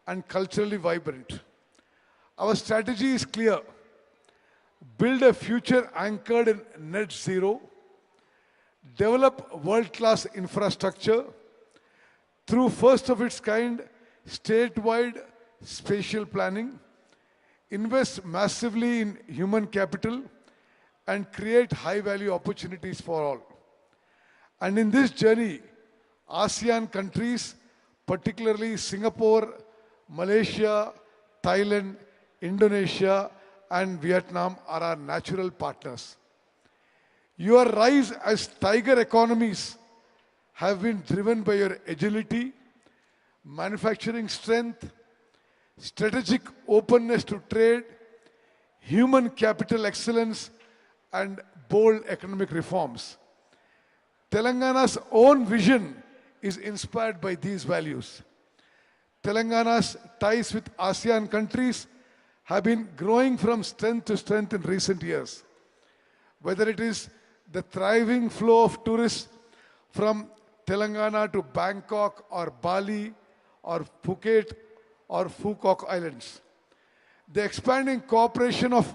Speaker 21: and culturally vibrant. Our strategy is clear. Build a future anchored in net zero, develop world-class infrastructure through first-of-its-kind statewide spatial planning, invest massively in human capital, and create high-value opportunities for all. And in this journey, ASEAN countries, particularly Singapore, Malaysia, Thailand, Indonesia, and Vietnam are our natural partners. Your rise as tiger economies have been driven by your agility, manufacturing strength, strategic openness to trade, human capital excellence, and bold economic reforms. Telangana's own vision is inspired by these values. Telangana's ties with ASEAN countries have been growing from strength to strength in recent years. Whether it is the thriving flow of tourists from Telangana to Bangkok or Bali or Phuket or Phuket Islands. The expanding cooperation of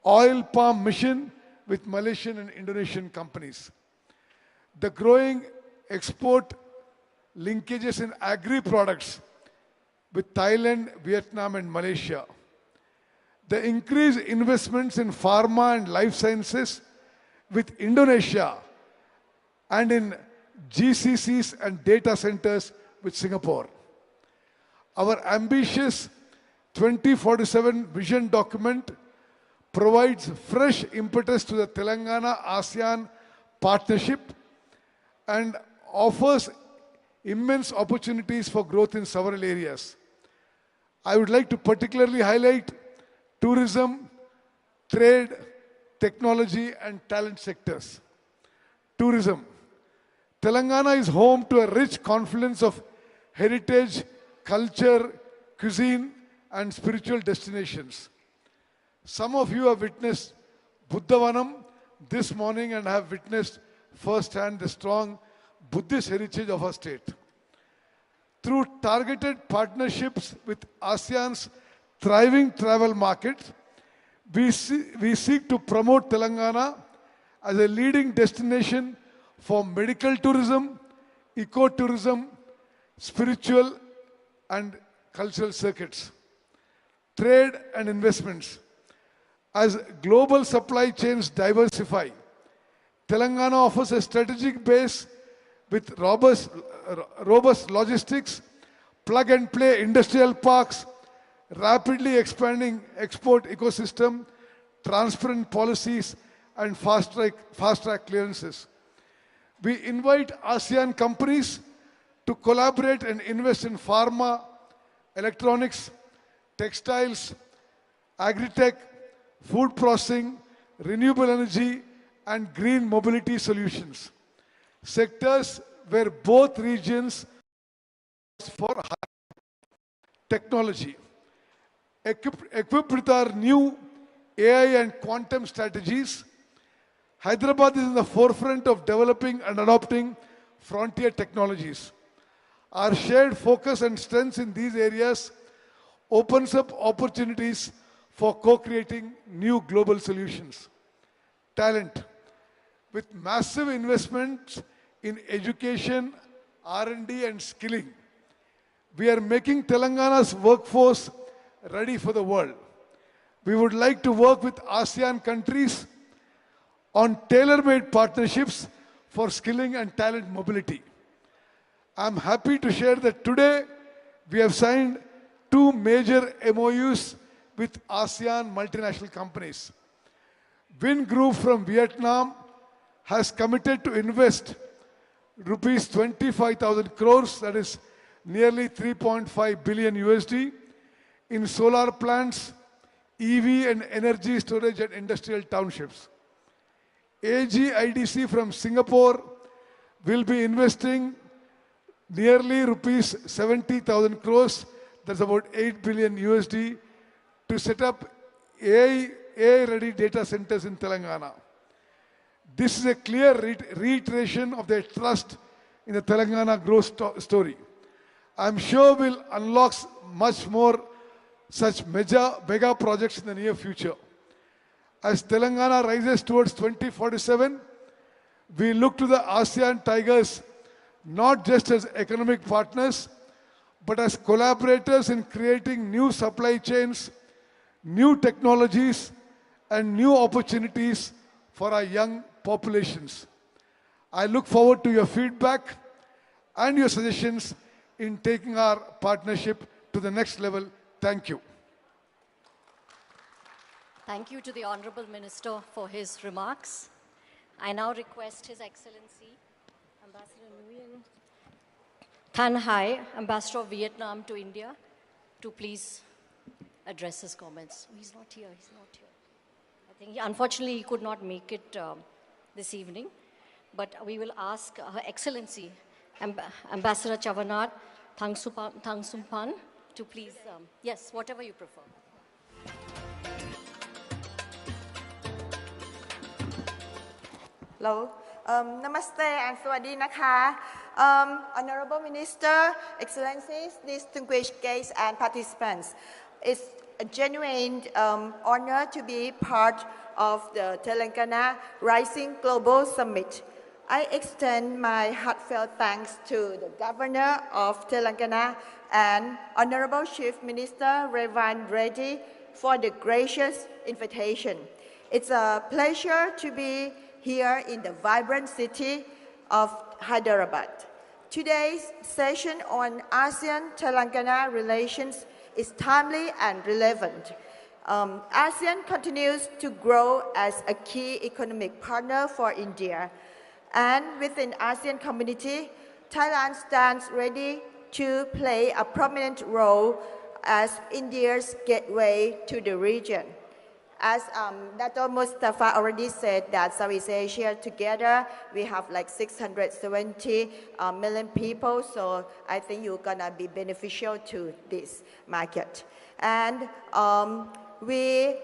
Speaker 21: oil palm mission with Malaysian and Indonesian companies. The growing export linkages in agri-products with Thailand, Vietnam, and Malaysia. The increased investments in pharma and life sciences with Indonesia and in GCCs and data centers with Singapore. Our ambitious 2047 vision document provides fresh impetus to the Telangana-ASEAN partnership and offers immense opportunities for growth in several areas. I would like to particularly highlight tourism, trade, technology, and talent sectors. Tourism. Telangana is home to a rich confluence of heritage, culture, cuisine, and spiritual destinations. Some of you have witnessed Buddhavanam this morning and have witnessed firsthand the strong Buddhist heritage of our state. Through targeted partnerships with ASEAN's thriving travel market, we seek to promote Telangana as a leading destination for medical tourism, ecotourism, spiritual and cultural circuits. Trade and investments. As global supply chains diversify, Telangana offers a strategic base with robust logistics, plug-and-play industrial parks, rapidly expanding export ecosystem, transparent policies, and fast-track clearances. We invite ASEAN companies to collaborate and invest in pharma, electronics, textiles, agri-tech, food processing, renewable energy, and green mobility solutions. Sectors where both regions for high technology. Equipped with our new AI and quantum strategies, Hyderabad is in the forefront of developing and adopting frontier technologies. Our shared focus and strengths in these areas opens up opportunities for co-creating new global solutions. Talent. With massive investments in education, R&D, and skilling, we are making Telangana's workforce ready for the world. We would like to work with ASEAN countries on tailor-made partnerships for skilling and talent mobility. I'm happy to share that today we have signed 2 major MOUs with ASEAN multinational companies. Win Group from Vietnam has committed to invest rupees 25,000 crores, that is nearly 3.5 billion USD, in solar plants, EV and energy storage at industrial townships. AGIDC from Singapore will be investing nearly rupees 70,000 crores, that's about 8 billion USD, to set up AI-ready data centers in Telangana. This is a clear reiteration of their trust in the Telangana growth story. I'm sure we'll unlock much more such mega projects in the near future. As Telangana rises towards 2047, we look to the ASEAN Tigers not just as economic partners, but as collaborators in creating new supply chains, new technologies, and new opportunities for our young populations. I look forward to your feedback and your suggestions in taking our partnership to the next level. Thank you.
Speaker 6: Thank you to the Honorable Minister for his remarks. I now request His Excellency Ambassador Nguyen Thanh Hai, Ambassador of Vietnam to India, to please address his comments. He's not here. I think unfortunately he could not make it this evening, but we will ask Her Excellency Ambassador Chavanat Thangsupan to please, yes, whatever you prefer.
Speaker 7: Hello. Namaste and Sawadi Naka. Honorable Minister, Excellencies, distinguished guests and participants. It's a genuine honor to be part of the Telangana Rising Global Summit. I extend my heartfelt thanks to the Governor of Telangana and Honorable Chief Minister Revan Reddy for the gracious invitation. It's a pleasure to be here in the vibrant city of Hyderabad. Today's session on ASEAN-Telangana relations is timely and relevant. ASEAN continues to grow as a key economic partner for India. And within ASEAN community, Thailand stands ready to play a prominent role as India's gateway to the region. As Dato Mustafa already said, that Southeast Asia together, we have like 670 million people, so I think you're gonna be beneficial to this market. And we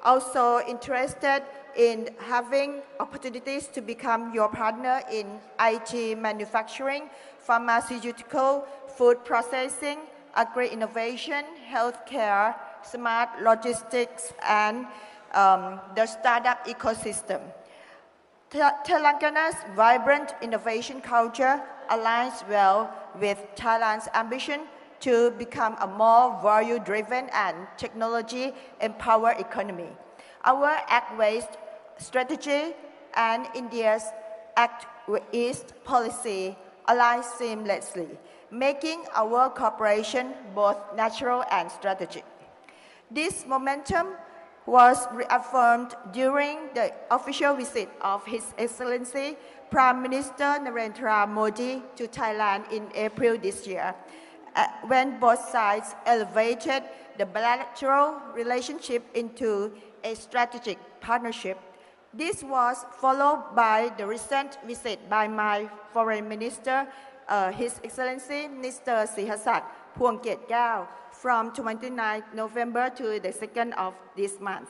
Speaker 7: also interested in having opportunities to become your partner in IT manufacturing, pharmaceutical, food processing, agri-innovation, healthcare, smart logistics, and the startup ecosystem. Telangana's vibrant innovation culture aligns well with Thailand's ambition to become a more value-driven and technology-empowered economy. Our Act West strategy and India's Act East policy align seamlessly, making our cooperation both natural and strategic. This momentum was reaffirmed during the official visit of His Excellency Prime Minister Narendra Modi to Thailand in April this year, when both sides elevated the bilateral relationship into a strategic partnership. This was followed by the recent visit by my Foreign Minister, His Excellency Mr. Sihasak Phuongkiet from 29 November to the 2nd of this month,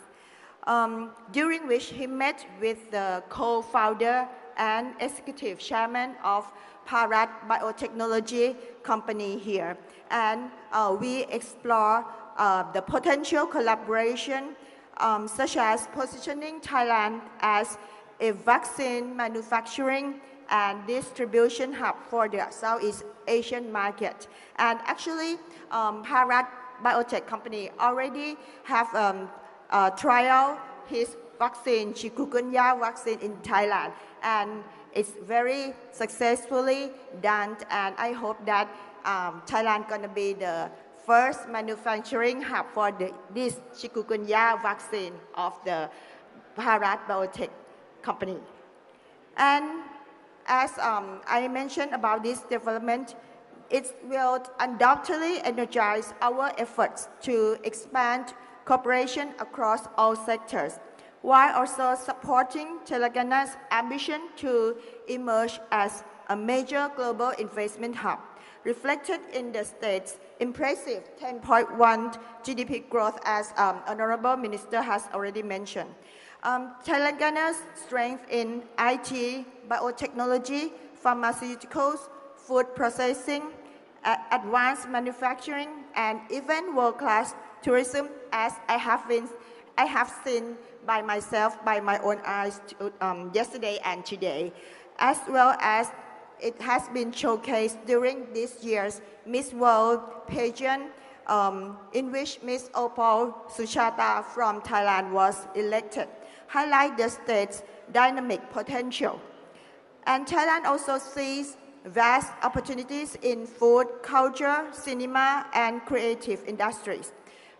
Speaker 7: during which he met with the co-founder and executive chairman of Bharat Biotechnology Company here. And we explore the potential collaboration such as positioning Thailand as a vaccine manufacturing and distribution hub for the Southeast Asian market. And actually, Bharat Biotech Company already have trial his vaccine, chikungunya vaccine in Thailand, and it's very successfully done. And I hope that Thailand gonna be the first manufacturing hub for this chikungunya vaccine of the Bharat Biotech Company. And As I mentioned about this development, it will undoubtedly energize our efforts to expand cooperation across all sectors, while also supporting Telangana's ambition to emerge as a major global investment hub, reflected in the state's impressive 10.1 GDP growth, as Honorable Minister has already mentioned. Telangana's strength in IT, biotechnology, pharmaceuticals, food processing, advanced manufacturing, and even world-class tourism, as I have seen by myself, by my own eyes, yesterday and today, as well as it has been showcased during this year's Miss World pageant, in which Miss Opal Suchata from Thailand was elected, highlight the state's dynamic potential. And Thailand also sees vast opportunities in food, culture, cinema, and creative industries.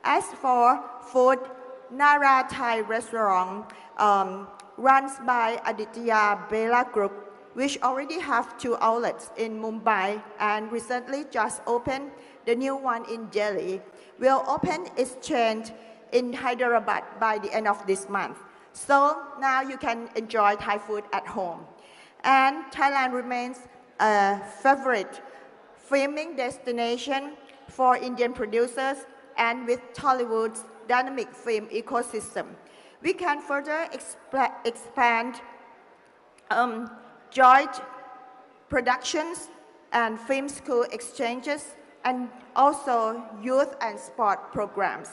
Speaker 7: As for food, Nara Thai restaurant runs by Aditya Bela Group, which already have 2 outlets in Mumbai and recently just opened the new one in Delhi, will open its chain in Hyderabad by the end of this month. So now you can enjoy Thai food at home. And Thailand remains a favorite filming destination for Indian producers, and with Tollywood's dynamic film ecosystem, we can further expand joint productions and film school exchanges, and also youth and sport programs.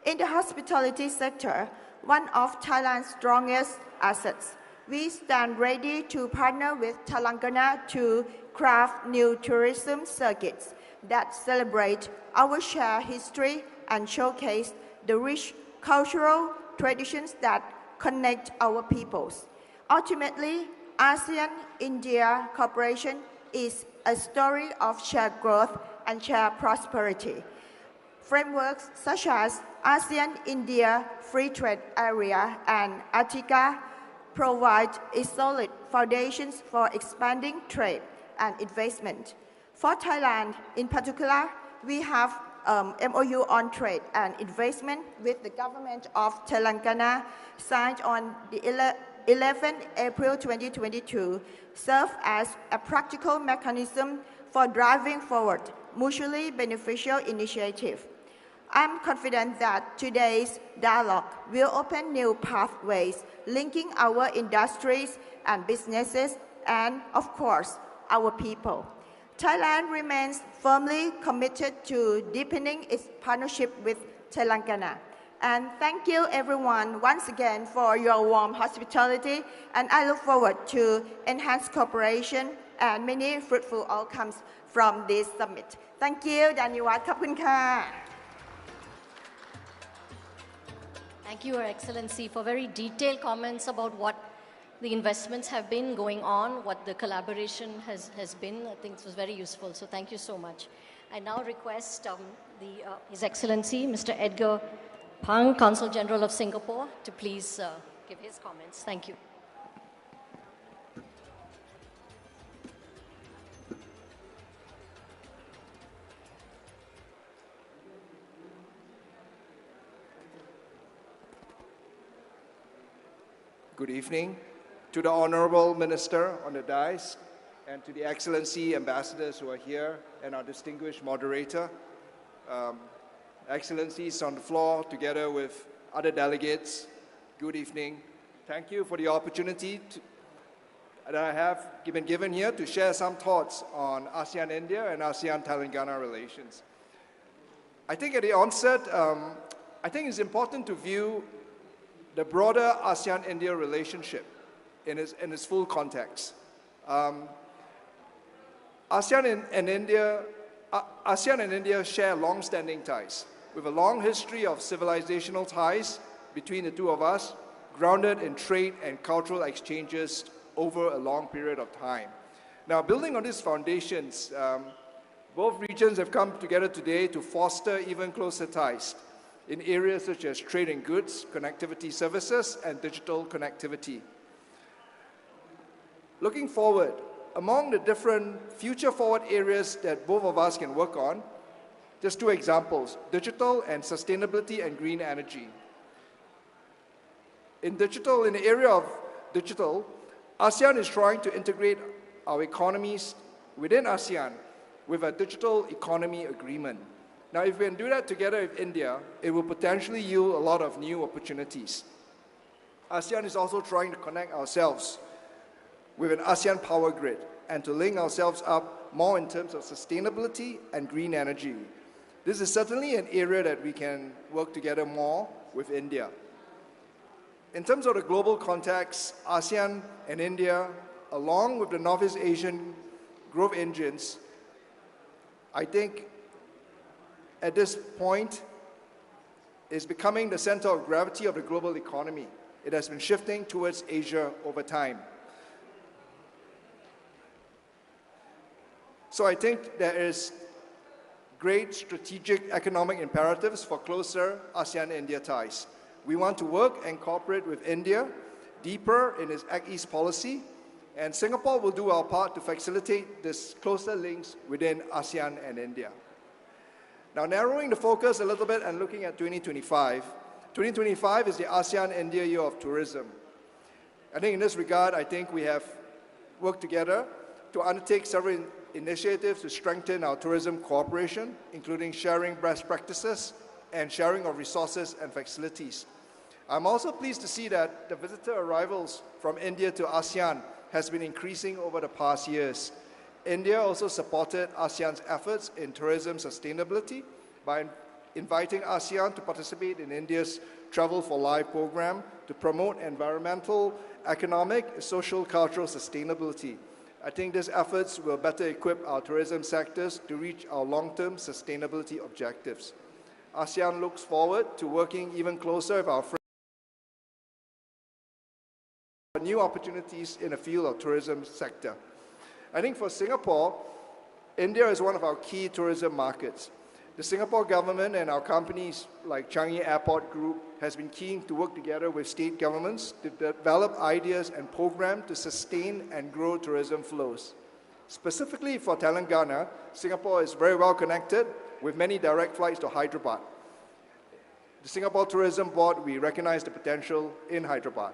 Speaker 7: In the hospitality sector, one of Thailand's strongest assets, we stand ready to partner with Telangana to craft new tourism circuits that celebrate our shared history and showcase the rich cultural traditions that connect our peoples. Ultimately, ASEAN-India cooperation is a story of shared growth and shared prosperity. Frameworks such as ASEAN-India Free Trade Area and ATICA provide a solid foundations for expanding trade and investment. For Thailand in particular, we have MOU on trade and investment with the government of Telangana signed on the 11 April 2022, serve as a practical mechanism for driving forward mutually beneficial initiative. I'm confident that today's dialogue will open new pathways linking our industries and businesses and, of course, our people. Thailand remains firmly committed to deepening its partnership with Telangana. And thank you everyone once again for your warm hospitality, and I look forward to enhanced cooperation and many fruitful outcomes from this summit. Thank you, Dhanyawad, Khop kun ka.
Speaker 6: Thank you, Your Excellency, for very detailed comments about what the investments have been going on, what the collaboration has been. I think it was very useful, so thank you so much. I now request His Excellency, Mr. Edgar Phang, Consul General of Singapore, to please give his comments. Thank you.
Speaker 8: Good evening to the Honorable Minister on the dais, and to the Excellency ambassadors who are here, and our distinguished moderator. Excellencies on the floor, together with other delegates, good evening. Thank you for the opportunity that I have been given here to share some thoughts on ASEAN-India and ASEAN-Telangana relations. I think at the onset, I think it's important to view the broader ASEAN-India relationship in its full context. ASEAN and India share long-standing ties, with a long history of civilizational ties between the two of us, grounded in trade and cultural exchanges over a long period of time. Now, building on these foundations, both regions have come together today to foster even closer ties in areas such as trade in goods, connectivity services, and digital connectivity. Looking forward, among the different future-forward areas that both of us can work on, just two examples, digital and sustainability and green energy. In the area of digital, ASEAN is trying to integrate our economies within ASEAN with a digital economy agreement. Now, if we can do that together with India, it will potentially yield a lot of new opportunities. ASEAN is also trying to connect ourselves with an ASEAN power grid and to link ourselves up more in terms of sustainability and green energy. This is certainly an area that we can work together more with India. In terms of the global context, ASEAN and India, along with the Northeast Asian growth engines, I think at this point is becoming the center of gravity of the global economy. It has been shifting towards Asia over time. So I think there is great strategic economic imperatives for closer ASEAN-India ties. We want to work and cooperate with India deeper in its Act East policy, and Singapore will do our part to facilitate this closer links within ASEAN and India. Now, narrowing the focus a little bit and looking at 2025. 2025 is the ASEAN-India Year of Tourism. I think in this regard, I think we have worked together to undertake several initiatives to strengthen our tourism cooperation, including sharing best practices and sharing of resources and facilities. I'm also pleased to see that the visitor arrivals from India to ASEAN has been increasing over the past years. India also supported ASEAN's efforts in tourism sustainability by inviting ASEAN to participate in India's Travel for Life program to promote environmental, economic, social, cultural sustainability. I think these efforts will better equip our tourism sectors to reach our long-term sustainability objectives. ASEAN looks forward to working even closer with our friends for new opportunities in the field of tourism sector. I think for Singapore, India is one of our key tourism markets. The Singapore government and our companies like Changi Airport Group has been keen to work together with state governments to develop ideas and programs to sustain and grow tourism flows. Specifically for Telangana, Singapore is very well connected with many direct flights to Hyderabad. The Singapore Tourism Board, we recognize the potential in Hyderabad.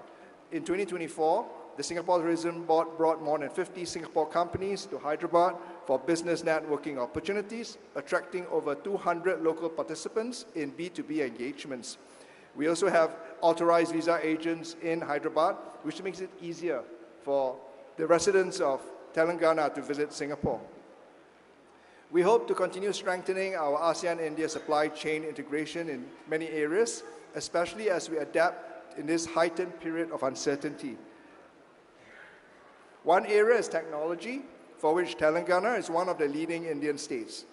Speaker 8: In 2024, the Singapore Tourism Board brought more than 50 Singapore companies to Hyderabad for business networking opportunities, attracting over 200 local participants in B2B engagements. We also have authorized visa agents in Hyderabad, which makes it easier for the residents of Telangana to visit Singapore. We hope to continue strengthening our ASEAN-India supply chain integration in many areas, especially as we adapt in this heightened period of uncertainty. One area is technology, for which Telangana is one of the leading Indian states.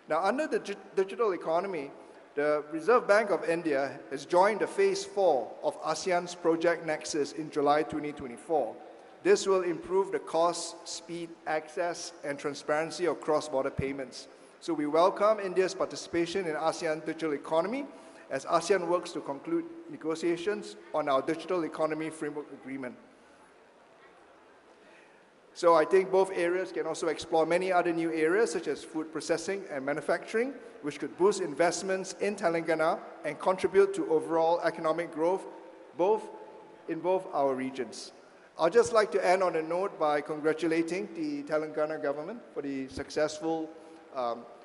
Speaker 8: Now, under the digital economy, the Reserve Bank of India has joined the Phase 4 of ASEAN's Project Nexus in July 2024. This will improve the cost, speed, access, and transparency of cross-border payments. So we welcome India's participation in ASEAN digital economy as ASEAN works to conclude negotiations on our digital economy framework agreement. So I think both areas can also explore many other new areas such as food processing and manufacturing, which could boost investments in Telangana and contribute to overall economic growth in both our regions. I'd just like to end on a note by congratulating the Telangana government for the successful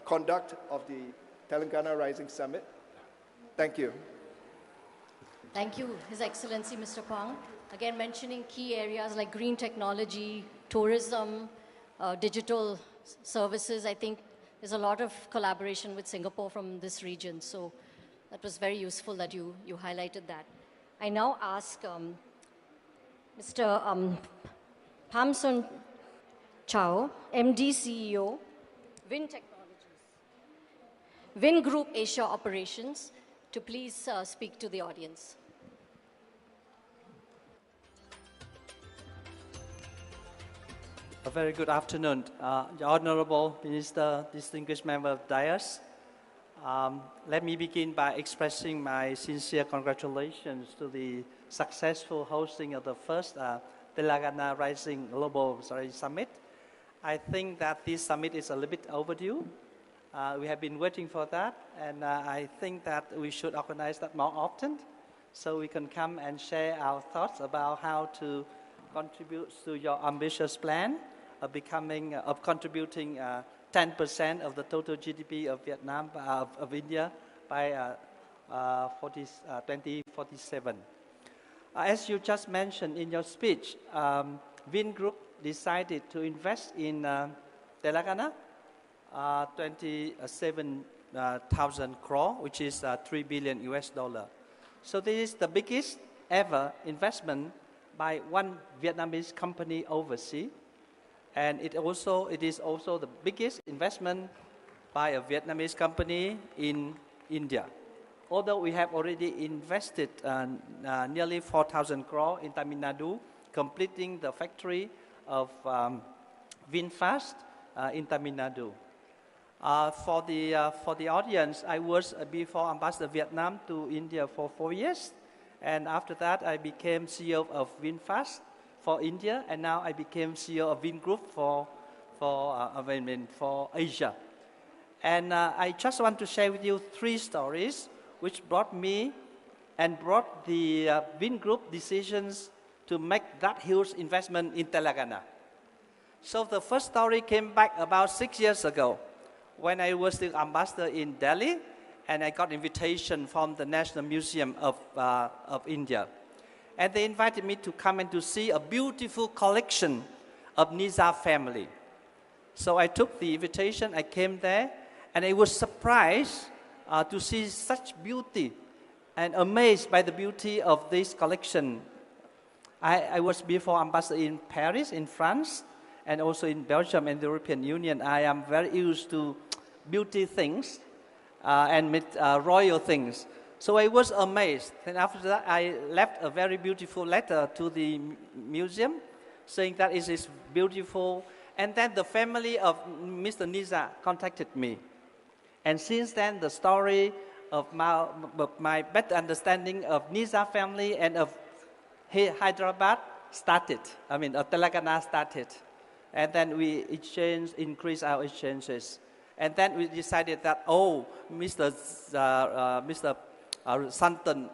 Speaker 8: conduct of the Telangana Rising Summit. Thank you.
Speaker 6: Thank you, His Excellency Mr. Pang. Again, mentioning key areas like green technology, tourism, digital services. I think there's a lot of collaboration with Singapore from this region. So that was very useful that you highlighted that. I now ask Mr. Pham Son Chao, MD CEO, Win Technologies, Win Group Asia Operations, to please speak to the audience.
Speaker 9: A very good afternoon, the Honorable Minister, distinguished member of Dais. Let me begin by expressing my sincere congratulations to the successful hosting of the first Telangana Rising Global Summit. I think that this summit is a little bit overdue. We have been waiting for that, and I think that we should organize that more often so we can come and share our thoughts about how to contribute to your ambitious plan of contributing 10% of the total GDP of Vietnam, of India by 2047. As you just mentioned in your speech, Vingroup decided to invest in Telangana 27,000 crore, which is $3 billion US. So this is the biggest ever investment by one Vietnamese company overseas, and it is also the biggest investment by a Vietnamese company in India. Although we have already invested nearly 4,000 crore in Tamil Nadu, completing the factory of VinFast in Tamil Nadu. For the audience, I was before Ambassador Vietnam to India for 4 years, and after that I became CEO of VinFast for India, and now I became CEO of Vingroup for Asia. And I just want to share with you 3 stories which brought me and brought the Vingroup decisions to make that huge investment in Telangana. So the first story came back about 6 years ago when I was the ambassador in Delhi, and I got invitation from the National Museum of India. And they invited me to come and to see a beautiful collection of Nizar family. So I took the invitation, I came there, and I was surprised to see such beauty and amazed by the beauty of this collection. I was before ambassador in Paris, in France, and also in Belgium and the European Union. I am very used to beauty things and royal things. So I was amazed. And after that, I left a very beautiful letter to the museum saying that it is beautiful. And then the family of Mr. Nizar contacted me. And since then, the story of my better understanding of Nizar family and of Hyderabad started. Telangana started. And then we increased our exchanges. And then we decided that, Mr. Sultan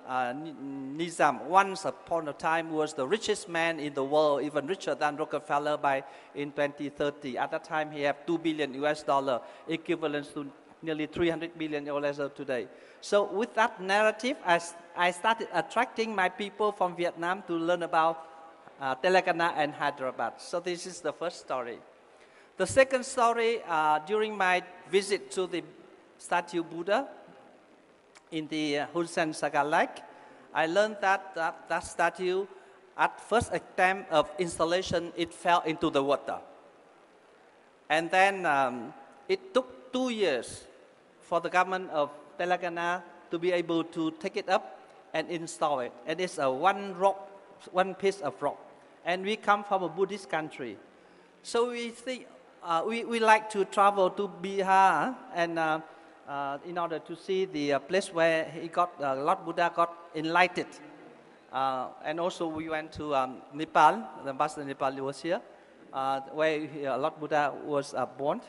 Speaker 9: Nizam, once upon a time, was the richest man in the world, even richer than Rockefeller in 2030. At that time, he had $2 billion US, equivalent to nearly 300 billion US today. So with that narrative, I started attracting my people from Vietnam to learn about Telangana and Hyderabad. So this is the first story. The second story, during my visit to the statue Buddha in the Hun Sen Sagar Lake, I learned that statue, at first attempt of installation, it fell into the water. And then it took 2 years for the government of Telangana to be able to take it up and install it. And it's one piece of rock. And we come from a Buddhist country. So we think, we like to travel to Bihar and in order to see the place where Lord Buddha got enlightened. And also we went to Nepal, the ambassador of Nepal was here, where Lord Buddha was born.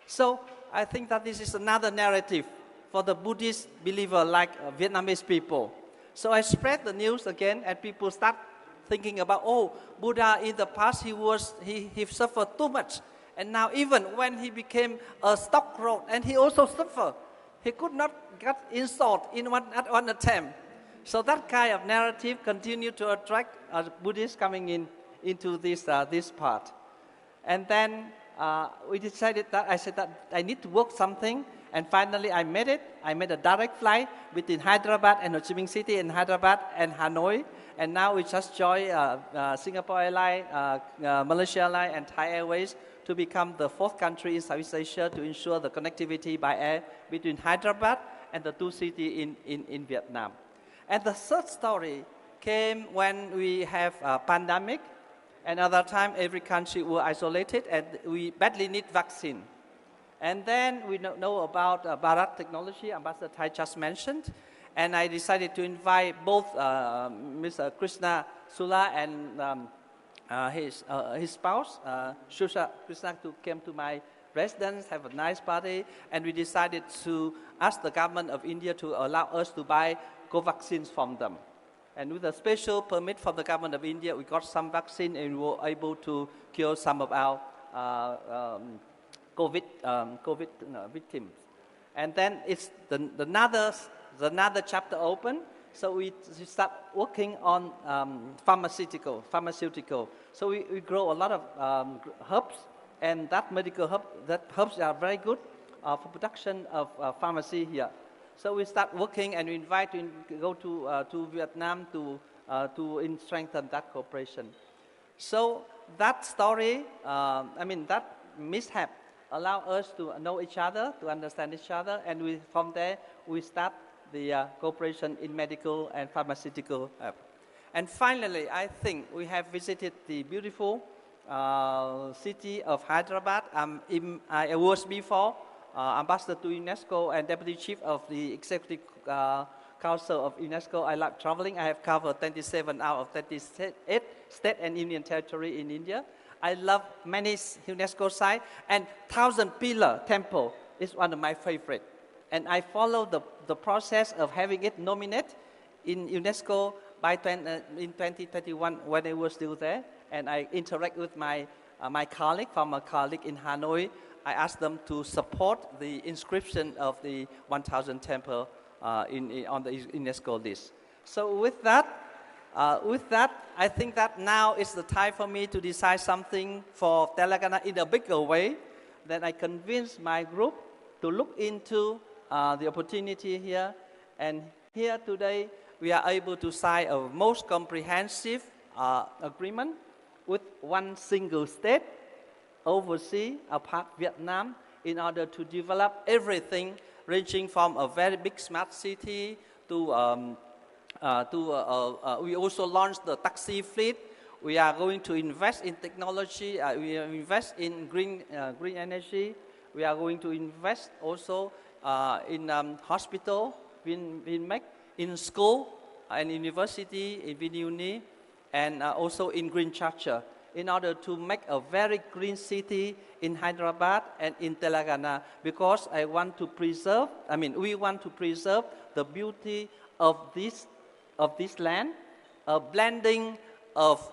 Speaker 9: So I think that this is another narrative for the Buddhist believer like Vietnamese people. So I spread the news again, and people start thinking about, Buddha in the past, he suffered too much. And now even when he became a stockroad, and he also suffered, he could not get installed at one attempt. So that kind of narrative continued to attract Buddhists coming into this part. And then we decided that, I said that I need to work something, and finally I made it. I made a direct flight between Hyderabad and Ho Chi Minh City, and Hyderabad and Hanoi. And now we just joined Singapore Airlines, Malaysia Airlines, and Thai Airways to become the 4th country in Southeast Asia to ensure the connectivity by air between Hyderabad and the 2 cities in Vietnam. And the third story came when we have a pandemic, and at that time every country was isolated, and we badly need vaccine. And then we know about Bharat technology, Ambassador Thai just mentioned, and I decided to invite both Mr. Krishna Sula and his spouse, Shusha Krishna, to came to my residence, have a nice party, and we decided to ask the government of India to allow us to buy co-vaccines from them. And with a special permit from the government of India, we got some vaccine and we were able to cure some of our COVID victims. And then it's another chapter open. So we start working on pharmaceutical. So we grow a lot of herbs, and that herbs are very good for production of pharmacy here. So we start working, and we invite to go to Vietnam to strengthen that cooperation. So that story, that mishap, allow us to know each other, to understand each other, and from there we start the cooperation in medical and pharmaceutical. And finally, I think we have visited the beautiful city of Hyderabad. I was before ambassador to UNESCO and deputy chief of the executive council of UNESCO. I like traveling. I have covered 27 out of 38 state and union territory in India. I love many UNESCO sites, and 1,000-pillar temple is one of my favorite. And I follow the process of having it nominated in UNESCO in 2021 when I was still there. And I interact with my former colleague in Hanoi. I asked them to support the inscription of the 1,000 temple on the UNESCO list. So with that, I think that now is the time for me to decide something for Telangana in a bigger way. Then I convinced my group to look into the opportunity here. And here today, we are able to sign a most comprehensive agreement with one single state, overseas, apart Vietnam, in order to develop everything, ranging from a very big smart city to we also launched the taxi fleet. We are going to invest in technology. We invest in green energy. We are going to invest also in hospital, in school and university, in uni, and also in green charger, in order to make a very green city in Hyderabad and in Telangana, because we want to preserve the beauty of this land, a blending of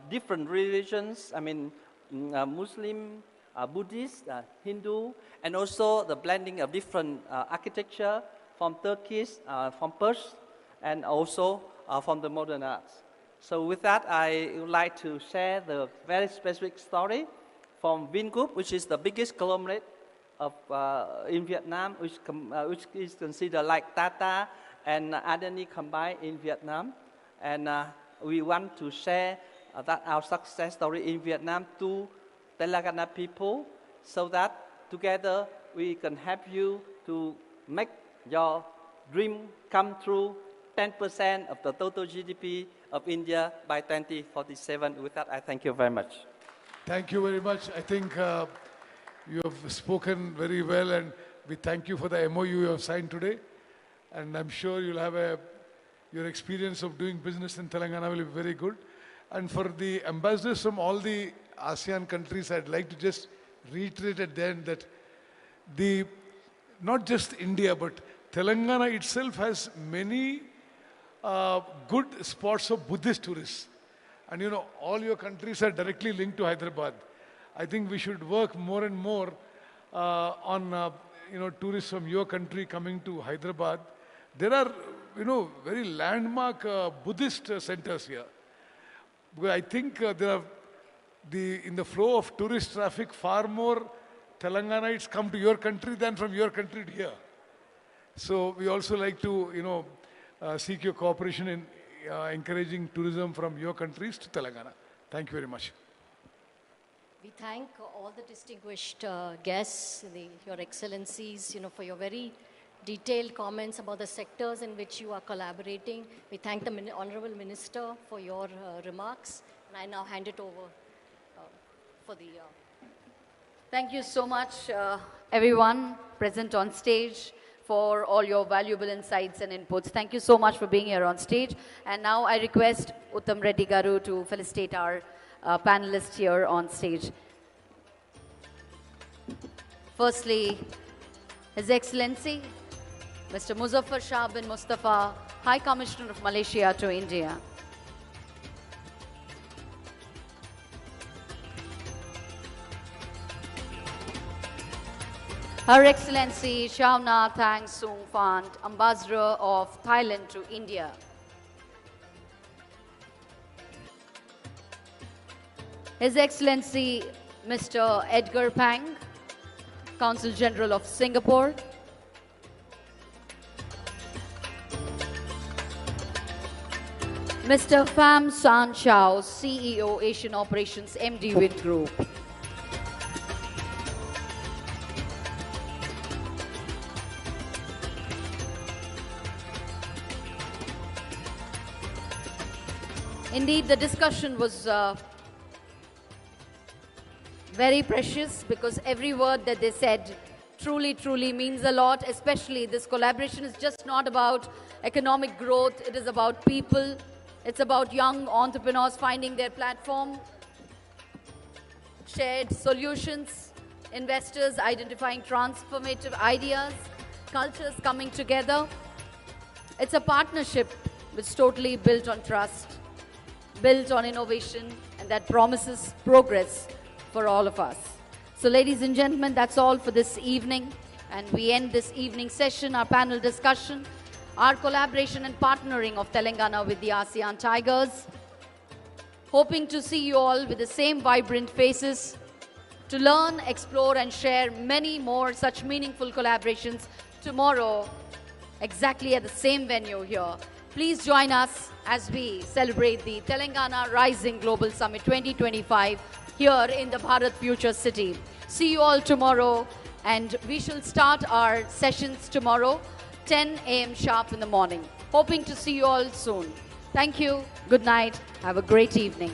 Speaker 9: different religions, Muslim, Buddhist, Hindu, and also the blending of different architecture from Turkish, from Persian, and also from the modern arts. So with that, I would like to share the very specific story from Vingroup, which is the biggest conglomerate in Vietnam, which is considered like Tata and Adani combined in Vietnam. And we want to share that our success story in Vietnam to Telangana people, so that together we can help you to make your dream come true, 10% of the total GDP of India by 2047. With that, I thank you very much.
Speaker 21: Thank you very much. I think you have spoken very well, and we thank you for the MOU you have signed today. And I'm sure you'll have your experience of doing business in Telangana will be very good. And for the ambassadors from all the ASEAN countries, I'd like to just reiterate at the end that not just India, but Telangana itself has many good spots of Buddhist tourists. And all your countries are directly linked to Hyderabad. I think we should work more and more on tourists from your country coming to Hyderabad. There are very landmark Buddhist centers here. Because I think there are in the flow of tourist traffic, far more Telanganites come to your country than from your country to here. So we also like to seek your cooperation in encouraging tourism from your countries to Telangana. Thank you very much.
Speaker 6: We thank all the distinguished guests, your excellencies, for your very detailed comments about the sectors in which you are collaborating. We thank the Honorable Minister for your remarks, and I now hand it over for the...
Speaker 16: Thank you so much, everyone present on stage, for all your valuable insights and inputs. Thank you so much for being here on stage. And now I request Uttam Reddy Garu to felicitate our panelists here on stage. Firstly, His Excellency, Mr. Muzaffar Shah bin Mustafa, High Commissioner of Malaysia to India. Her Excellency Shauna Thang Sung Phant, Ambassador of Thailand to India. His Excellency Mr. Edgar Pang, Consul General of Singapore. Mr. Pham San Chao, CEO Asian Operations MD Wind Group. Indeed, the discussion was very precious because every word that they said truly means a lot. Especially this collaboration is just not about economic growth, it is about people. It's about young entrepreneurs finding their platform, shared solutions, investors identifying transformative ideas, cultures coming together. It's a partnership which is totally built on trust, built on innovation, and that promises progress for all of us. So ladies and gentlemen, that's all for this evening. And we end this evening session, our panel discussion, our collaboration and partnering of Telangana with the ASEAN Tigers. Hoping to see you all with the same vibrant faces to learn, explore and share many more such meaningful collaborations tomorrow, exactly at the same venue here. Please join us as we celebrate the Telangana Rising Global Summit 2025 here in the Bharat Future City. See you all tomorrow, and we shall start our sessions tomorrow, 10 a.m. sharp in the morning. Hoping to see you all soon. Thank you. Good night. Have a great evening.